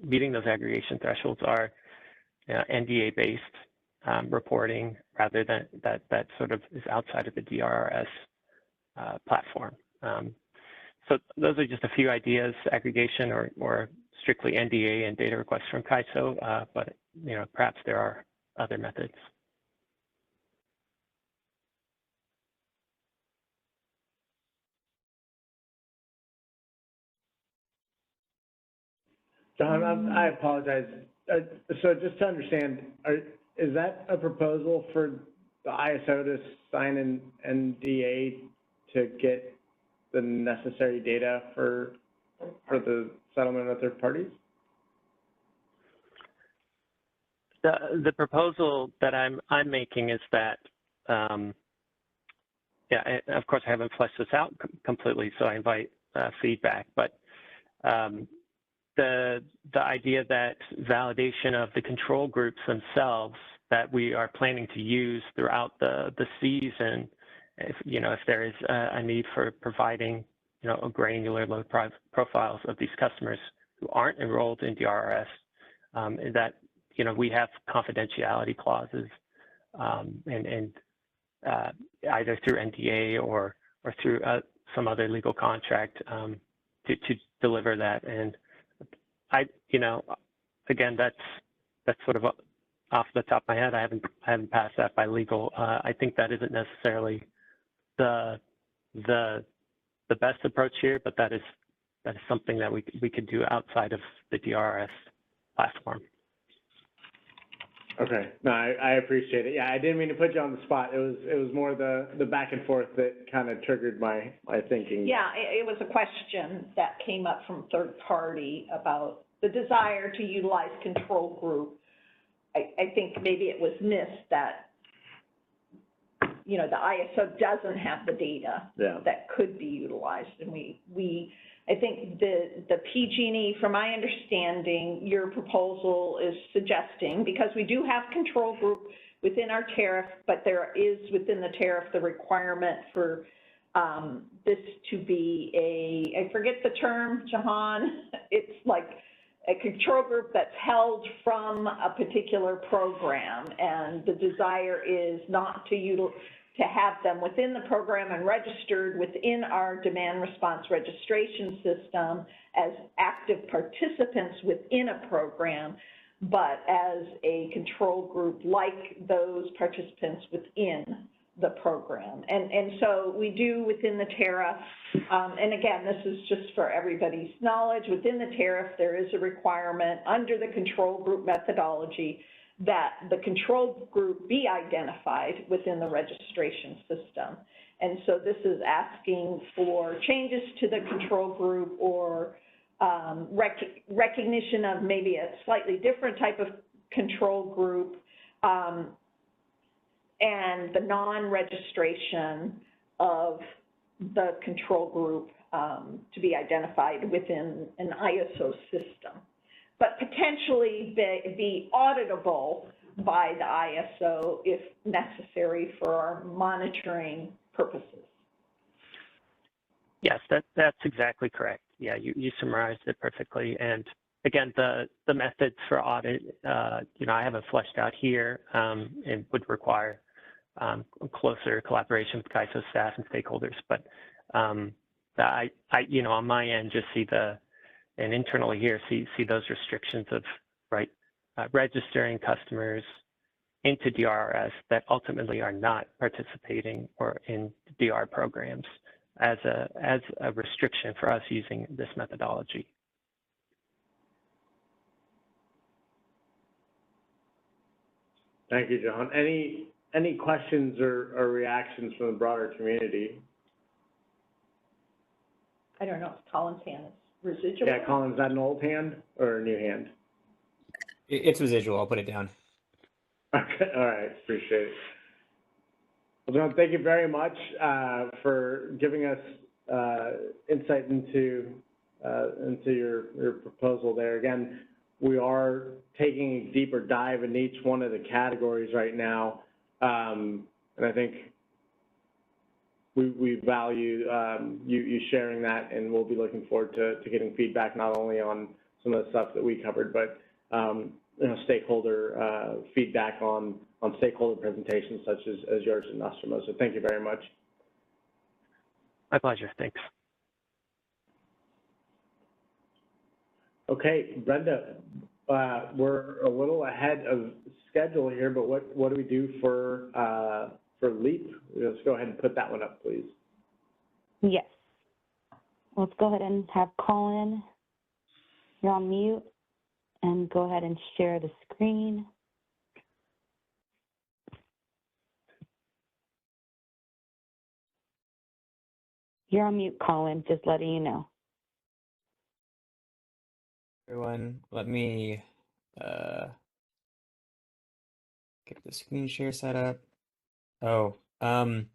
meeting those aggregation thresholds are NDA-based reporting rather than that sort of is outside of the DRRS platform. So those are just a few ideas, aggregation or strictly NDA and data requests from CAISO, but perhaps there are other methods. John, I apologize. So just to understand, is that a proposal for the ISO to sign an NDA to get the necessary data for the settlement of third parties? The proposal that I'm making is that, of course I haven't fleshed this out completely, so I invite feedback, but the idea that validation of the control groups themselves that we are planning to use throughout the season, if there is a need for providing a granular load profiles of these customers who aren't enrolled in DRRS, that we have confidentiality clauses and either through NDA or through some other legal contract to deliver that. And again, that's sort of off the top of my head. I haven't passed that by legal. I think that isn't necessarily the best approach here, but that is something that we could do outside of the DRRS platform. Okay, no, I appreciate it. Yeah, I didn't mean to put you on the spot. It was more the back and forth that kind of triggered my thinking. Yeah, it was a question that came up from third party about the desire to utilize control group. I think maybe it was missed that the ISO doesn't have the data that could be utilized, and I think the PG&E, from my understanding, your proposal is suggesting, because we do have control group within our tariff, but there is within the tariff the requirement for this to be I forget the term, Jahan, it's like a control group that's held from a particular program, and the desire is not to have them within the program and registered within our demand response registration system as active participants within a program, but as a control group like those participants within the program. And so we do within the tariff, and again, this is just for everybody's knowledge, within the tariff there is a requirement under the control group methodology that the control group be identified within the registration system. And so this is asking for changes to the control group or recognition of maybe a slightly different type of control group, and the non-registration of the control group to be identified within an ISO system, but potentially be auditable by the ISO if necessary for our monitoring purposes. Yes, that's exactly correct. Yeah, you summarized it perfectly. And again, the methods for audit, you know, I haven't fleshed out here, and would require closer collaboration with CAISO staff and stakeholders. But I, you know, on my end, just see and internally here, see those restrictions of, right, registering customers into DRRS that ultimately are not participating or in DR programs as a restriction for us using this methodology. Thank you, John. Any questions or reactions from the broader community? I don't know if Colin's hand is residual. Yeah, Colin, is that an old hand or a new hand? It's residual. I'll put it down. Okay, all right, appreciate it. Well, John, thank you very much for giving us insight into your proposal there. Again, we are taking a deeper dive in each one of the categories right now, and I think we value you sharing that, and we'll be looking forward to getting feedback not only on some of the stuff that we covered, but you know, stakeholder feedback on stakeholder presentations such as yours and Nostromo. So thank you very much. My pleasure. Thanks. Okay, Brenda, we're a little ahead of schedule here, but what do we do for LEAP? Let's go ahead and put that one up, please. Yes. Let's go ahead and have Colin, you're on mute, and go ahead and share the screen. You're on mute, Colin, just letting you know. Everyone, let me get the screen share set up. Oh, it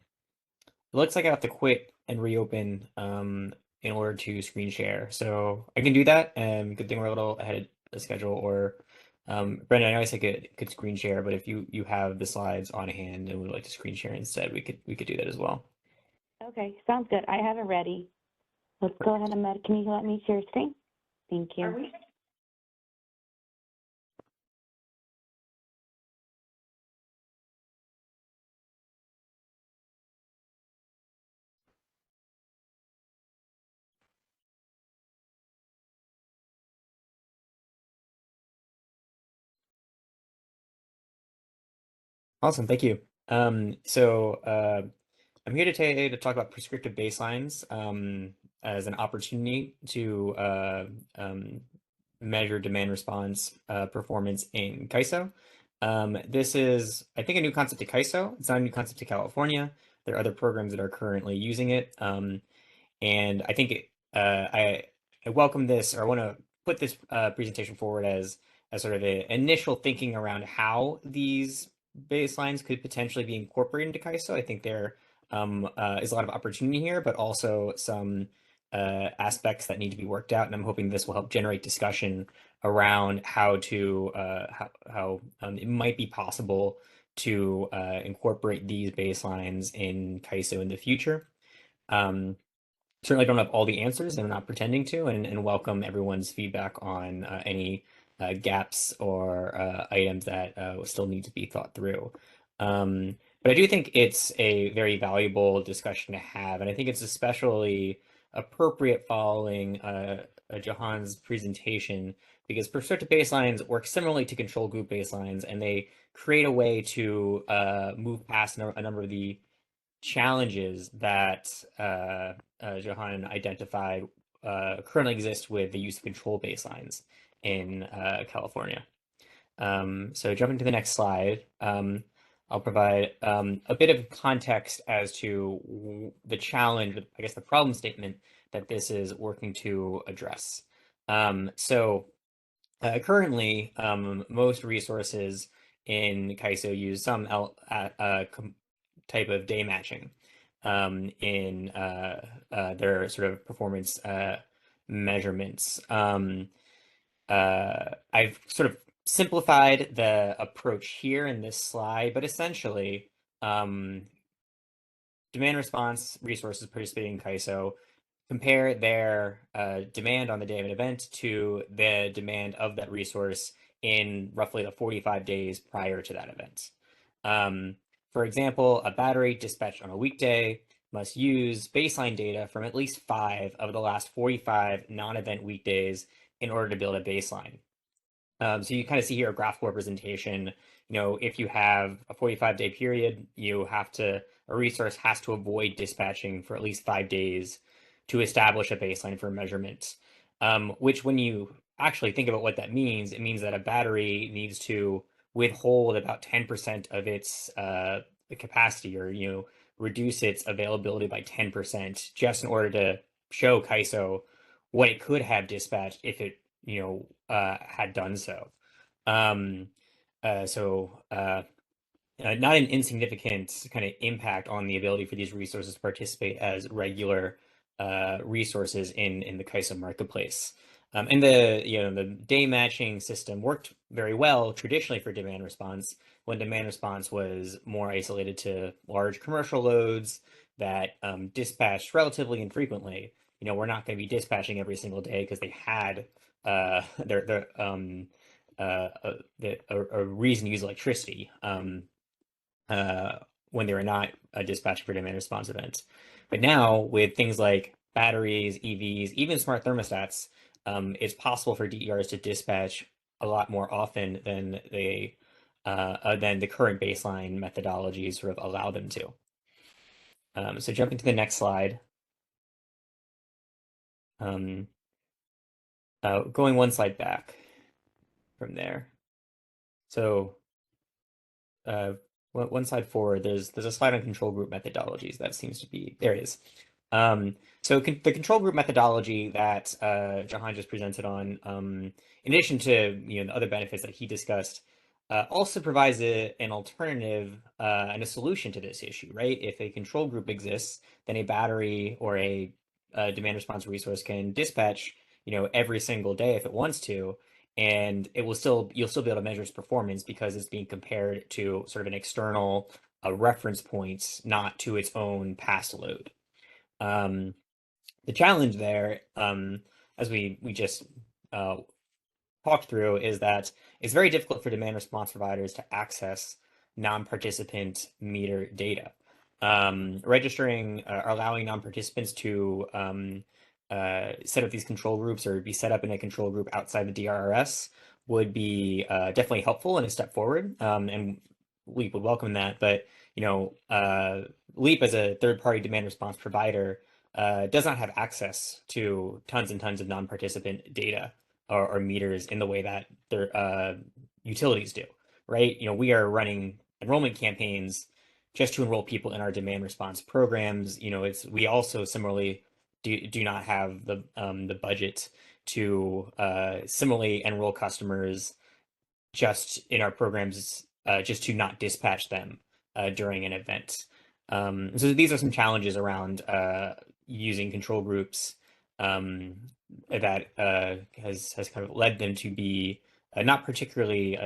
looks like I have to quit and reopen in order to screen share. So I can do that. Good thing we're a little ahead of the schedule. Or Brendan, I know I said could screen share, but if you have the slides on hand and would like to screen share instead, we could do that as well. Okay, sounds good. I have it ready. Let's go ahead and can you let me share screen? Thank you. Are we? Awesome, thank you. I'm here today to talk about prescriptive baselines as an opportunity to measure demand response performance in CAISO. This is, I think, a new concept to CAISO. It's not a new concept to California. There are other programs that are currently using it. And I think I welcome this, or I want to put this presentation forward as sort of an initial thinking around how these baselines could potentially be incorporated into CAISO. I think there is a lot of opportunity here, but also some aspects that need to be worked out. And I'm hoping this will help generate discussion around how to how it might be possible to incorporate these baselines in CAISO in the future. Certainly don't have all the answers, and I'm not pretending to, and welcome everyone's feedback on any gaps or items that still need to be thought through. But I do think it's a very valuable discussion to have, and I think it's especially appropriate following Jahan's presentation, because prescriptive baselines work similarly to control group baselines, and they create a way to move past a number of the challenges that Jahan identified currently exist with the use of control baselines in California. So jumping to the next slide, I'll provide a bit of context as to the challenge, I guess the problem statement that this is working to address. Currently, most resources in KAISO use some type of day matching in their sort of performance measurements. I've sort of simplified the approach here in this slide, but essentially, demand response resources participating in KAISO compare their demand on the day of an event to the demand of that resource in roughly the 45 days prior to that event. For example, a battery dispatched on a weekday must use baseline data from at least 5 of the last 45 non-event weekdays in order to build a baseline. So you kind of see here a graphical representation. If you have a 45-day period, a resource has to avoid dispatching for at least 5 days to establish a baseline for measurement, which when you actually think about what that means, it means that a battery needs to withhold about 10% of its capacity, or reduce its availability by 10% just in order to show KAISO what it could have dispatched if it had done so. Not an insignificant kind of impact on the ability for these resources to participate as regular resources in the KAISO marketplace. And the day matching system worked very well traditionally for demand response, when demand response was more isolated to large commercial loads that dispatched relatively infrequently. We're not going to be dispatching every single day because they had a reason to use electricity when they were not dispatching for demand response events. But now with things like batteries, EVs, even smart thermostats, it's possible for DERs to dispatch a lot more often than the current baseline methodologies sort of allow them to. So jumping to the next slide. Going one slide back from there. So one slide forward, there's a slide on control group methodologies that seems to be, there it is. So the control group methodology that Jahan just presented on, in addition to the other benefits that he discussed, also provides an alternative and a solution to this issue, right? If a control group exists, then a battery or a demand response resource can dispatch every single day if it wants to, and you'll still be able to measure its performance because it's being compared to sort of an external reference point, not to its own past load. The challenge there, as we just talked through, is that it's very difficult for demand response providers to access non-participant meter data. Registering or allowing non-participants to set up these control groups or be set up in a control group outside the DRRS would be definitely helpful and a step forward, and LEAP would welcome that. But LEAP as a third-party demand response provider does not have access to tons and tons of non-participant data or meters in the way that their utilities do, right? We are running enrollment campaigns just to enroll people in our demand response programs. We also similarly do not have the budget to similarly enroll customers just in our programs, just to not dispatch them during an event. So these are some challenges around using control groups that has kind of led them to be not particularly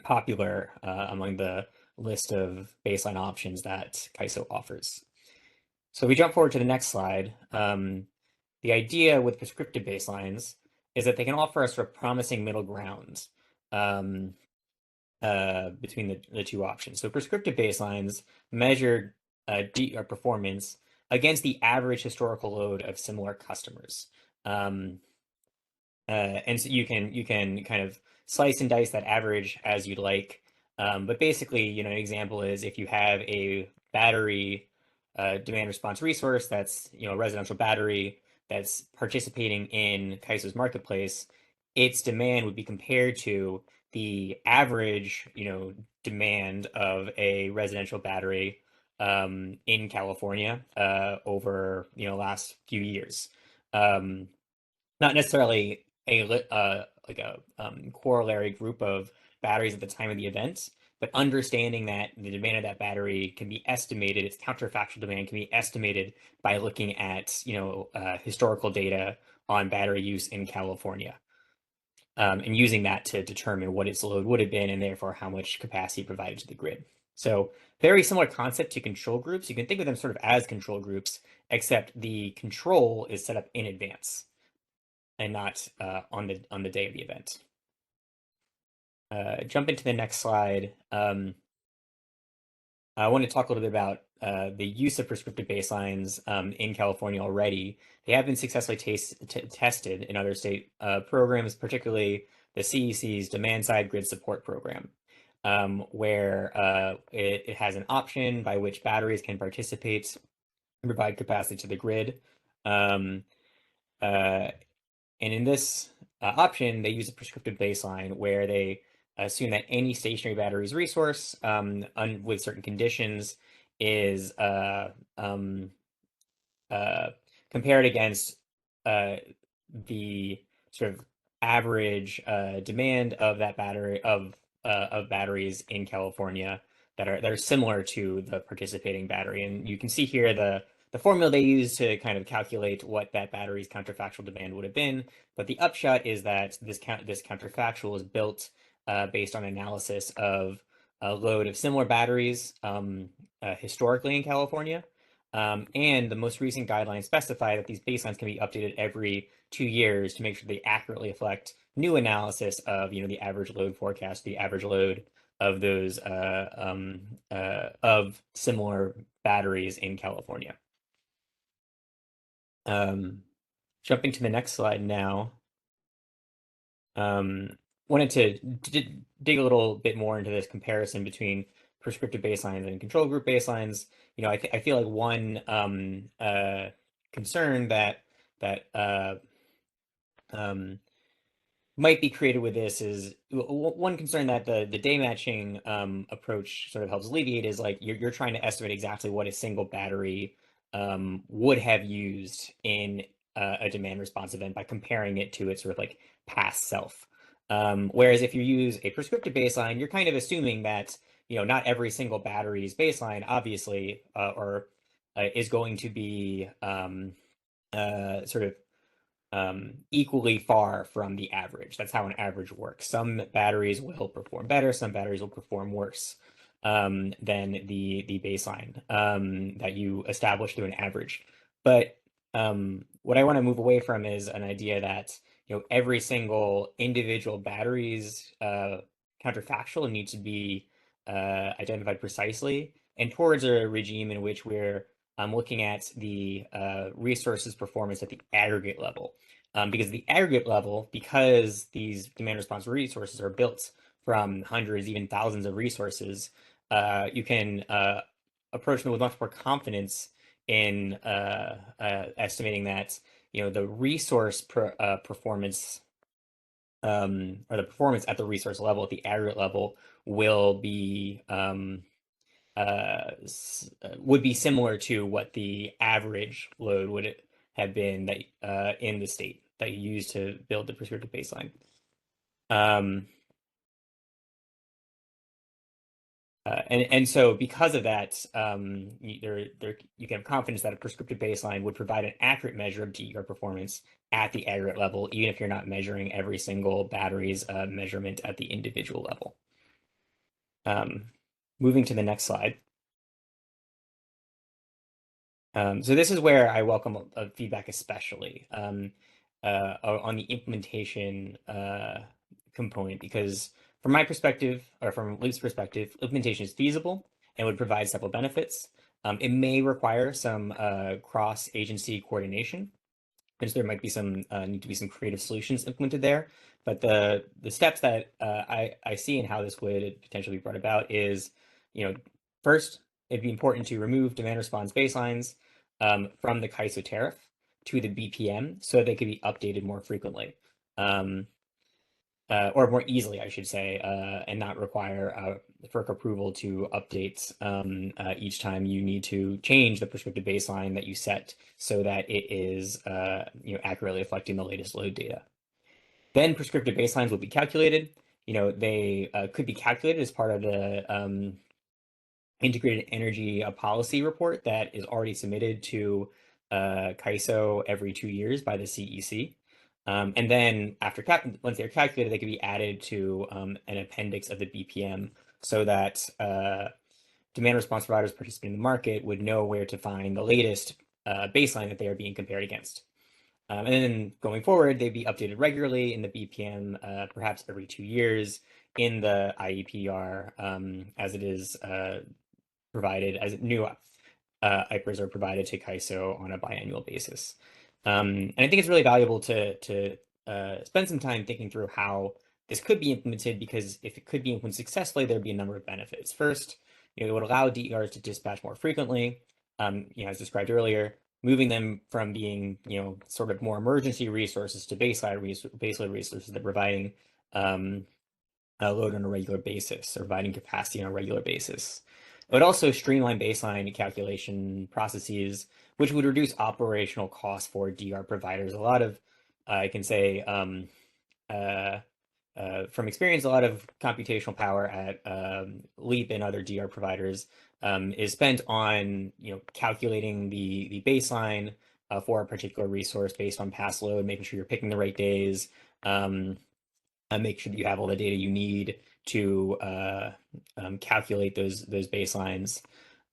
popular among the list of baseline options that KAISO offers. So we jump forward to the next slide. The idea with prescriptive baselines is that they can offer us a promising middle ground between the two options. So prescriptive baselines measure performance against the average historical load of similar customers. And so you can kind of slice and dice that average as you'd like. But basically, an example is if you have a battery demand response resource that's a residential battery that's participating in KAISO's marketplace, its demand would be compared to the average demand of a residential battery in California over last few years. not necessarily like a corollary group of batteries at the time of the event, but understanding that the demand of that battery can be estimated, its counterfactual demand can be estimated by looking at, historical data on battery use in California, and using that to determine what its load would have been and therefore how much capacity provided to the grid. So very similar concept to control groups. You can think of them sort of as control groups, except the control is set up in advance and not on the day of the event. Jump into the next slide. I want to talk a little bit about the use of prescriptive baselines in California already. They have been successfully tested in other state programs, particularly the CEC's Demand Side Grid Support Program, where it has an option by which batteries can participate and provide capacity to the grid. And in this option, they use a prescriptive baseline where they assume that any stationary battery's resource with certain conditions is compared against the sort of average demand of that battery of batteries in California that are similar to the participating battery. And you can see here the formula they use to kind of calculate what that battery's counterfactual demand would have been. But the upshot is that this counterfactual is built based on analysis of a load of similar batteries historically in California. And the most recent guidelines specify that these baselines can be updated every 2 years to make sure they accurately reflect new analysis of the average load forecast, the average load of those of similar batteries in California. Jumping to the next slide now. Wanted to dig a little bit more into this comparison between prescriptive baselines and control group baselines. I feel like one concern that might be created with this is one concern that the day matching approach sort of helps alleviate is like you're trying to estimate exactly what a single battery would have used in a demand response event by comparing it to its sort of like past self. Whereas if you use a prescriptive baseline, you're kind of assuming that not every single battery's baseline obviously is going to be sort of equally far from the average. That's how an average works. Some batteries will perform better, some batteries will perform worse than the baseline that you establish through an average. But what I want to move away from is an idea that every single individual battery's counterfactual needs to be identified precisely, and towards a regime in which we're looking at the resources performance at the aggregate level. Because the aggregate level, because these demand response resources are built from hundreds, even thousands of resources, you can approach them with much more confidence in estimating that the resource performance or the performance at the resource level, at the aggregate level, will be would be similar to what the average load would have been that in the state that you use to build the prescriptive baseline. And so because of that, you can have confidence that a prescriptive baseline would provide an accurate measure of DER performance at the aggregate level, even if you're not measuring every single battery's measurement at the individual level. Moving to the next slide. So this is where I welcome feedback, especially on the implementation component, because from my perspective, or from Luke's perspective, implementation is feasible and would provide several benefits. It may require some cross-agency coordination, because there might be some need to be some creative solutions implemented there. But the steps that I see and how this would potentially be brought about is, first, it'd be important to remove demand response baselines from the CAISO tariff to the BPM so they could be updated more frequently. or more easily, I should say, and not require FERC approval to update each time you need to change the prescriptive baseline that you set so that it is accurately reflecting the latest load data. Then prescriptive baselines will be calculated. They could be calculated as part of the integrated energy policy report that is already submitted to CAISO every 2 years by the CEC. And then once they're calculated, they can be added to an appendix of the BPM so that demand response providers participating in the market would know where to find the latest baseline that they are being compared against. And then going forward, they'd be updated regularly in the BPM, perhaps every 2 years in the IEPR, as it is provided, as new IPRs are provided to CAISO on a biannual basis. And I think it's really valuable to spend some time thinking through how this could be implemented, because if it could be implemented successfully, there'd be a number of benefits. First, it would allow DERs to dispatch more frequently, as described earlier, moving them from being, sort of more emergency resources to baseline resources that are providing load on a regular basis, or providing capacity on a regular basis. It would also streamline baseline calculation processes, which would reduce operational costs for DR providers. A lot of, I can say, from experience, a lot of computational power at LEAP and other DR providers is spent on calculating the baseline for a particular resource based on past load, making sure you're picking the right days, make sure that you have all the data you need to calculate those baselines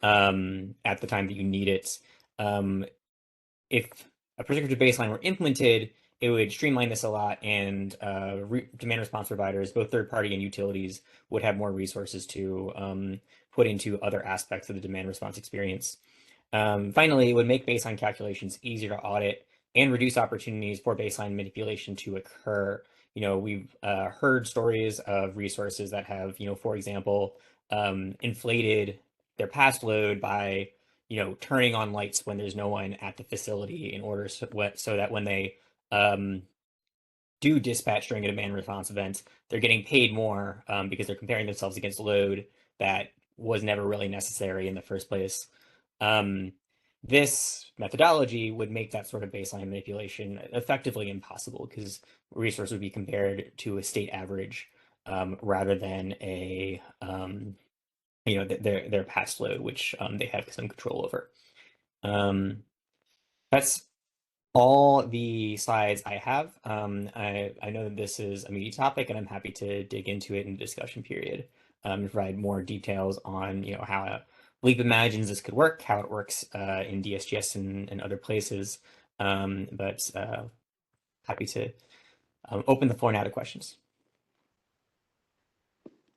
at the time that you need it. If a prescriptive baseline were implemented, it would streamline this a lot, and demand response providers, both third-party and utilities, would have more resources to put into other aspects of the demand response experience. Finally, it would make baseline calculations easier to audit and reduce opportunities for baseline manipulation to occur. We've heard stories of resources that have, for example, inflated their past load by, turning on lights when there's no one at the facility in order so that when they do dispatch during a demand response event, they're getting paid more because they're comparing themselves against load that was never really necessary in the first place. This methodology would make that sort of baseline manipulation effectively impossible, because resource would be compared to a state average rather than a their past load, which they have some control over. That's all the slides I have. I know that this is a meaty topic, and I'm happy to dig into it in the discussion period and provide more details on how LEAP imagines this could work, how it works in DSGS and other places. But happy to open the floor now to questions.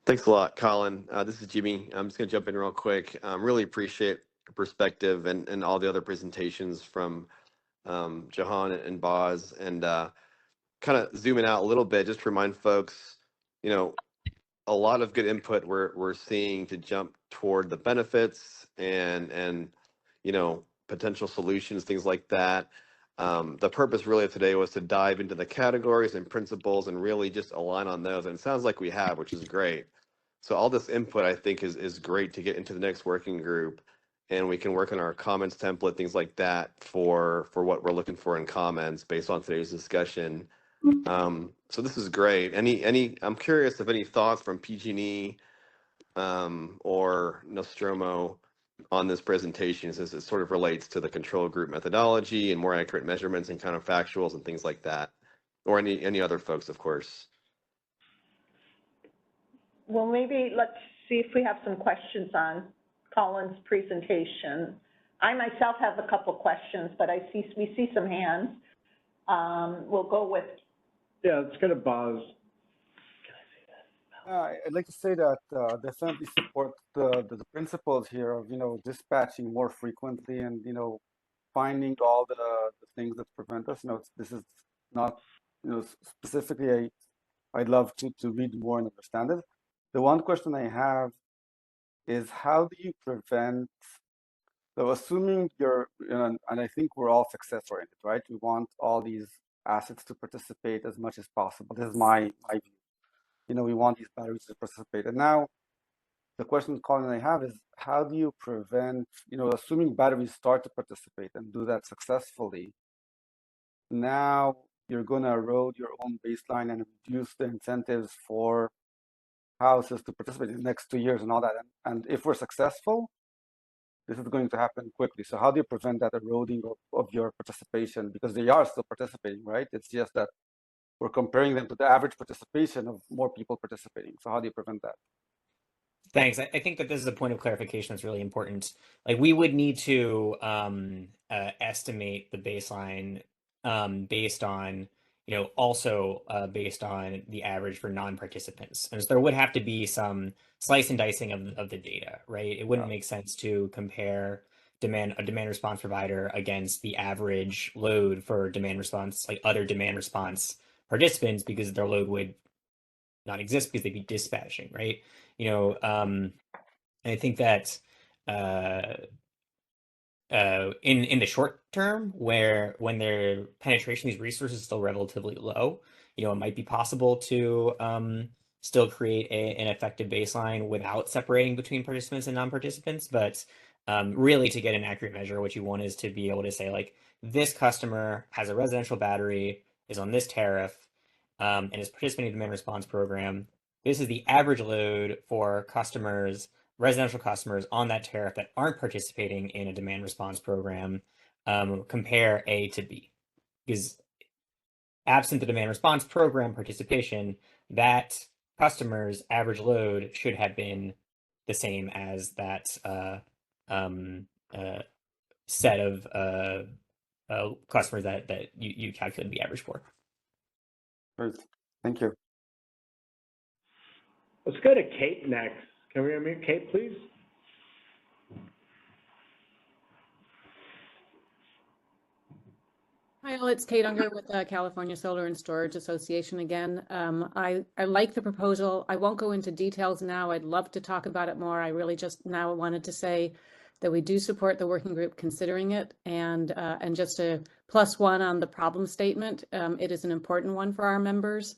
Thanks a lot, Colin. This is Jimmy. I'm just going to jump in real quick. Really appreciate your perspective and all the other presentations from Jahan and Boz, and kind of zooming out a little bit, just to remind folks, a lot of good input we're seeing to jump toward the benefits and potential solutions, things like that. The purpose really of today was to dive into the categories and principles and really just align on those. And it sounds like we have, which is great. So all this input, I think, is great to get into the next working group, and we can work on our comments template, things like that, for what we're looking for in comments based on today's discussion. So this is great. I'm curious if any thoughts from PG&E or Nostromo on this presentation, since it sort of relates to the control group methodology and more accurate measurements and counterfactuals and things like that, or any other folks, of course. Well, maybe let's see if we have some questions on Colin's presentation. I myself have a couple questions, but we see some hands. We'll go with. Yeah, let's go to Boz. I'd like to say that definitely support the principles here of dispatching more frequently and finding all the things that prevent us. This is not specifically. I'd love to read more and understand it. The one question I have is, how do you prevent? So assuming and I think we're all success oriented, right? We want all these assets to participate as much as possible. This is my view. we want these batteries to participate. And now the question Colin and I have is, how do you prevent, assuming batteries start to participate and do that successfully, now you're going to erode your own baseline and reduce the incentives for houses to participate in the next 2 years and all that. And if we're successful, this is going to happen quickly. So how do you prevent that eroding of your participation? Because they are still participating, right? It's just that we're comparing them to the average participation of more people participating. So how do you prevent that? Thanks. I think that this is a point of clarification that's really important. Like, we would need to estimate the baseline based on, also based on the average for non-participants. And so there would have to be some slice and dicing of the data, right? It wouldn't make sense to compare a demand response provider against the average load for demand response, like other demand response participants, because their load would not exist because they'd be dispatching, right? I think that in the short term, when their penetration of these resources is still relatively low, it might be possible to still create an effective baseline without separating between participants and non-participants. But really, to get an accurate measure, what you want is to be able to say, like, this customer has a residential battery, is on this tariff, and is participating in the demand response program. This is the average load for residential customers on that tariff that aren't participating in a demand response program. Compare A to B. Because absent the demand response program participation, that customer's average load should have been the same as that set of customers that you calculated the average for. Great. Thank you. Let's go to Kate next. Can we unmute Kate, please? Hi, all. It's Kate Unger with the California Solar and Storage Association again. I like the proposal. I won't go into details now. I'd love to talk about it more. I really just now wanted to say that we do support the working group considering it, and just a +1 on the problem statement. It is an important one for our members.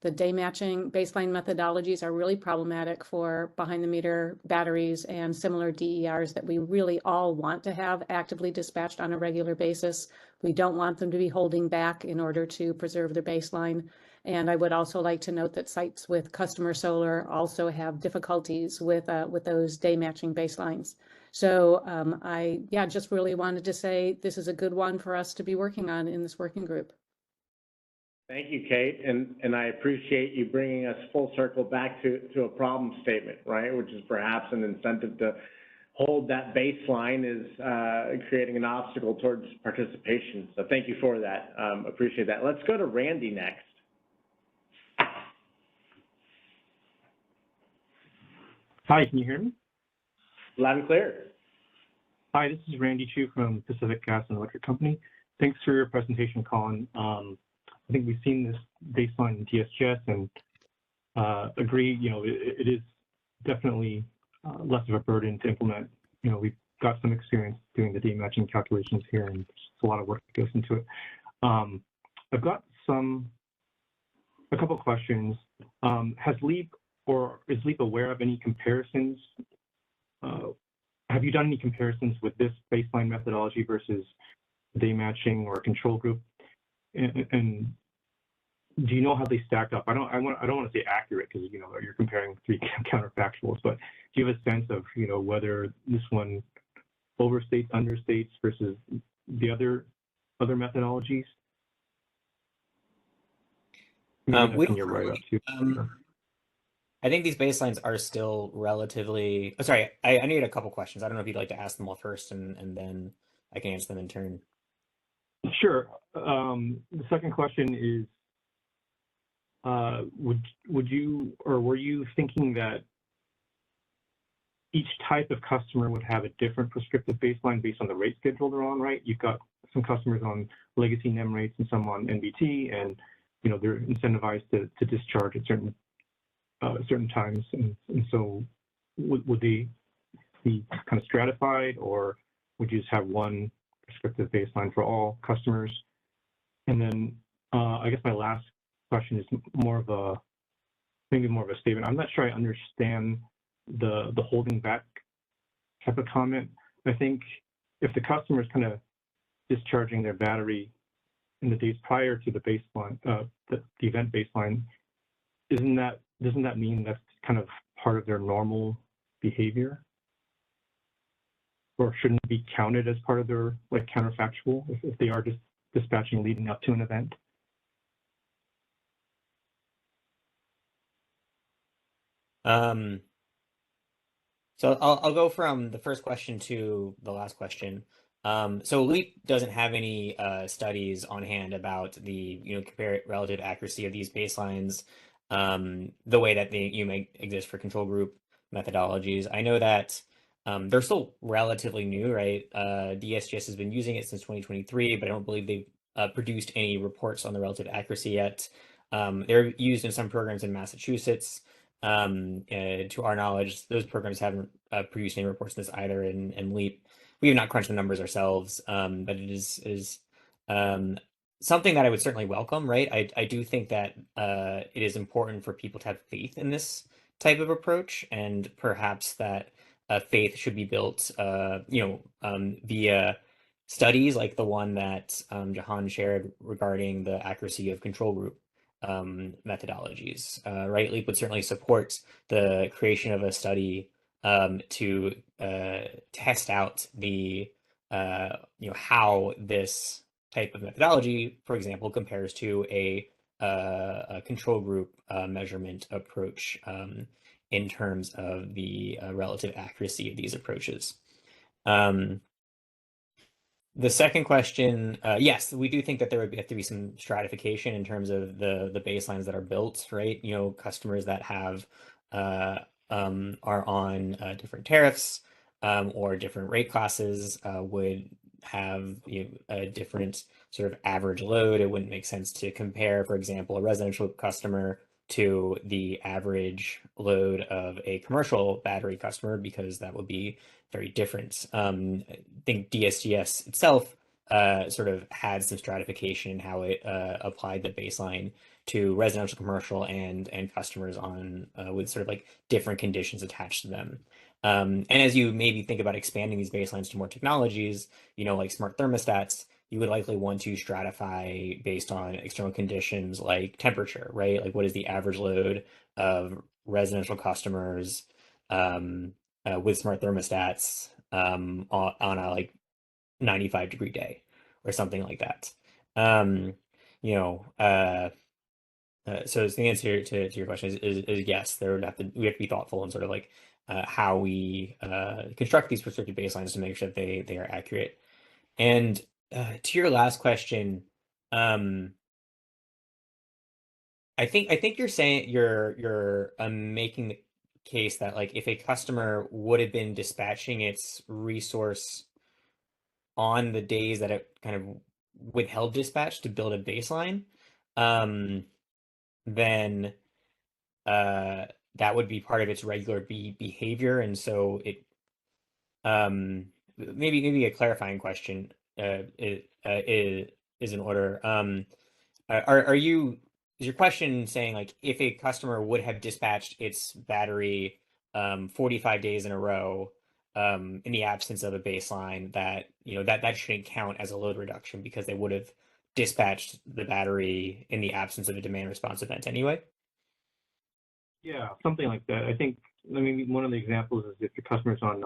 The day matching baseline methodologies are really problematic for behind the meter batteries and similar DERs that we really all want to have actively dispatched on a regular basis. We don't want them to be holding back in order to preserve their baseline. And I would also like to note that sites with customer solar also have difficulties with those day matching baselines. So I just really wanted to say this is a good one for us to be working on in this working group. Thank you, Kate, and I appreciate you bringing us full circle back to a problem statement, right, which is perhaps an incentive to hold that baseline is creating an obstacle towards participation. So thank you for that. Appreciate that. Let's go to Randy next. Hi, can you hear me? Loud and clear. Hi, this is Randy Chu from Pacific Gas and Electric Company. Thanks for your presentation, Colin. I think we've seen this baseline in TSGS and agree, it is definitely less of a burden to implement. We've got some experience doing the day matching calculations here, and there's a lot of work that goes into it. I've got a couple of questions. Has LEAP or is LEAP aware of any comparisons? Have you done any comparisons with this baseline methodology versus day matching or control group? And do you know how they stack up? I don't want to say accurate because you're comparing 3 counterfactuals, but do you have a sense of whether this one overstates, understates versus the other methodologies? I think these baselines are still relatively. Oh, sorry, I need a couple questions. I don't know if you'd like to ask them all first, and then I can answer them in turn. Sure. The second question is, would you or were you thinking that each type of customer would have a different prescriptive baseline based on the rate schedule they're on, right? You've got some customers on legacy NEM rates and some on NBT, and they're incentivized to discharge at certain times, and so would they be kind of stratified, or would you just have one prescriptive baseline for all customers? And then I guess my last question is more of maybe more of a statement. I'm not sure I understand the holding back type of comment. I think if the customer is kind of discharging their battery in the days prior to the baseline, the event baseline, doesn't that mean that's kind of part of their normal behavior? Or shouldn't it be counted as part of their like counterfactual if they are just dispatching leading up to an event? So I'll go from the first question to the last question. So LEAP doesn't have any studies on hand about the relative accuracy of these baselines, the way that they may exist for control group methodologies. I know that they're still relatively new, right? DSGS has been using it since 2023, but I don't believe they've produced any reports on the relative accuracy yet. They're used in some programs in Massachusetts. To our knowledge, those programs haven't produced any reports on this either in LEAP. We have not crunched the numbers ourselves, but it is something that I would certainly welcome, right? I do think that it is important for people to have faith in this type of approach, and perhaps that faith should be built, via studies like the one that Jahan shared regarding the accuracy of control group methodologies, right? LEAP would certainly support the creation of a study to test out the how this type of methodology, for example, compares to a control group measurement approach in terms of the relative accuracy of these approaches. The second question, yes, we do think that there would have to be some stratification in terms of the baselines that are built, right? Customers that have are on different tariffs or different rate classes would have a different sort of average load. It wouldn't make sense to compare, for example, a residential customer to the average load of a commercial battery customer, because that would be very different. I think DSGS itself sort of had some stratification in how it applied the baseline to residential, commercial, and customers on with sort of like different conditions attached to them. And as you maybe think about expanding these baselines to more technologies, like smart thermostats, you would likely want to stratify based on external conditions like temperature, right? Like what is the average load of residential customers with smart thermostats on a like 95-degree day or something like that. So the answer to your question is yes, we have to be thoughtful in sort of like how we construct these prescriptive baselines to make sure that they are accurate. And to your last question, I think you're saying you're making the case that like if a customer would have been dispatching its resource on the days that it kind of withheld dispatch to build a baseline, then that would be part of its regular behavior, and so it maybe a clarifying question is in order. Is your question saying like if a customer would have dispatched its battery 45 days in a row in the absence of a baseline, that that shouldn't count as a load reduction because they would have dispatched the battery in the absence of a demand response event anyway? Yeah, something like that. I think, one of the examples is if the customer's on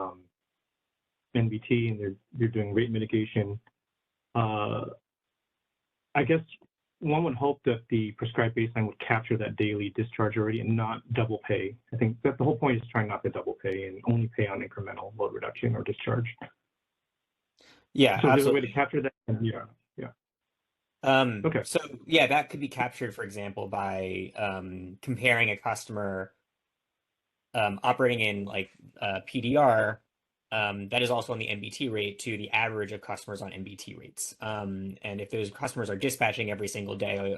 NBT and you're doing rate mitigation, I guess one would hope that the prescribed baseline would capture that daily discharge already and not double pay. I think that the whole point is trying not to double pay and only pay on incremental load reduction or discharge. Yeah, so absolutely. There's a way to capture that. Yeah. Okay. So yeah, that could be captured, for example, by comparing a customer operating in like PDR that is also on the NBT rate to the average of customers on NBT rates. And if those customers are dispatching every single day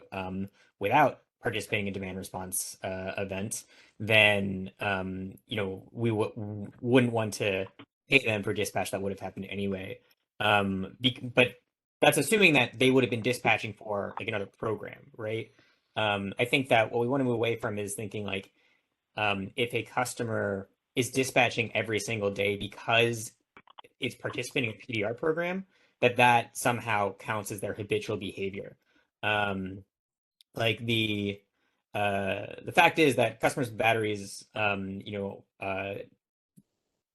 without participating in demand response events, then we wouldn't want to pay them for dispatch that would have happened anyway. But that's assuming that they would have been dispatching for like another program, right? I think that what we want to move away from is thinking like, if a customer is dispatching every single day because it's participating in a PDR program, that somehow counts as their habitual behavior. Like the fact is that customers with batteries,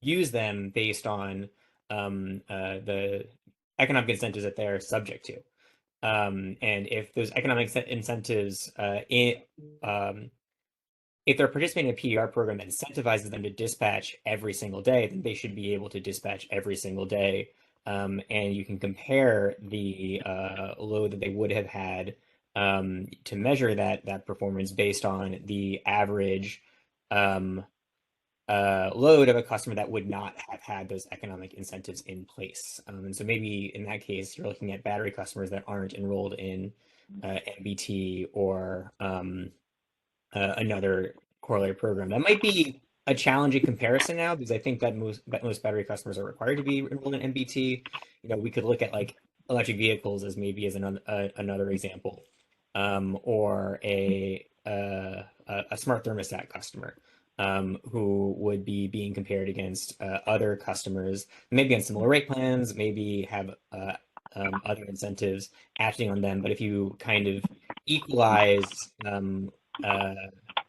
use them based on the economic incentives that they're subject to. And if those economic incentives if they're participating in a PDR program that incentivizes them to dispatch every single day, then they should be able to dispatch every single day. And you can compare the load that they would have had to measure that performance based on the average load of a customer that would not have had those economic incentives in place. And so maybe in that case, you're looking at battery customers that aren't enrolled in MBT or another corollary program. That might be a challenging comparison now because I think that most battery customers are required to be enrolled in MBT. We could look at like electric vehicles as maybe as another example, or a smart thermostat customer who would be being compared against other customers, maybe on similar rate plans, maybe have other incentives acting on them. But if you kind of equalize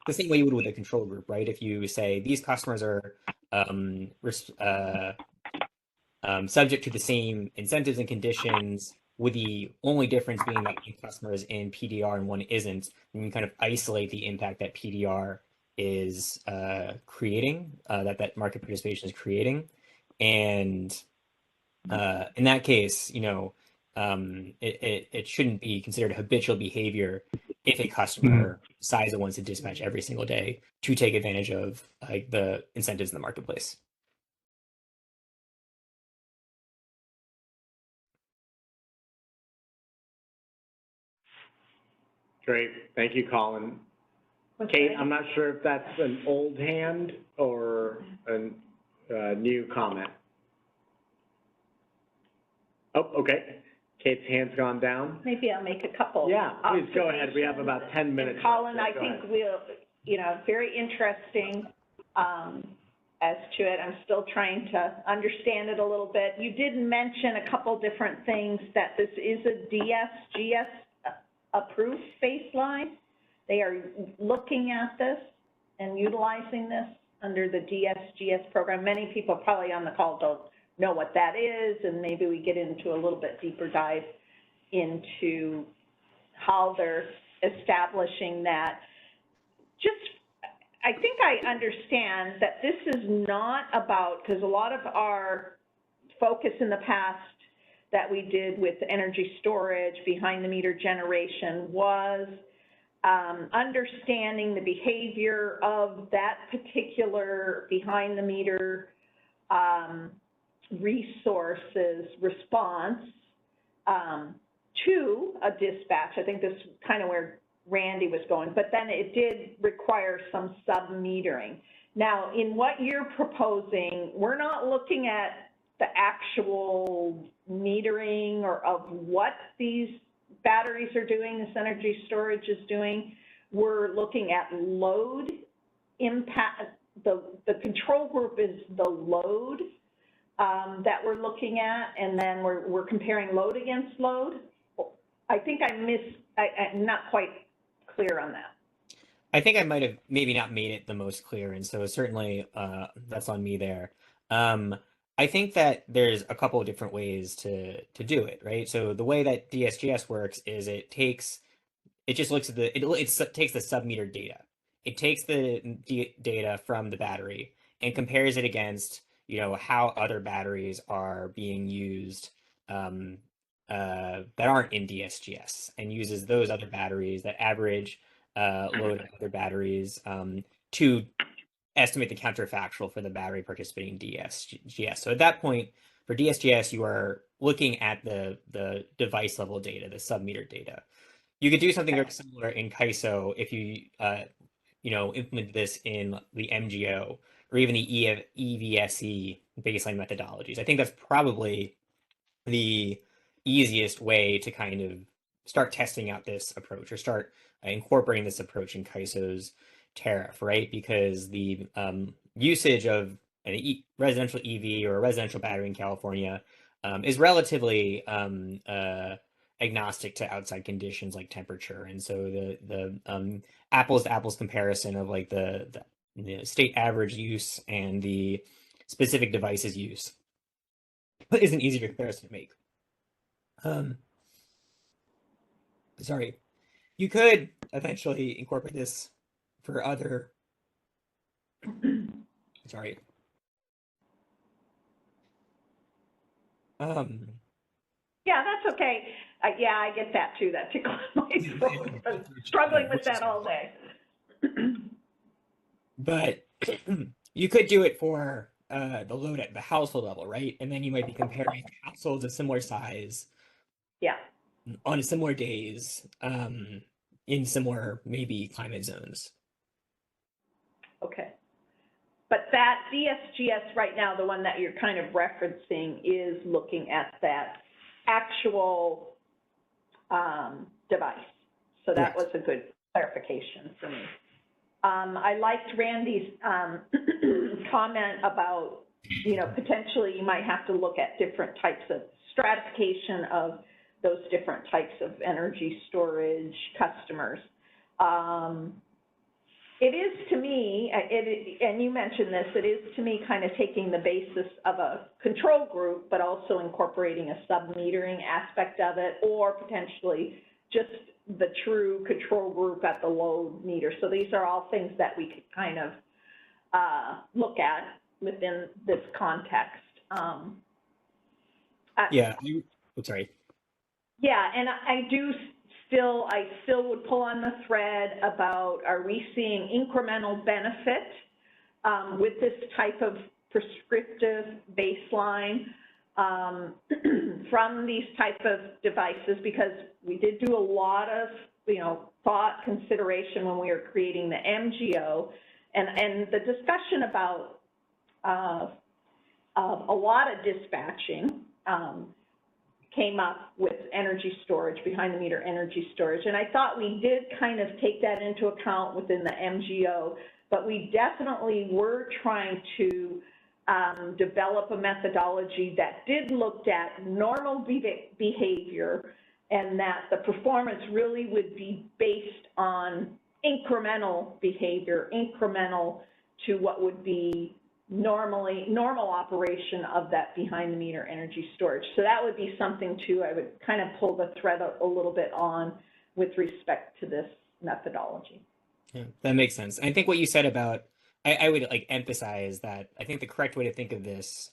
the same way you would with a control group, right? If you say these customers are subject to the same incentives and conditions, with the only difference being that one customer is in PDR and one isn't, then you kind of isolate the impact that PDR is creating, that market participation is creating. And in that case, it shouldn't be considered habitual behavior if a customer decides it wants to dispatch every single day to take advantage of like the incentives in the marketplace. Great. Thank you, Colin. Kate, I'm not sure if that's an old hand or a new comment. Oh, okay. Kate's hand's gone down. Maybe I'll make a couple. Yeah, please go ahead. We have about 10 minutes. And Colin, I think we'll, very interesting as to it. I'm still trying to understand it a little bit. You did mention a couple different things, that this is a DSGS approved baseline. They are looking at this and utilizing this under the DSGS program. Many people probably on the call don't know what that is, and maybe we get into a little bit deeper dive into how they're establishing that. I think I understand that this is not about, because a lot of our focus in the past that we did with energy storage, behind the meter generation, was understanding the behavior of that particular behind the meter resources response to a dispatch. I think this is kind of where Randy was going, but then it did require some sub-metering. Now, in what you're proposing, we're not looking at the actual metering or of what these batteries are doing, this energy storage is doing. We're looking at load impact. The control group is the load that we're looking at, and then we're comparing load against load. I think I'm not quite clear on that. I think I might have maybe not made it the most clear, and so certainly that's on me there. I think that there's a couple of different ways to do it, right? So the way that DSGS works is it takes the sub-meter data. It takes the data from the battery and compares it against, how other batteries are being used that aren't in DSGS, and uses those other batteries, that average load of other batteries, to estimate the counterfactual for the battery participating in DSGS. So at that point, for DSGS, you are looking at the device level data, the sub-meter data. You could do something very similar in CAISO if you implement this in the MGO or even the EVSE baseline methodologies. I think that's probably the easiest way to kind of start testing out this approach or start incorporating this approach in CAISO's tariff, right? Because the usage of an residential EV or a residential battery in California is relatively agnostic to outside conditions like temperature. And so the apples to apples comparison of like the state average use and the specific devices use is an easier comparison to make. Sorry, you could eventually incorporate this for other, sorry. Yeah, that's okay. Yeah, I get that too. That tickles my throat. I'm struggling with that all day. But you could do it for the load at the household level, right? And then you might be comparing households of similar size. Yeah. On similar days, in similar maybe climate zones. Okay. But that DSGS right now, the one that you're kind of referencing, is looking at that actual device. So that was a good clarification for me. I liked Randy's comment about, you know, potentially you might have to look at different types of stratification of those different types of energy storage customers. It is to me, and you mentioned this, it is to me kind of taking the basis of a control group, but also incorporating a sub-metering aspect of it, or potentially just the true control group at the load meter. So these are all things that we could kind of look at within this context. Yeah, sorry. Yeah, and I still would pull on the thread about, are we seeing incremental benefit with this type of prescriptive baseline from these type of devices? Because we did do a lot of, you know, thought consideration when we were creating the MGO, and the discussion about a lot of dispatching came up with energy storage, behind the meter energy storage. And I thought we did kind of take that into account within the MGO, but we definitely were trying to develop a methodology that did look at normal behavior, and that the performance really would be based on incremental behavior, incremental to what would be normal operation of that behind the meter energy storage. So that would be something too I would kind of pull the thread a little bit on with respect to this methodology. Yeah, that makes sense. I think what you said about, I would like emphasize that I think the correct way to think of this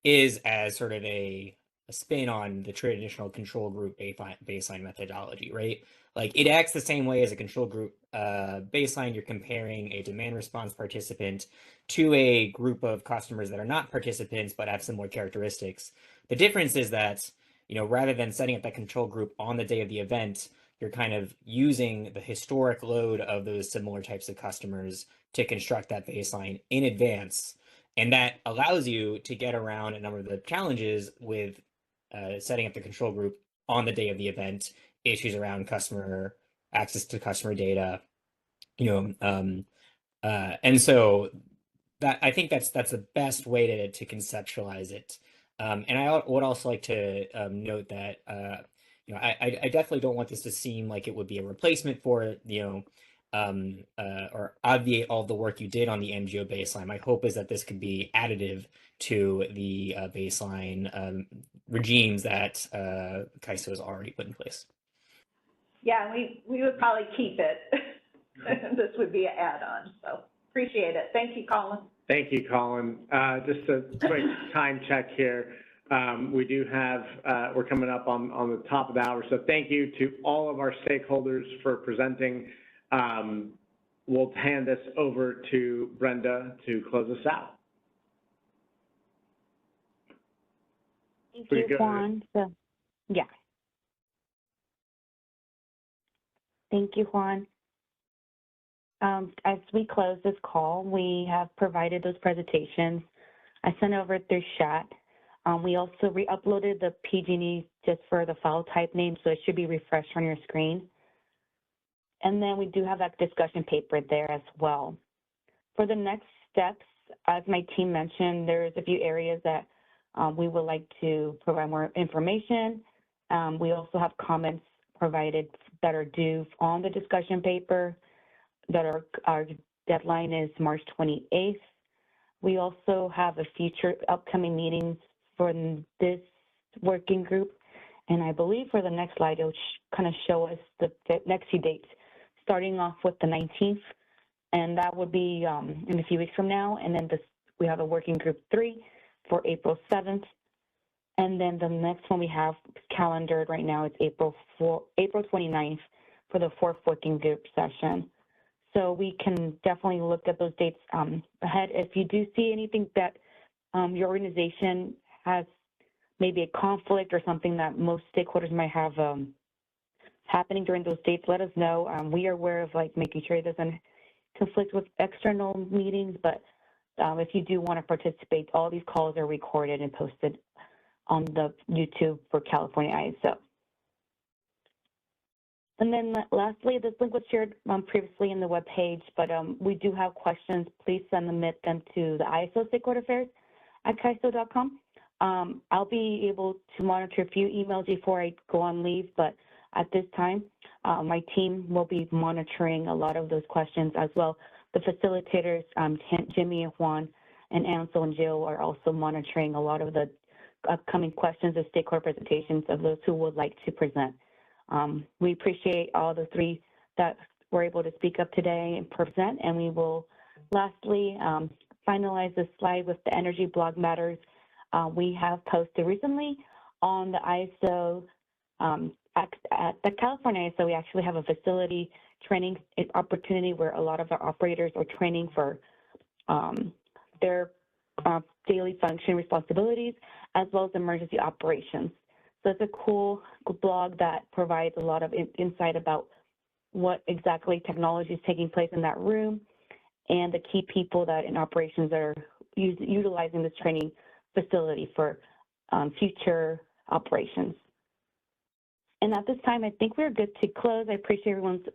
is as sort of a spin on the traditional control group baseline methodology, right? Like it acts the same way as a control group baseline. You're comparing a demand response participant to a group of customers that are not participants but have similar characteristics. The difference is that, you know, rather than setting up that control group on the day of the event, you're kind of using the historic load of those similar types of customers to construct that baseline in advance. And that allows you to get around a number of the challenges with setting up the control group on the day of the event, issues around customer access to customer data, you know, and so that I think that's the best way to conceptualize it. And I would also like to note that you know, I definitely don't want this to seem like it would be a replacement for, you know, or obviate all the work you did on the MGO baseline. My hope is that this could be additive to the baseline regimes that CAISO has already put in place. Yeah, we would probably keep it. This would be an add-on, so appreciate it. Thank you, Colin. Thank you, Colin. Just a quick time check here. We do have, we're coming up on the top of the hour, so thank you to all of our stakeholders for presenting. We'll hand this over to Brenda to close us out. Thank you, Juan. So, yeah. Thank you, Juan. As we close this call, we have provided those presentations. I sent over through chat. We also re-uploaded the PG&E just for the file type name, so it should be refreshed on your screen. And then we do have that discussion paper there as well. For the next steps, as my team mentioned, there's a few areas that we would like to provide more information. We also have comments provided that are due on the discussion paper, that our deadline is March 28th. We also have a future upcoming meetings for this working group. And I believe for the next slide, it'll kind of show us the next few dates, starting off with the 19th, and that would be in a few weeks from now. And then we have a working group 3 for April 7th. And then the next one we have calendared right now is April 29th for the 4th working group session. So we can definitely look at those dates ahead. If you do see anything that your organization has maybe a conflict or something that most stakeholders might have happening during those dates, let us know. We are aware of like making sure it doesn't conflict with external meetings, but if you do want to participate, all these calls are recorded and posted on the YouTube for California ISO. And then lastly, this link was shared previously in the web page, but we do have questions. Please submit them to the ISO Stakeholder Affairs at CAISO.com. I'll be able to monitor a few emails before I go on leave, but at this time, my team will be monitoring a lot of those questions as well. The facilitators, Jimmy and Juan, and Ansel and Jill are also monitoring a lot of the upcoming questions of stakeholder presentations of those who would like to present. We appreciate all the 3 that were able to speak up today and present, and we will lastly finalize the slide with the energy blog matters we have posted recently on the ISO. At the California ISO, we actually have a facility training opportunity where a lot of our operators are training for their daily function responsibilities, as well as emergency operations. So it's a cool blog that provides a lot of insight about what exactly technology is taking place in that room and the key people that in operations are utilizing this training facility for future operations. And at this time, I think we're good to close. I appreciate everyone's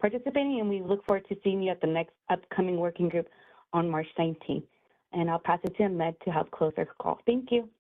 participating, and we look forward to seeing you at the next upcoming working group on March 19th. And I'll pass it to Ahmed to help close our call. Thank you.